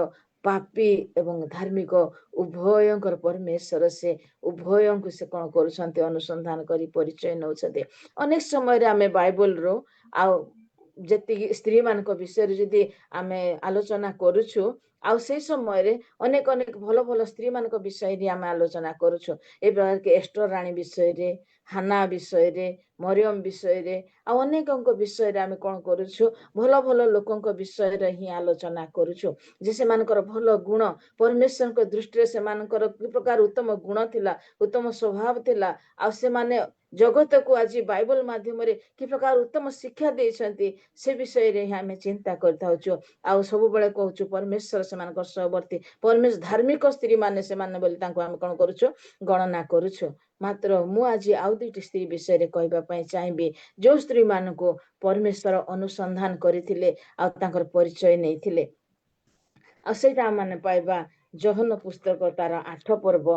ପାପୀ ଏବଂ ଧାର୍ମିକ ଉଭୟଙ୍କର ପରମେଶ୍ୱର, ସେ ଉଭୟଙ୍କୁ ସେ କଣ କରୁଛନ୍ତି, ଅନୁସନ୍ଧାନ କରି ପରିଚୟ ନେଉଛନ୍ତି। ଅନେକ ସମୟରେ ଆମେ ବାଇବଲରୁ ଆଉ ଯେତିକି ସ୍ତ୍ରୀ ମାନଙ୍କ ବିଷୟରେ ଯଦି ଆମେ ଆଲୋଚନା କରୁଛୁ ଆଉ ସେଇ ସମୟରେ ଅନେକ ଅନେକ ଭଲ ଭଲ ସ୍ତ୍ରୀ ମାନଙ୍କ ବିଷୟରେ ଆମେ ଆଲୋଚନା କରୁଛୁ। ଏଭଳି ଏଷ୍ଟର ରାଣୀ ବିଷୟରେ, ହାନା ବିଷୟରେ, ମରିୟମ ବିଷୟରେ ଆଉ ଅନେକଙ୍କ ବିଷୟରେ ଆମେ କଣ କରୁଛୁ, ଭଲ ଭଲ ଲୋକଙ୍କ ବିଷୟରେ ହିଁ ଆଲୋଚନା କରୁଛୁ ଯେ ସେମାନଙ୍କର ଭଲ ଗୁଣ, ପରମେଶ୍ୱରଙ୍କ ଦୃଷ୍ଟିରେ ସେମାନଙ୍କର କି ପ୍ରକାର ଉତ୍ତମ ଗୁଣ ଥିଲା, ଉତ୍ତମ ସ୍ୱଭାବ ଥିଲା ଆଉ ସେମାନେ ଜଗତକୁ ଆଜି ବାଇବଲ ମାଧ୍ୟମରେ କି ପ୍ରକାର ଉତ୍ତମ ଶିକ୍ଷା ଦେଇଛନ୍ତି ସେ ବିଷୟରେ ହିଁ ଆମେ ଚିନ୍ତା କରିଥାଉଛୁ। ଆଉ ସବୁବେଳେ କହୁଛୁ ପରମେଶ୍ୱର ସେମାନଙ୍କର ସହବର୍ତ୍ତୀ, ପରମେଶ୍ୱର ଧାର୍ମିକ ସ୍ତ୍ରୀ ମାନେ ସେମାନେ ବୋଲି ତାଙ୍କୁ ଆମେ କଣ କରୁଛୁ, ଗଣନା କରୁଛୁ। ମାତ୍ର ମୁଁ ଆଜି ଆଉ ଦୁଇଟି ସ୍ତ୍ରୀ ବିଷୟରେ କହିବା ପାଇଁ ଚାହିଁବି ଯୋଉ ସ୍ତ୍ରୀ ମାନଙ୍କୁ ପରମେଶ୍ୱର ଅନୁସନ୍ଧାନ କରିଥିଲେ ଆଉ ତାଙ୍କର ପରିଚୟ ନେଇଥିଲେ। ଆଉ ସେଇଟା ଆମେ ପାଇବା ଯୋହନ ପୁସ୍ତକ ତାର 8 ପର୍ବ।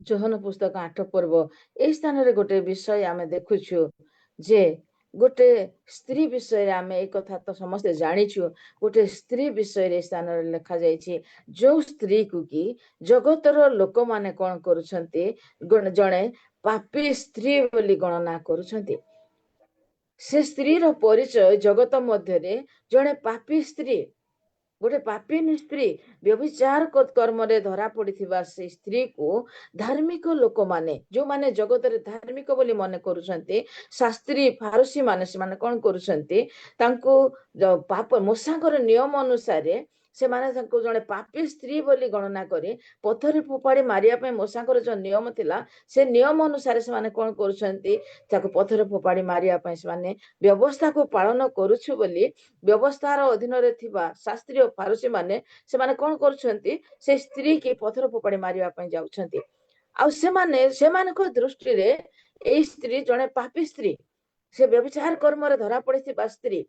ଯୋହନ ପୁସ୍ତକ 8 ପର୍ବ ଏଇ ସ୍ଥାନରେ ଗୋଟେ ବିଷୟ ଆମେ ଦେଖୁଛୁ ଯେ ଗୋଟେ ସ୍ତ୍ରୀ ବିଷୟରେ, ଆମେ ଏଇ କଥା ତ ସମସ୍ତେ ଜାଣିଛୁ, ଗୋଟେ ସ୍ତ୍ରୀ ବିଷୟରେ ଏ ସ୍ଥାନରେ ଲେଖାଯାଇଛି ଯୋଉ ସ୍ତ୍ରୀକୁ କି ଜଗତର ଲୋକମାନେ କଣ କରୁଛନ୍ତି, ଜଣେ ପାପୀ ସ୍ତ୍ରୀ ବୋଲି ଗଣନା କରୁଛନ୍ତି। ସେ ସ୍ତ୍ରୀର ପରିଚୟ ଜଗତ ମଧ୍ୟରେ ଜଣେ ପାପୀ ସ୍ତ୍ରୀ, ଗୋଟେ ପାପିନୀ ସ୍ତ୍ରୀ, ବ୍ୟଭିଚାର କର୍ମରେ ଧରା ପଡିଥିବା ସେଇ ସ୍ତ୍ରୀକୁ ଧାର୍ମିକ ଲୋକମାନେ, ଯୋଉମାନେ ଜଗତରେ ଧାର୍ମିକ ବୋଲି ମନେ କରୁଛନ୍ତି, ଶାସ୍ତ୍ରୀ ଫାରୁସୀ ମାନେ ସେମାନେ କଣ କରୁଛନ୍ତି, ତାଙ୍କୁ ପାପ ମୂଷାଙ୍କର ନିୟମ ଅନୁସାରେ ସେମାନେ ତାଙ୍କୁ ଜଣେ ପାପୀ ସ୍ତ୍ରୀ ବୋଲି ଗଣନା କରି ପଥରରେ ଫୋପାଡ଼ି ମାରିବା ପାଇଁ ମୂଷାଙ୍କର ଯୋଉ ନିୟମ ଥିଲା ସେ ନିୟମ ଅନୁସାରେ ସେମାନେ କଣ କରୁଛନ୍ତି, ତାକୁ ପଥରରେ ଫୋପାଡ଼ି ମାରିବା ପାଇଁ ସେମାନେ ବ୍ୟବସ୍ଥାକୁ ପାଳନ କରୁଛୁ ବୋଲି ବ୍ୟବସ୍ଥାର ଅଧୀନରେ ଥିବା ଶାସ୍ତ୍ରୀୟ ଫାରୁସୀ ମାନେ ସେମାନେ କଣ କରୁଛନ୍ତି, ସେ ସ୍ତ୍ରୀ କି ପଥର ଫୋପାଡ଼ି ମାରିବା ପାଇଁ ଯାଉଛନ୍ତି। ଆଉ ସେମାନଙ୍କ ଦୃଷ୍ଟିରେ ଏଇ ସ୍ତ୍ରୀ ଜଣେ ପାପୀ ସ୍ତ୍ରୀ, ସେ ବ୍ୟବଚାର କର୍ମରେ ଧରା ପଡିଥିବା ସ୍ତ୍ରୀ।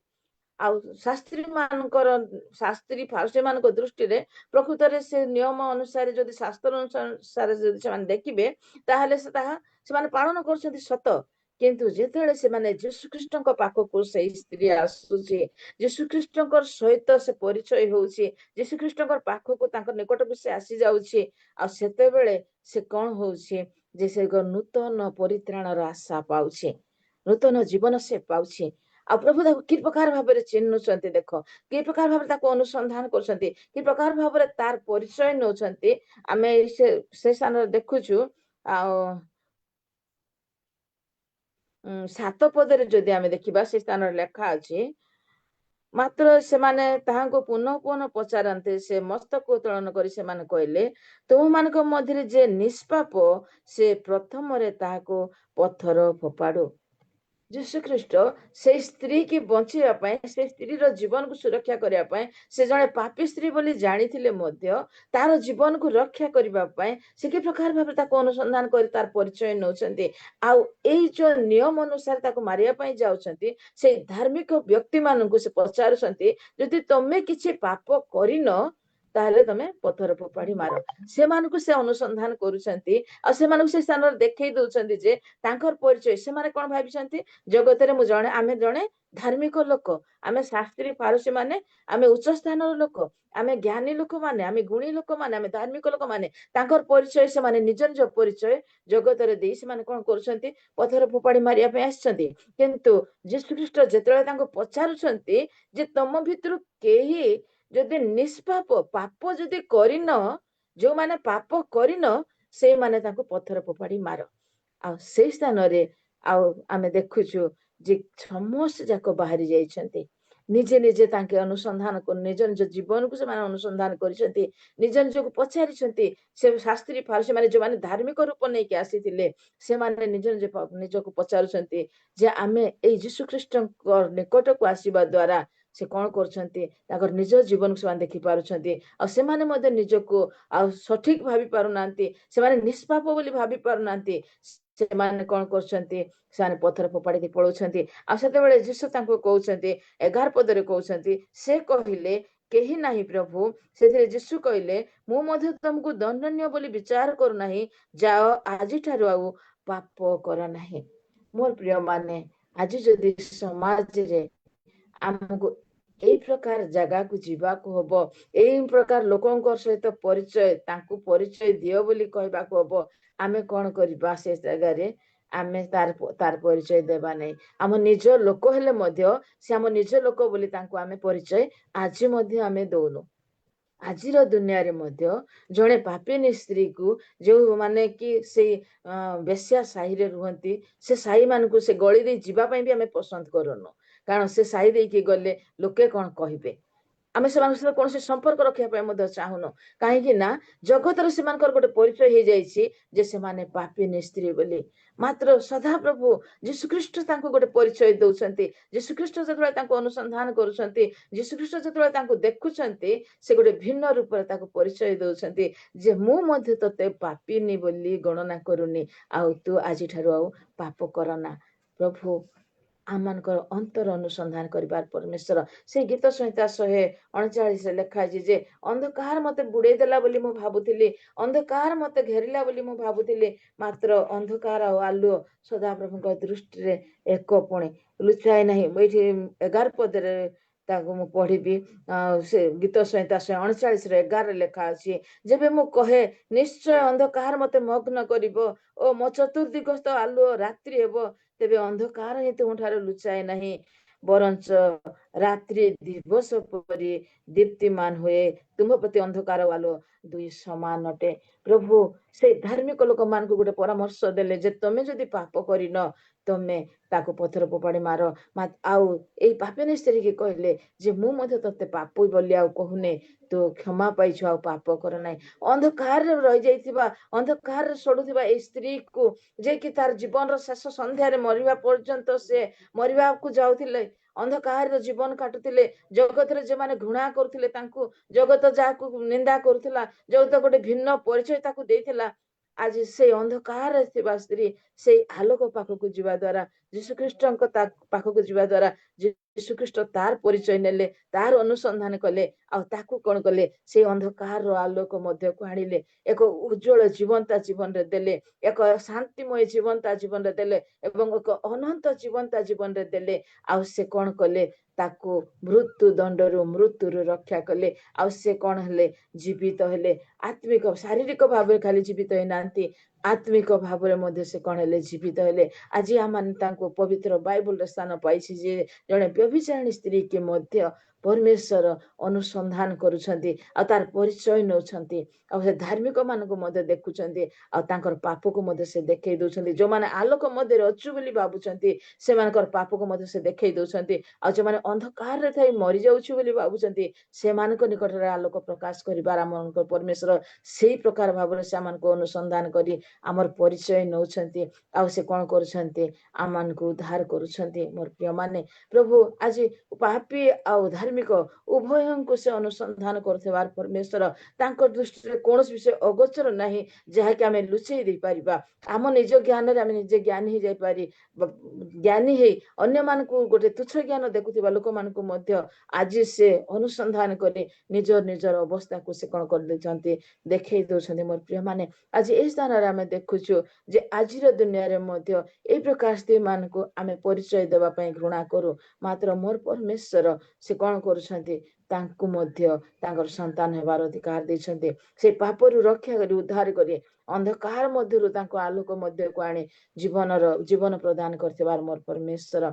ଆଉ ଶାସ୍ତ୍ରୀ ଫାରୁସୀ ମାନଙ୍କ ଦୃଷ୍ଟିରେ ପ୍ରକୃତରେ ସେ ନିୟମ ଅନୁସାରେ ଯଦି ଶାସ୍ତ୍ର ଅନୁସାରେ ଯଦି ସେମାନେ ଦେଖିବେ ତାହେଲେ ତାହା ସେମାନେ ପାଳନ କରୁଛନ୍ତି ସତ, କିନ୍ତୁ ଯେତେବେଳେ ସେମାନେ ଯୀଶୁଖ୍ରୀଷ୍ଟଙ୍କ ପାଖକୁ ସେଇ ସ୍ତ୍ରୀ ଆସୁଛି, ଯୀଶୁଖ୍ରୀଷ୍ଟଙ୍କ ସହିତ ସେ ପରିଚୟ ହଉଛି, ଯୀଶୁଖ୍ରୀଷ୍ଟଙ୍କ ପାଖକୁ ତାଙ୍କ ନିକଟକୁ ସେ ଆସି ଯାଉଛି, ଆଉ ସେତେବେଳେ ସେ କଣ ହଉଛି ଯେ ସେ ଏକ ନୂତନ ପରିତ୍ରାଣର ଆଶା ପାଉଛି, ନୂତନ ଜୀବନ ସେ ପାଉଛି। ଆଉ ପ୍ରଭୁ ତାକୁ କି ପ୍ରକାର ଭାବରେ ଚିହ୍ନୁଛନ୍ତି, ଦେଖ କି ପ୍ରକାର ଭାବରେ ତାକୁ ଅନୁସନ୍ଧାନ କରୁଛନ୍ତି, କି ପ୍ରକାର ଭାବରେ ତାର ପରିଚୟ ନେଉଛନ୍ତି। ଆମେ ସେ ସ୍ଥାନରେ ଦେଖୁଛୁ। ଆଉ 7 ପଦରେ ଯଦି ଆମେ ଦେଖିବା, ସେ ସ୍ଥାନରେ ଲେଖା ଅଛି, ମାତ୍ର ସେମାନେ ତାହାଙ୍କୁ ପୁନଃ ପୁନଃ ପଚାରନ୍ତି, ସେ ମସ୍ତକ ଉତ୍ତୋଳନ କରି ସେମାନେ କହିଲେ, ତୁମମାନଙ୍କ ମଧ୍ୟରେ ଯେ ନିଷ୍ପାପ ସେ ପ୍ରଥମରେ ତାହାକୁ ପଥର ଫୋପାଡୁ। ଯୀଶୁଖ୍ରୀଷ୍ଟ ସେଇ ସ୍ତ୍ରୀ କି ବଞ୍ଚେଇବା ପାଇଁ, ସେ ସ୍ତ୍ରୀର ଜୀବନକୁ ସୁରକ୍ଷା କରିବା ପାଇଁ, ସେ ଜଣେ ପାପୀ ସ୍ତ୍ରୀ ବୋଲି ଜାଣିଥିଲେ ମଧ୍ୟ ତାର ଜୀବନକୁ ରକ୍ଷା କରିବା ପାଇଁ ସେ କି ପ୍ରକାର ଭାବରେ ତାକୁ ଅନୁସନ୍ଧାନ କରି ତାର ପରିଚୟ ନେଉଛନ୍ତି। ଆଉ ଏଇ ଯୋଉ ନିୟମ ଅନୁସାରେ ତାକୁ ମାରିବା ପାଇଁ ଯାଉଛନ୍ତି, ସେଇ ଧାର୍ମିକ ବ୍ୟକ୍ତି ମାନଙ୍କୁ ସେ ପଚାରୁଛନ୍ତି, ଯଦି ତମେ କିଛି ପାପ କରିନ ତାହେଲେ ତମେ ପଥର ଫୋପାଡି ମାର। ସେମାନଙ୍କୁ ସେ ଅନୁସନ୍ଧାନ କରୁଛନ୍ତି, ଆଉ ସେମାନଙ୍କୁ ସେ ସ୍ଥାନରେ ଦେଖେଇ ଦଉଛନ୍ତି ଯେ ତାଙ୍କର ପରିଚୟ। ସେମାନେ କଣ ଭାବିଛନ୍ତି, ଜଗତରେ ଆମେ ଜଣେ ଧାର୍ମିକ ଲୋକ, ଆମେ ଶାସ୍ତ୍ରୀ ଫାରୁସୀ ମାନେ, ଆମେ ଉଚ୍ଚ ସ୍ଥାନର ଲୋକ, ଆମେ ଜ୍ଞାନୀ ଲୋକମାନେ, ଆମେ ଗୁଣୀ ଲୋକମାନେ, ଆମେ ଧାର୍ମିକ ଲୋକମାନେ। ତାଙ୍କର ପରିଚୟ ସେମାନେ ନିଜ ନିଜ ପରିଚୟ ଜଗତରେ ଦେଇ ସେମାନେ କଣ କରୁଛନ୍ତି, ପଥର ଫୋପାଡି ମାରିବା ପାଇଁ ଆସିଛନ୍ତି। କିନ୍ତୁ ଯୀଶୁଖ୍ରୀଷ୍ଟ ଯେତେବେଳେ ତାଙ୍କୁ ପଚାରୁଛନ୍ତି ଯେ ତମ ଭିତରୁ କେହି ଯଦି ନିଷ୍ପାପ, ପାପ ଯଦି କରିନ, ଯୋଉମାନେ ପାପ କରିନ ସେଇମାନେ ତାଙ୍କୁ ପଥର ଫୋପାଡି ମାର। ଆଉ ସେଇ ସ୍ଥାନରେ ଆଉ ଆମେ ଦେଖୁଛୁ ଯେ ସମସ୍ତେ ଯାକ ବାହାରି ଯାଇଛନ୍ତି, ନିଜେ ନିଜେ ତାଙ୍କେ ଅନୁସନ୍ଧାନ ନିଜ ନିଜ ଜୀବନକୁ ସେମାନେ ଅନୁସନ୍ଧାନ କରିଛନ୍ତି, ନିଜ ନିଜକୁ ପଚାରିଛନ୍ତି। ସେ ଶାସ୍ତ୍ରୀ ଫାରୁସୀ ମାନେ ଯୋଉମାନେ ଧାର୍ମିକ ରୂପ ନେଇକି ଆସିଥିଲେ, ସେମାନେ ନିଜକୁ ପଚାରୁଛନ୍ତି ଯେ ଆମେ ଏଇ ଯୀଶୁଖ୍ରୀଷ୍ଟଙ୍କ ନିକଟକୁ ଆସିବା ଦ୍ଵାରା ସେ କଣ କରୁଛନ୍ତି, ତାଙ୍କର ନିଜ ଜୀବନକୁ ସେମାନେ ଦେଖି ପାରୁଛନ୍ତି। ଆଉ ସେମାନେ ମଧ୍ୟ ନିଜକୁ ଆଉ ସଠିକ ଭାବି ପାରୁନାହାନ୍ତି, ସେମାନେ ନିଷ୍ପାପ ବୋଲି ଭାବି ପାରୁନାହାନ୍ତି। ସେମାନେ କଣ କରୁଛନ୍ତି, ସେମାନେ ପଥର ଫୋପାଡ଼ିକି ପଳଉଛନ୍ତି। ଆଉ ସେତେବେଳେ ଯୀଶୁ ତାଙ୍କୁ କହୁଛନ୍ତି, 11 ପଦରେ କହୁଛନ୍ତି, ସେ କହିଲେ କେହି ନାହିଁ ପ୍ରଭୁ। ସେଥିରେ ଯୀଶୁ କହିଲେ, ମୁଁ ମଧ୍ୟ ତମକୁ ଦଣ୍ଡନୀୟ ବୋଲି ବିଚାର କରୁନାହିଁ, ଯାଅ ଆଜିଠାରୁ ଆଉ ପାପ କର ନାହିଁ। ମୋର ପ୍ରିୟ ମାନେ, ଆଜି ଯଦି ସମାଜରେ ଆମକୁ ଏଇ ପ୍ରକାର ଜାଗାକୁ ଯିବାକୁ ହବ, ଏଇ ପ୍ରକାର ଲୋକଙ୍କ ସହିତ ତାଙ୍କୁ ପରିଚୟ ଦିଅ ବୋଲି କହିବାକୁ ହବ, ଆମେ କଣ କରିବା, ସେ ଜାଗାରେ ଆମେ ତାର ପରିଚୟ ଦେବା ନାହିଁ। ଆମ ନିଜ ଲୋକ ହେଲେ ମଧ୍ୟ ସେ ଆମ ନିଜ ଲୋକ ବୋଲି ତାଙ୍କୁ ଆମେ ପରିଚୟ ଆଜି ମଧ୍ୟ ଆମେ ଦଉନୁ। ଆଜିର ଦୁନିଆରେ ମଧ୍ୟ ଜଣେ ପାପିନୀ ସ୍ତ୍ରୀକୁ, ଯୋଉମାନେ କି ସେଇ ବେଶ୍ୟା ସାହିରେ ରୁହନ୍ତି, ସେ ସାହି ମାନଙ୍କୁ ସେ ଗଳି ଦେଇ ଯିବା ପାଇଁ ବି ଆମେ ପସନ୍ଦ କରୁନୁ। କାରଣ ସେ ସାହି ଦେଇକି ଗଲେ ଲୋକେ କଣ କହିବେ, ଆମେ ସେମାନଙ୍କ ସହିତ କୌଣସି ସମ୍ପର୍କ ରଖିବା ପାଇଁ ମଧ୍ୟ ଚାହୁଁନୁ। କାହିଁକି ନା ଜଗତରେ ସେମାନଙ୍କର ଗୋଟେ ପରିଚୟ ହେଇଯାଇଛି ଯେ ସେମାନେ ପାପିନୀ ସ୍ତ୍ରୀ ବୋଲି। ମାତ୍ର ସଦାପ୍ରଭୁ ଯୀଶୁଖ୍ରୀଷ୍ଟ ତାଙ୍କୁ ଗୋଟେ ପରିଚୟ ଦଉଛନ୍ତି। ଯୀଶୁଖ୍ରୀଷ୍ଟ ଯେତେବେଳେ ତାଙ୍କୁ ଅନୁସନ୍ଧାନ କରୁଛନ୍ତି, ଯୀଶୁଖ୍ରୀଷ୍ଟ ଯେତେବେଳେ ତାଙ୍କୁ ଦେଖୁଛନ୍ତି, ସେ ଗୋଟେ ଭିନ୍ନ ରୂପରେ ତାକୁ ପରିଚୟ ଦଉଛନ୍ତି ଯେ ମୁଁ ମଧ୍ୟ ତତେ ପାପିନୀ ବୋଲି ଗଣନା କରୁନି, ଆଉ ତୁ ଆଜିଠାରୁ ଆଉ ପାପ କରନା। ପ୍ରଭୁ ଆମମାନଙ୍କର ଅନ୍ତର ଅନୁସନ୍ଧାନ କରିବାର ପରମେଶ୍ୱର। ସେଇ ଗୀତ ସଂହିତା 139 ଲେଖା ହେଇଛି ଯେ ଅନ୍ଧକାର ମତେ ବୁଡେଇ ଦେଲା ବୋଲି ମୁଁ ଭାବୁଥିଲି, ଅନ୍ଧକାର ମତେ ଘେରିଲା ବୋଲି ମୁଁ ଭାବୁଥିଲି, ମାତ୍ର ଅନ୍ଧକାର ଆଉ ଆଲୁଅ ସଦାପ୍ରଭୁଙ୍କ ଦୃଷ୍ଟିରେ ଏକ ପୁଣି ଲୁଚାଏ ନାହିଁ। ଏଇଠି 11 ପଦରେ ତାକୁ ମୁଁ ପଢିବି। ସେ ଗୀତ ସଂହିତା 139:11 ଲେଖା ଅଛି, ଯେବେ ମୁଁ କହେ ନିଶ୍ଚୟ ଅନ୍ଧକାର ମତେ ମଗ୍ନ କରିବ ଓ ମୋ ଚତୁର୍ଦିଗସ୍ଥ ଆଲୁଅ ରାତ୍ରି ହେବ, ତେବେ ଅନ୍ଧକାର ହିଁ ତୁମଠାରୁ ଲୁଚାଏ ନାହିଁ, ବରଞ୍ଚ ରାତ୍ରି ଦିବସ ପରି ଦୀପ୍ତିମାନ ହୁଏ, ତୁମ ପ୍ରତି ଅନ୍ଧକାର ଆଲୁଅ ଦୁଇ ସମାନ ଅଟେ। ପ୍ରଭୁ ସେଇ ଧାର୍ମିକ ଲୋକମାନଙ୍କୁ ଗୋଟେ ପରାମର୍ଶ ଦେଲେ ଯେ ତମେ ଯଦି ପାପ କରିନ, ତମେ ତାକୁ ପଥର ଫୋପାଡ଼ି ମାର। ଆଉ ଏଇ ପାପିନୀ ସ୍ତ୍ରୀକି କହିଲେ ଯେ ମୁଁ ମଧ୍ୟ ତତେ ପାପୀ ବୋଲି ଆଉ କହୁନି, ତୁ କ୍ଷମା ପାଇଛୁ, ଆଉ ପାପ କର ନାହିଁ। ଅନ୍ଧକାରରେ ରହିଯାଇଥିବା, ଅନ୍ଧକାରରେ ସଢୁଥିବା ଏଇ ସ୍ତ୍ରୀକୁ, ଯେ କି ତାର ଜୀବନର ଶେଷ ସନ୍ଧ୍ୟାରେ ମରିବା ପର୍ଯ୍ୟନ୍ତ ସେ ମରିବାକୁ ଯାଉଥିଲେ, ଅନ୍ଧକାରର ଜୀବନ କାଟୁଥିଲେ, ଜଗତରେ ଯେଉଁମାନେ ଘୃଣା କରୁଥିଲେ ତାଙ୍କୁ, ଜଗତ ଯାହାକୁ ନିନ୍ଦା କରୁଥିଲା, ଜଗତ ଗୋଟେ ଭିନ୍ନ ପରିଚୟ ତାକୁ ଦେଇଥିଲା, ଆଜି ସେଇ ଅନ୍ଧକାରରେ ଥିବା ସ୍ତ୍ରୀ ସେଇ ଆଲୋକ ପାଖକୁ ଯିବା ଦ୍ଵାରା ଯୀଶୁଖ୍ରୀଷ୍ଟଙ୍କ ତା ପାଖକୁ ଯିବା ଦ୍ୱାରା ଯୀଶୁଖ୍ରୀଷ୍ଟ ତାର ପରିଚୟ ନେଲେ, ତାର ଅନୁସନ୍ଧାନ କଲେ, ଆଉ ତାକୁ କଣ କଲେ, ସେଇ ଅନ୍ଧକାରର ଆଲୋକ ମଧ୍ୟକୁ ଆଣିଲେ, ଏକ ଉଜ୍ଜଳ ଜୀବନ୍ତା ଜୀବନରେ ଦେଲେ, ଏକ ଶାନ୍ତିମୟ ଜୀବନ୍ତା ଜୀବନରେ ଦେଲେ ଏବଂ ଏକ ଅନନ୍ତ ଜୀବନ୍ତା ଜୀବନରେ ଦେଲେ। ଆଉ ସେ କଣ କଲେ, ତାକୁ ମୃତ୍ୟୁ ଦଣ୍ଡରୁ ମୃତ୍ୟୁରୁ ରକ୍ଷା କଲେ। ଆଉ ସେ କଣ ହେଲେ, ଜୀବିତ ହେଲେ। ଆତ୍ମିକ ଶାରୀରିକ ଭାବରେ ଖାଲି ଜୀବିତ ହେଇନାହାନ୍ତି, ଆତ୍ମିକ ଭାବରେ ମଧ୍ୟ ସେ କଣ ହେଲେ, ଜୀବିତ ହେଲେ। ଆଜି ଆମେ ତାଙ୍କୁ ପବିତ୍ର ବାଇବଲରେ ସ୍ଥାନ ପାଇଛି ଯେ ଜଣେ ବ୍ୟଭିଚାରିଣୀ ସ୍ତ୍ରୀ କି ମଧ୍ୟ ପରମେଶ୍ୱର ଅନୁସନ୍ଧାନ କରୁଛନ୍ତି ଆଉ ତାର ପରିଚୟ ନେଉଛନ୍ତି, ଆଉ ସେ ଧାର୍ମିକ ମାନଙ୍କୁ ମଧ୍ୟ ଦେଖୁଛନ୍ତି, ଆଉ ତାଙ୍କର ପାପକୁ ମଧ୍ୟ ସେ ଦେଖେଇ ଦଉଛନ୍ତି। ଯୋଉମାନେ ଆଲୋକ ମଧ୍ୟରେ ଅଛୁ ବୋଲି ଭାବୁଛନ୍ତି ସେମାନଙ୍କର ପାପକୁ ମଧ୍ୟ ସେ ଦେଖେଇ ଦଉଛନ୍ତି, ଆଉ ଯୋଉମାନେ ଅନ୍ଧକାରରେ ଥାଇ ମରିଯାଉଛୁ ବୋଲି ଭାବୁଛନ୍ତି ସେମାନଙ୍କ ନିକଟରେ ଆଲୋକ ପ୍ରକାଶ କରିବାର ଆମଙ୍କ ପରମେଶ୍ୱର ସେଇ ପ୍ରକାର ଭାବରେ ସେମାନଙ୍କୁ ଅନୁସନ୍ଧାନ କରି ଆମର ପରିଚୟ ନେଉଛନ୍ତି, ଆଉ ସେ କଣ କରୁଛନ୍ତି, ଆମମାନଙ୍କୁ ଉଦ୍ଧାର କରୁଛନ୍ତି। ମୋର ପ୍ରିୟ ମାନେ, ପ୍ରଭୁ ଆଜି ପାପୀ ଆଉ ଧାର୍ମିକ ଉଭୟଙ୍କୁ ସେ ଅନୁସନ୍ଧାନ କରୁଥିବାର ପରମେଶ୍ୱର ତାଙ୍କ ଦୃଷ୍ଟିରେ କୌଣସି ବିଷୟ ଅଗୋଚର ନାହିଁ ଯାହାକି ଆମେ ଲୁଚେଇ ଦେଇପାରିବା। ଆମ ନିଜ ଜ୍ଞାନରେ ଆମେ ନିଜେ ଜ୍ଞାନୀ ହେଇଯାଇପାରି, ଜ୍ଞାନୀ ହେଇ ଅନ୍ୟମାନଙ୍କୁ ଗୋଟେ ତୁଚ୍ଛ ଜ୍ଞାନ ଦେଖୁଥିବା ଲୋକମାନଙ୍କୁ ମଧ୍ୟ ଆଜି ସେ ଅନୁସନ୍ଧାନ କରି ନିଜର ଅବସ୍ଥାକୁ ସେ କଣ କରିଦେଇଛନ୍ତି, ଦେଖେଇ ଦଉଛନ୍ତି। ମୋର ପ୍ରିୟ ମାନେ, ଆଜି ଏହି ସ୍ଥାନରେ ଆମେ ଦେଖୁଛୁ ଯେ ଆଜିର ଦୁନିଆରେ ମଧ୍ୟ ଏଇ ପ୍ରକାର ସ୍ତ୍ରୀ ମାନଙ୍କୁ ଆମେ ପରିଚୟ ଦେବା ପାଇଁ ଘୃଣା କରୁ, ମାତ୍ର ମୋର ପରମେଶ୍ୱର ସେ କଣ କରୁଛନ୍ତି, ତାଙ୍କୁ ମଧ୍ୟ ତାଙ୍କର ସନ୍ତାନ ହେବାର ଅଧିକାର ଦେଇଛନ୍ତି। ସେ ପାପରୁ ରକ୍ଷା କରି ଉଦ୍ଧାର କରି ଅନ୍ଧକାର ମଧ୍ୟରୁ ତାଙ୍କ ଆଲୋକ ମଧ୍ୟକୁ ଆଣି ଜୀବନ ପ୍ରଦାନ କରିଥିବାର ମୋର ପରମେଶ୍ୱର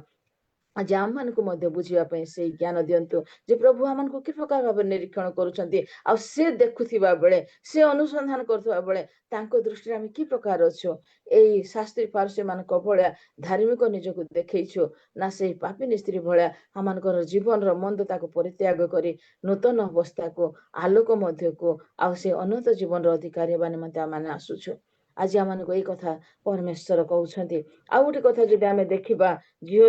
ଆଜି ଆମମାନଙ୍କୁ ମଧ୍ୟ ବୁଝିବା ପାଇଁ ସେଇ ଜ୍ଞାନ ଦିଅନ୍ତୁ ଯେ ପ୍ରଭୁ ଆମମାନଙ୍କୁ କି ପ୍ରକାର ଭାବରେ ନିରୀକ୍ଷଣ କରୁଛନ୍ତି, ଆଉ ସେ ଦେଖୁଥିବା ବେଳେ, ସେ ଅନୁସନ୍ଧାନ କରୁଥିବା ବେଳେ ତାଙ୍କ ଦୃଷ୍ଟିରେ ଆମେ କି ପ୍ରକାର ଅଛୁ। ଏଇ ଶାସ୍ତ୍ରୀ ଫାରୁସୀ ମାନଙ୍କ ଭଳିଆ ଧାର୍ମିକ ନିଜକୁ ଦେଖେଇଛୁ, ନା ସେଇ ପାପିନୀ ସ୍ତ୍ରୀ ଭଳିଆ ଆମମାନଙ୍କର ଜୀବନର ମନ୍ଦତାକୁ ପରିତ୍ୟାଗ କରି ନୂତନ ଅବସ୍ଥାକୁ, ଆଲୋକ ମଧ୍ୟକୁ, ଆଉ ସେ ଅନନ୍ତ ଜୀବନର ଅଧିକାରୀ ହେବା ନିମନ୍ତେ ଆମେ ଆସୁଛୁ। ଆଜି ଆମମାନଙ୍କୁ ଏଇ କଥା ପରମେଶ୍ୱର କହୁଛନ୍ତି। ଆଉ ଗୋଟେ କଥା ଯଦି ଆମେ ଦେଖିବା, ଝିଅ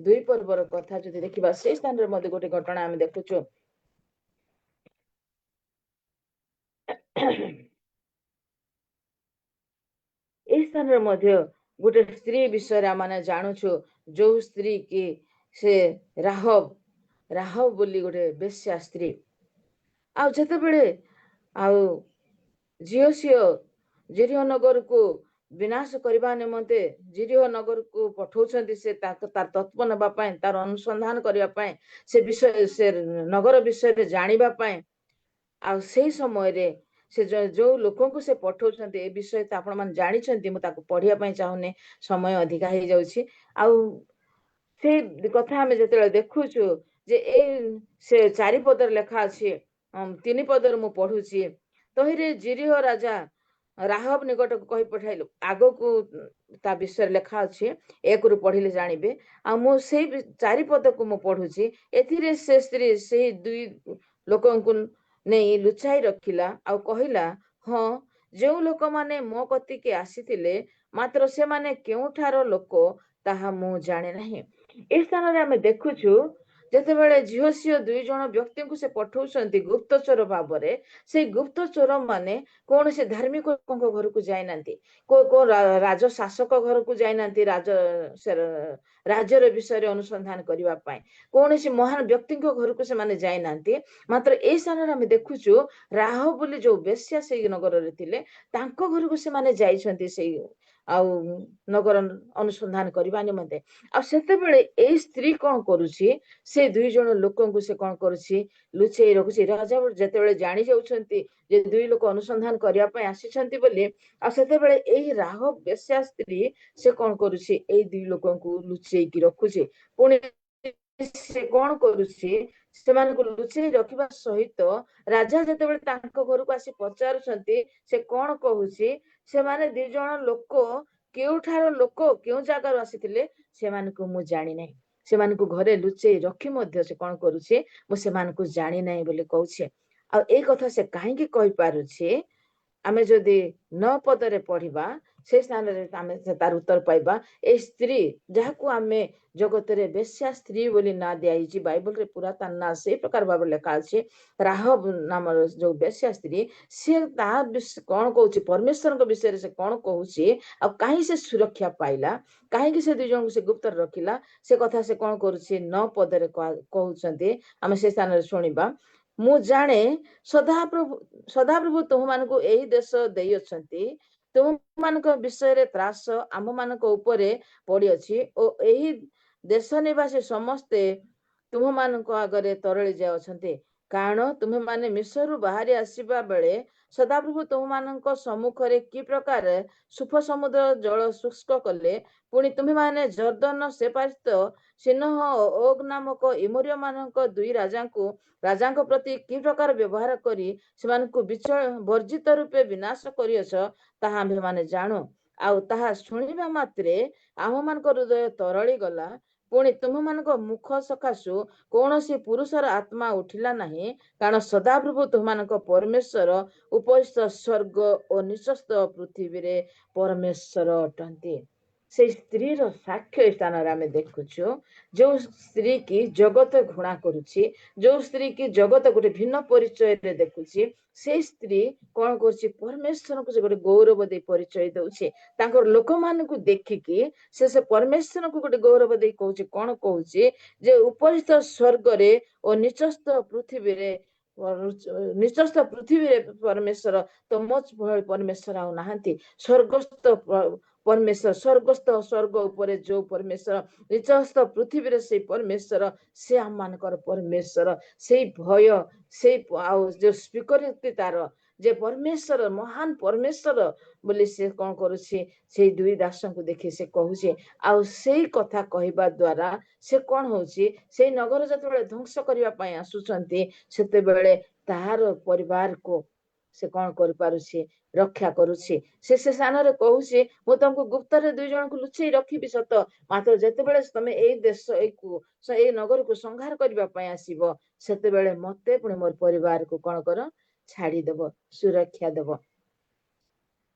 2 ପର୍ବର କଥା ଯଦି ଦେଖିବା, ସେଇ ସ୍ଥାନରେ ମଧ୍ୟ ଗୋଟେ ଘଟଣା ଆମେ ଦେଖୁଛୁ। এই ସ୍ଥାନରେ ମଧ୍ୟ ଗୋଟେ ସ୍ତ୍ରୀ ବିଷୟରେ ଆମେ ଜାଣୁଛୁ, ଯୋଉ ସ୍ତ୍ରୀ କି ସେ ରାହବ ବୋଲି ଗୋଟେ ବେଶ୍ୟା ସ୍ତ୍ରୀ। ଆଉ ଯେତେବେଳେ ଆଉ ଝିଅ ଜେରିହ ନଗରକୁ ବିନାଶ କରିବା ନିମନ୍ତେ ଜେରିହ ନଗରକୁ ପଠଉଛନ୍ତି, ସେ ତାର ତତ୍ତ୍ୱ ନେବା ପାଇଁ, ତାର ଅନୁସନ୍ଧାନ କରିବା ପାଇଁ, ସେ ନଗର ବିଷୟରେ ଜାଣିବା ପାଇଁ। ଆଉ ସେଇ ସମୟରେ ସେ ଯୋଉ ଲୋକଙ୍କୁ ସେ ପଠଉଛନ୍ତି, ଏ ବିଷୟ ତ ଆପଣ ମାନେ ଜାଣିଛନ୍ତି, ମୁଁ ତାକୁ ପଢିବା ପାଇଁ ଚାହୁଁନି, ସମୟ ଅଧିକା ହେଇଯାଉଛି। ଆଉ ସେଇ କଥା ଆମେ ଯେତେବେଳେ ଦେଖୁଛୁ ଯେ ସେ 4 ପଦରେ ଲେଖା ଅଛି, 3 ପଦରେ ମୁଁ ପଢୁଛି। ତହିଁରେ ଜିରିହ ରାଜା ରାହବ ନିକଟକୁ କହି ପଠାଇଲୁ। ଆଗକୁ ତା ବିଷୟରେ ଲେଖା ଅଛି, 1ରୁ ପଢିଲେ ଜାଣିବେ। ଆଉ ମୁଁ ସେଇ 4 ପଦକୁ ମୁଁ ପଢୁଛି। ଏଥିରେ ସେ ସ୍ତ୍ରୀ ସେଇ 2 ଲୋକଙ୍କୁ ନେଇ ଲୁଚାଇ ରଖିଲା ଆଉ କହିଲା, ହଁ, ଯେଉଁ ଲୋକମାନେ ମୋ କତିକି ଆସିଥିଲେ, ମାତ୍ର ସେମାନେ କେଉଁଠାର ଲୋକ ତାହା ମୁଁ ଜାଣେ ନାହିଁ। ଏ ସ୍ଥାନରେ ଆମେ ଦେଖୁଛୁ ଯେତେବେଳେ ଝିଅ 2 ଜଣ ବ୍ୟକ୍ତିଙ୍କୁ ସେ ପଠଉଛନ୍ତି ଗୁପ୍ତଚର ଭାବରେ, ସେଇ ଗୁପ୍ତଚର ମାନେ କୌଣସି ଧାର୍ମିକଙ୍କ ଘରକୁ ଯାଇନାହାନ୍ତି, କୋଉ ରାଜଶାସକ ଘରକୁ ଯାଇନାହାନ୍ତି, ରାଜ୍ୟର ବିଷୟରେ ଅନୁସନ୍ଧାନ କରିବା ପାଇଁ କୌଣସି ମହାନ ବ୍ୟକ୍ତିଙ୍କ ଘରକୁ ସେମାନେ ଯାଇନାହାନ୍ତି। ମାତ୍ର ଏଇ ସ୍ଥାନରେ ଆମେ ଦେଖୁଛୁ ରାହବ ବୋଲି ଯୋଉ ବେଶ୍ୟା ସେଇ ନଗରରେ ଥିଲେ, ତାଙ୍କ ଘରକୁ ସେମାନେ ଯାଇଛନ୍ତି ସେଇ ଆଉ ନଗର ଅନୁସନ୍ଧାନ କରିବା ନିମନ୍ତେ। ଆଉ ସେତେବେଳେ ଏଇ ସ୍ତ୍ରୀ କଣ କରୁଛି, ସେ 2 ଜଣ ଲୋକଙ୍କୁ ସେ କଣ କରୁଛି, ଲୁଚେଇ ରଖୁଛି। ରାଜା ଯେତେବେଳେ ଜାଣି ଯାଉଛନ୍ତି ଯେ 2 ଲୋକ ଅନୁସନ୍ଧାନ କରିବା ପାଇଁ ଆସିଛନ୍ତି ବୋଲି, ଆଉ ସେତେବେଳେ ଏଇ ରାହବ ବେଶ୍ୟା ସ୍ତ୍ରୀ ସେ କଣ କରୁଛି, ଏଇ 2 ଲୋକଙ୍କୁ ଲୁଚେଇକି ରଖୁଛି। ପୁଣି ସେ କଣ କରୁଛି, ସେମାନଙ୍କୁ ଲୁଚେଇ ରଖିବା ସହିତ ରାଜା ଯେତେବେଳେ ତାଙ୍କ ଘରକୁ ଆସି ପଚାରୁଛନ୍ତି, ସେ କଣ କହୁଛି, ସେମାନେ 2 ଜଣ ଲୋକ କେଉଁଠାର ଲୋକ, କେଉଁ ଜାଗାରୁ ଆସିଥିଲେ, ସେମାନଙ୍କୁ ମୁଁ ଜାଣିନାହିଁ। ସେମାନଙ୍କୁ ଘରେ ଲୁଚେଇ ରଖି ମଧ୍ୟ ସେ କଣ କରୁଛି, ମୁଁ ସେମାନଙ୍କୁ ଜାଣିନାହିଁ ବୋଲି କହୁଛି। ଆଉ ଏଇ କଥା ସେ କାହିଁକି କହିପାରୁଛି, ଆମେ ଯଦି 9 ପଦରେ ପଢିବା, से स्थान आमे तार उत्तर पाइबा ए स्त्री जहाको आमे जगतरे बेश्या स्त्री बोली ना दिया बाइबल रे पूरा तार ना से प्रकार भाव लेखा अछि राहब नाम जो बेश्या स्त्री से कौन कहूँ परमेश्वर विषय से कौन कहूँ आ कहीं से सुरक्षा पाइला कहीं से दुई जन से गुप्त रखिला से कथा से कौन करुछि 9 पदरे कहउछन्ते आमे से स्थान शुणिबा मु जाने सदाप्रभु तुम मानकु एही देश देई अछन्ति तुम मानक विषय रे त्रास आम मानक उपरे पड़ी अछि ओ एही देश निवासी समस्ते तुम मानक आगरे तरଳି जाय अछन्ति कारण तुम माने मिस्रु बाहरी आसीबा बेले सदाप्रभु तुम मानक सम्मुखरे की प्रकार सुफ समुद्र जल शुष्क कले पुणी तुम्हें माने जर्दन सेपारित सिन्ह ओग नामक इमोरिय मानक दुई राजांक प्रति की प्रकार व्यवहार करी सेमानकु वर्जित रूपे विनाश करियछ ताहा आम्भे माने जाणु आउ ताहा शुणिबा मात्रे आम मानक हृदय तरଳି गला पुणी तुम मानक मुख सकाशु कौनसी पुरुषर आत्मा उठिला नहीं कारण सदाप्रभु तुममानक परमेश्वर उपस्थित स्वर्ग और निचस्थ पृथ्वी रे परमेश्वर अटंती से स्त्री रो साक्ष्य स्थान आमे देखुछु जो स्त्री की जगत घृणा करुछि जो स्त्री की जगत गोटे भिन्न परिचय रे देखुछि से स्त्री कौन करुछि परमेश्वर को गोटे गौरव दे परिचय दउछि तांकर लोक मानकु देखिकी से परमेश्वर को गोटे गौरव दे कहउछि कौन कहउछि जे उपस्थित स्वर्ग रे और निचस्थ पृथ्वी रे परमेश्वर तमच भଳି परमेश्वर आउ नाहंती स्वर्गस्थ परमेश्वर स्वर्गस्थ स्वर्ग उपरे जो परमेश्वर निचस्थ पृथ्वी रे से परमेश्वर से आम मानकर परमेश्वर से भय से आउ जो स्वीकृति तार जे परमेश्वर महान परमेश्वर बोली से कौन करुछि से दुई दासों को देखि से कहूछि आउ से कथा कहबा द्वारा से कौन होछि से नगर जतबेले ध्वंस करबा पई आसुछन्ति सेते बेले ताहार परिवार को से कौन कर पारुछि रक्षा करुछि से स्थान रे कहूछि मु तुमको गुप्त रे दुई जन को लुचई रखिबि सत मात्र जते बेले तमे एई देश एई नगर को संहार करबा पई आसीबो सेते बेले मते पुणी मोर परिवार को कौन कर छाड़ी देबो सुरक्षा देबो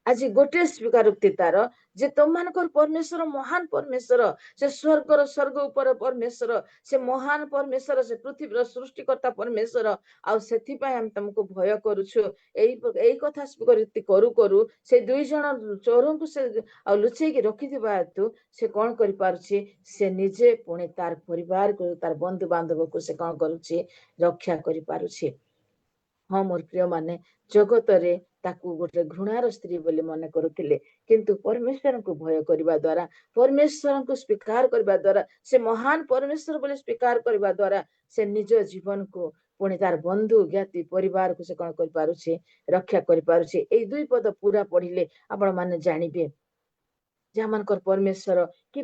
आज गोटे स्वीकारोक्ति तार जे तुम मानकर परमेश्वर महान परमेश्वर से स्वर्ग ऊपर परमेश्वर से महान परमेश्वर से पृथ्वी सृष्टिकर्ता परमेश्वर आउ सेथि पय हम तुमको भय करूछु एई कथा स्वीकारोक्ति करू करू से दुई जन चोरों को से आ लुचई के रखि दिबा हेतु से कौन करि पारुछि से निजे पुणे तार परिवार को तार बंधु बांधव को से कौन करूछि रक्षा करि पारुछि हाँ मोर प्रिय माने जगत रे ताकू गोटे घृणार स्त्री बोली मन करुथिले किंतु परमेश्वर को भय करबा द्वारा परमेश्वर को स्वीकार करबा द्वारा से महान परमेश्वर बोली स्वीकार करबा द्वारा से निज जीवन को पुणी तार बंधु ज्ञाति परिवार को से कौन कर पारुछि रक्षा कर पारुछि ए दुई पद पूरा पढ़िले आपण माने जानिबे जहाँ मानकर परमेश्वर कि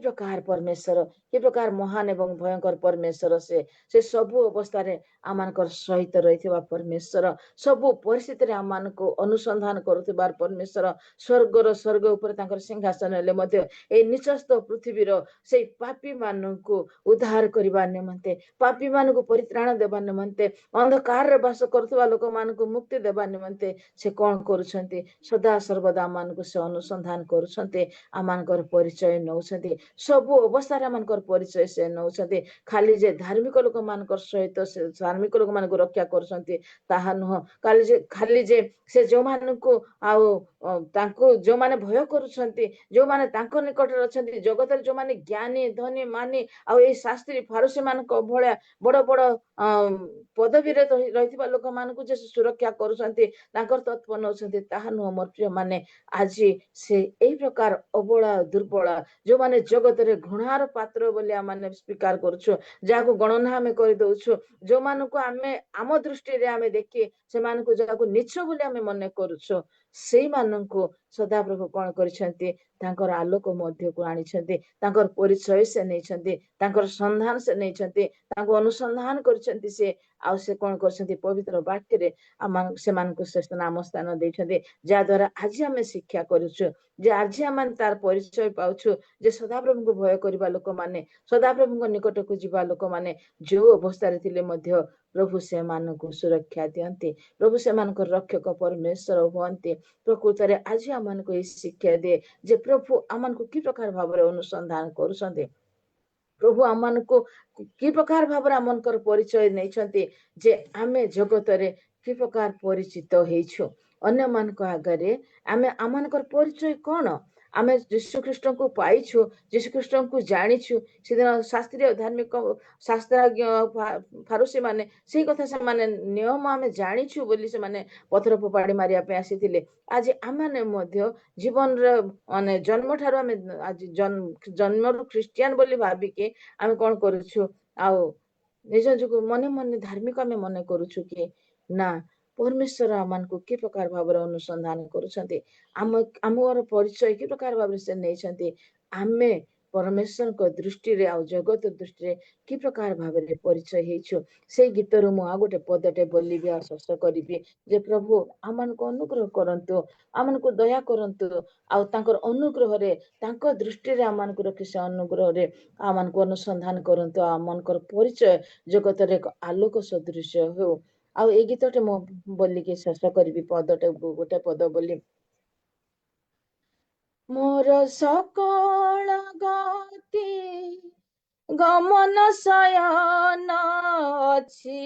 प्रकार महान एवं भयंकर परमेश्वर से सबु अवस्था रे आमानकर सहित रहिथिबा परमेश्वर सबु परिस्थिति रे आमानको अनुसंधान करुथिबार परमेश्वर स्वर्ग ऊपर तांकर सिंहासन ले मध्य ए निचस्थ पृथ्वी रो से पापी माननको उद्धार करबा निमंते पापी माननको परित्राण देबा निमंते अंधकार रे वास करथुबा लोक माननको मुक्ति देबा निमंते से कोन करूछन्ते सदा सर्वदा माननको से अनुसंधान करूछन्ते आमानकर परिचय नौछन्ते सबु अवस्था रे मानकर परिचय से नौछन्ते खाली जे धार्मिक लोक मानकर सहित से धार्मिक लोक मानको रक्षा करूछन्ते ताहा न खाली जे से जो माननको आउ तांको जो माने भय करूछन्ते जो माने तांको निकट रे अछन्ते जगत रे जो माने ज्ञानी धनी मानी आउ ए शास्त्री फारसी मानको भळ्या बड़ बड़ पदवी रे रहिथिबा लोक मानको जे सुरक्षा करूछन्ते तांकर तत्व नौछन्ते ताहा न मोर प्रिय माने आज से एई प्रकार अबला दुर्बला जो माने जगत रे घृणार पात्र बोली माने स्वीकार करूछु जाको गणना हमें कर दउछु जो मानको आमे आम दृष्टि रे आमे देखि से मानको जाको नीच बोली आमे मने करूछु सेई मानको सदाप्रभु कोन करिसंती तांकर आलोक मध्य को आनिछंती तांकर परिचय से नैछंती तांकर संधान से नैछंती तांको अनुसंधान करिसंती से ଆଉ ସେ କଣ କରିଛନ୍ତି ପବିତ୍ର ବାକ୍ୟରେ ସେମାନଙ୍କୁ ଶ୍ରେଷ୍ଠ ନାମ ସ୍ଥାନ ଦେଇଛନ୍ତି, ଯାହା ଦ୍ୱାରା ଆଜି ଆମେ ଶିକ୍ଷା କରୁଛୁ, ଯେ ଆଜି ଆମେ ତାର ପରିଚୟ ପାଉଛୁ ଯେ ସଦାପ୍ରଭୁଙ୍କୁ ଭୟ କରିବା ଲୋକମାନେ, ସଦାପ୍ରଭୁଙ୍କ ନିକଟକୁ ଯିବା ଲୋକମାନେ ଯୋଉ ଅବସ୍ଥାରେ ଥିଲେ ମଧ୍ୟ ପ୍ରଭୁ ସେମାନଙ୍କୁ ସୁରକ୍ଷା ଦିଅନ୍ତି, ପ୍ରଭୁ ସେମାନଙ୍କର ରକ୍ଷକ ପରମେଶ୍ୱର ହୁଅନ୍ତି। ପ୍ରକୃତରେ ଆଜି ଆମମାନଙ୍କୁ ଏହି ଶିକ୍ଷା ଦିଏ ଯେ ପ୍ରଭୁ ଆମମାନଙ୍କୁ କି ପ୍ରକାର ଭାବରେ ଅନୁସନ୍ଧାନ କରୁଛନ୍ତି, ପ୍ରଭୁ ଆମମାନଙ୍କୁ କି ପ୍ରକାର ଭାବରେ ଆମଙ୍କର ପରିଚୟ ନେଇଛନ୍ତି, ଯେ ଆମେ ଜଗତରେ କି ପ୍ରକାର ପରିଚିତ ହେଇଛୁ ଅନ୍ୟମାନଙ୍କ ଆଗରେ। ଆମେ ଆମମାନଙ୍କର ପରିଚୟ କଣ? ଆମେ ଯୀଶୁଖ୍ରୀଷ୍ଟଙ୍କୁ ପାଇଛୁ, ଯୀଶୁଖ୍ରୀଷ୍ଟଙ୍କୁ ଜାଣିଛୁ। ସେଦିନ ଶାସ୍ତ୍ରୀୟ ଧାର୍ମିକ ଶାସ୍ତ୍ରଜ୍ଞ ଫାରୁସୀ ମାନେ ସେଇ କଥା ସେମାନେ ନିୟମ ଆମେ ଜାଣିଛୁ ବୋଲି ସେମାନେ ପଥର ଫୋପାଡ଼ି ମାରିବା ପାଇଁ ଆସିଥିଲେ। ଆଜି ଆମେ ମଧ୍ୟ ଜୀବନରେ ମାନେ ଜନ୍ମଠାରୁ ଆମେ ଆଜି ଜନ୍ମରୁ ଖ୍ରୀଷ୍ଟିଆନ ବୋଲି ଭାବିକି ଆମେ କଣ କରୁଛୁ, ଆଉ ନିଜ ଯୋଗୁ ମନେ ମନେ ଧାର୍ମିକ ଆମେ ମନେ କରୁଛୁ କି ନା? ପରମେଶ୍ୱର ଆମମାନଙ୍କୁ କି ପ୍ରକାର ଭାବରେ ଅନୁସନ୍ଧାନ କରୁଛନ୍ତି, ଆମର ପରିଚୟ କି ପ୍ରକାର ଭାବରେ ସେ ନେଇଛନ୍ତି, ଆମେ ପରମେଶ୍ୱରଙ୍କ ଦୃଷ୍ଟିରେ ଆଉ ଜଗତ ଦୃଷ୍ଟିରେ କି ପ୍ରକାର ଭାବରେ ପରିଚୟ ହେଇଛୁ। ସେଇ ଗୀତରୁ ମୁଁ ଆଉ ଗୋଟେ ପଦଟେ ବୋଲିବି ଆଉ ଶେଷ କରିବି ଯେ ପ୍ରଭୁ ଆମମାନଙ୍କୁ ଅନୁଗ୍ରହ କରନ୍ତୁ, ଆମମାନଙ୍କୁ ଦୟା କରନ୍ତୁ, ଆଉ ତାଙ୍କର ଅନୁଗ୍ରହରେ ତାଙ୍କ ଦୃଷ୍ଟିରେ ଆମମାନଙ୍କୁ ରଖି ସେ ଅନୁଗ୍ରହରେ ଆମମାନଙ୍କୁ ଅନୁସନ୍ଧାନ କରନ୍ତୁ, ଆମମାନଙ୍କର ପରିଚୟ ଜଗତରେ ଏକ ଆଲୋକ ସଦୃଶ ହଉ। ଆଉ ଏଇ ଗୀତଟେ ମୁଁ ବୋଲିକି ଶେଷ କରିବି, ପଦଟେ ଗୋଟେ ପଦ ବୋଲି। ମୋର ସକଳ ଗତି ଗମନ ଶୟନ ଅଛି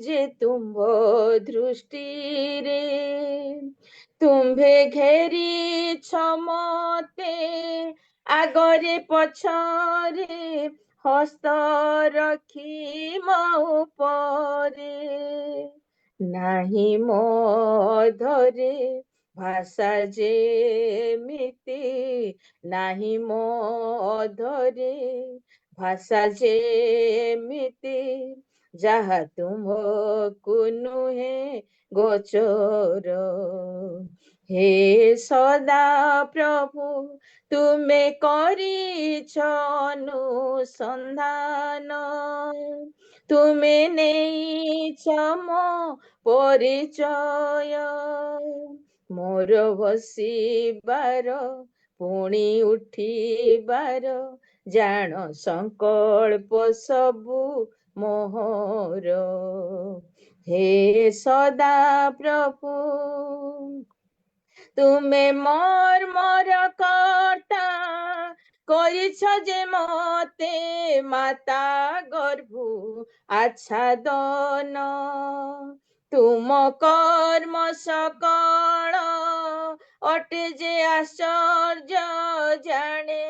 ଯେ ତୁମ୍ଭ ଦୃଷ୍ଟିରେ, ତୁମ୍ଭେ ଘେରିଛ ମତେ ଆଗରେ ପଛରେ, ହସ୍ତ ରଖି ମୋ ଉପରେ, ନାହିଁ ମୋ ଧରେ ଭାଷା ଯେମିତି, ନାହିଁ ମୋ ଧରେ ଭାଷା ଯେମିତି, ଯାହା ତୁମକୁ ନୁହେଁ ଗୋଚର। ହେ ସଦା ପ୍ରଭୁ ତୁମେ କରିଛ ଅନୁସନ୍ଧାନ, ତୁମେ ନେଇଛ ମୋ ପରିଚୟ, ମୋର ବସିବାର ପୁଣି ଉଠିବାର ଜାଣ ସଂକଳ୍ପ ସବୁ ମୋହର। ହେ ସଦା ପ୍ରଭୁ ତୁମେ ମୋର କର୍ତ୍ତା, କରିଛ ଯେ ମତେ ମାତା ଗର୍ଭୁ ଆଚ୍ଛାଦନ, ତୁମ କର୍ମ ସକଳ ଅଟେ ଯେ ଆଶ୍ଚର୍ଯ୍ୟ, ଜାଣେ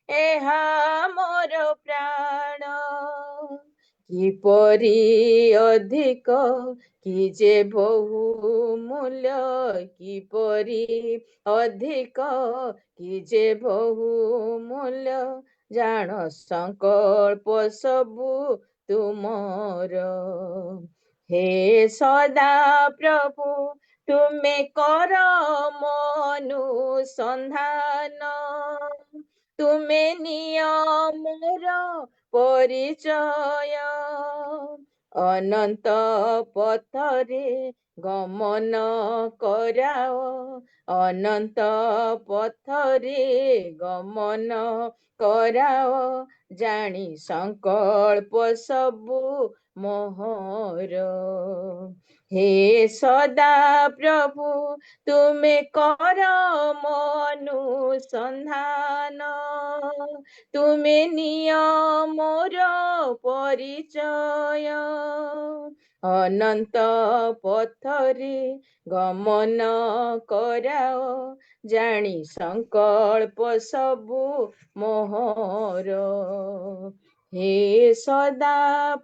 ଏହା ମୋର ପ୍ରାଣ। କିପରି ଅଧିକ କି ଯେ ବହୁ ମୂଲ୍ୟ, କିପରି ଅଧିକ କି ଯେ ବହୁ ମୂଲ୍ୟ, ଜାଣ ସଂକଳ୍ପ ସବୁ ତୁମର। ହେ ସଦା ପ୍ରଭୁ ତୁମେ କର ଅନୁସନ୍ଧାନ, ତୁମେ ନିଅ ମୋର ପରିଚୟ, ଅନନ୍ତ ପଥରେ ଗମନ କରାଅ, ଅନନ୍ତ ପଥରେ ଗମନ କରାଅ, ଜାଣି ସଂକଳ୍ପ ସବୁ ମୋହର। ହେ ସଦା ପ୍ରଭୁ ତୁମେ କର ଅନୁସନ୍ଧାନ, ତୁମେ ନିଅ ମୋର ପରିଚୟ, ଅନନ୍ତ ପଥରେ ଗମନ କରାଅ, ଜାଣି ସଂକଳ୍ପ ସବୁ ମୋହର। ହେ ସଦା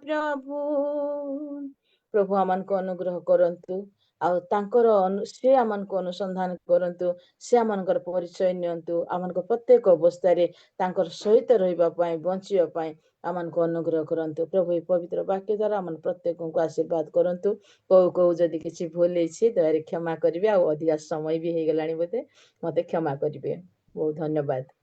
ପ୍ରଭୁ ପ୍ରଭୁ ଆମମାନଙ୍କୁ ଅନୁଗ୍ରହ କରନ୍ତୁ, ଆଉ ତାଙ୍କର ସେ ଆମମାନଙ୍କୁ ଅନୁସନ୍ଧାନ କରନ୍ତୁ, ସେ ଆମମାନଙ୍କର ପରିଚୟ ନିଅନ୍ତୁ, ଆମମାନଙ୍କ ପ୍ରତ୍ୟେକ ଅବସ୍ଥାରେ ତାଙ୍କର ସହିତ ରହିବା ପାଇଁ, ବଞ୍ଚିବା ପାଇଁ ଆମମାନଙ୍କୁ ଅନୁଗ୍ରହ କରନ୍ତୁ। ପ୍ରଭୁ ଏହି ପବିତ୍ର ବାକ୍ୟ ଦ୍ୱାରା ଆମ ପ୍ରତ୍ୟେକଙ୍କୁ ଆଶୀର୍ବାଦ କରନ୍ତୁ। କୋଉ ଯଦି କିଛି ଭୁଲ ହେଇଛି ଦୟାରେ କ୍ଷମା କରିବେ, ଆଉ ଅଧିକା ସମୟ ବି ହେଇଗଲାଣି ବୋଧେ, ମତେ କ୍ଷମା କରିବେ। ବହୁତ ଧନ୍ୟବାଦ।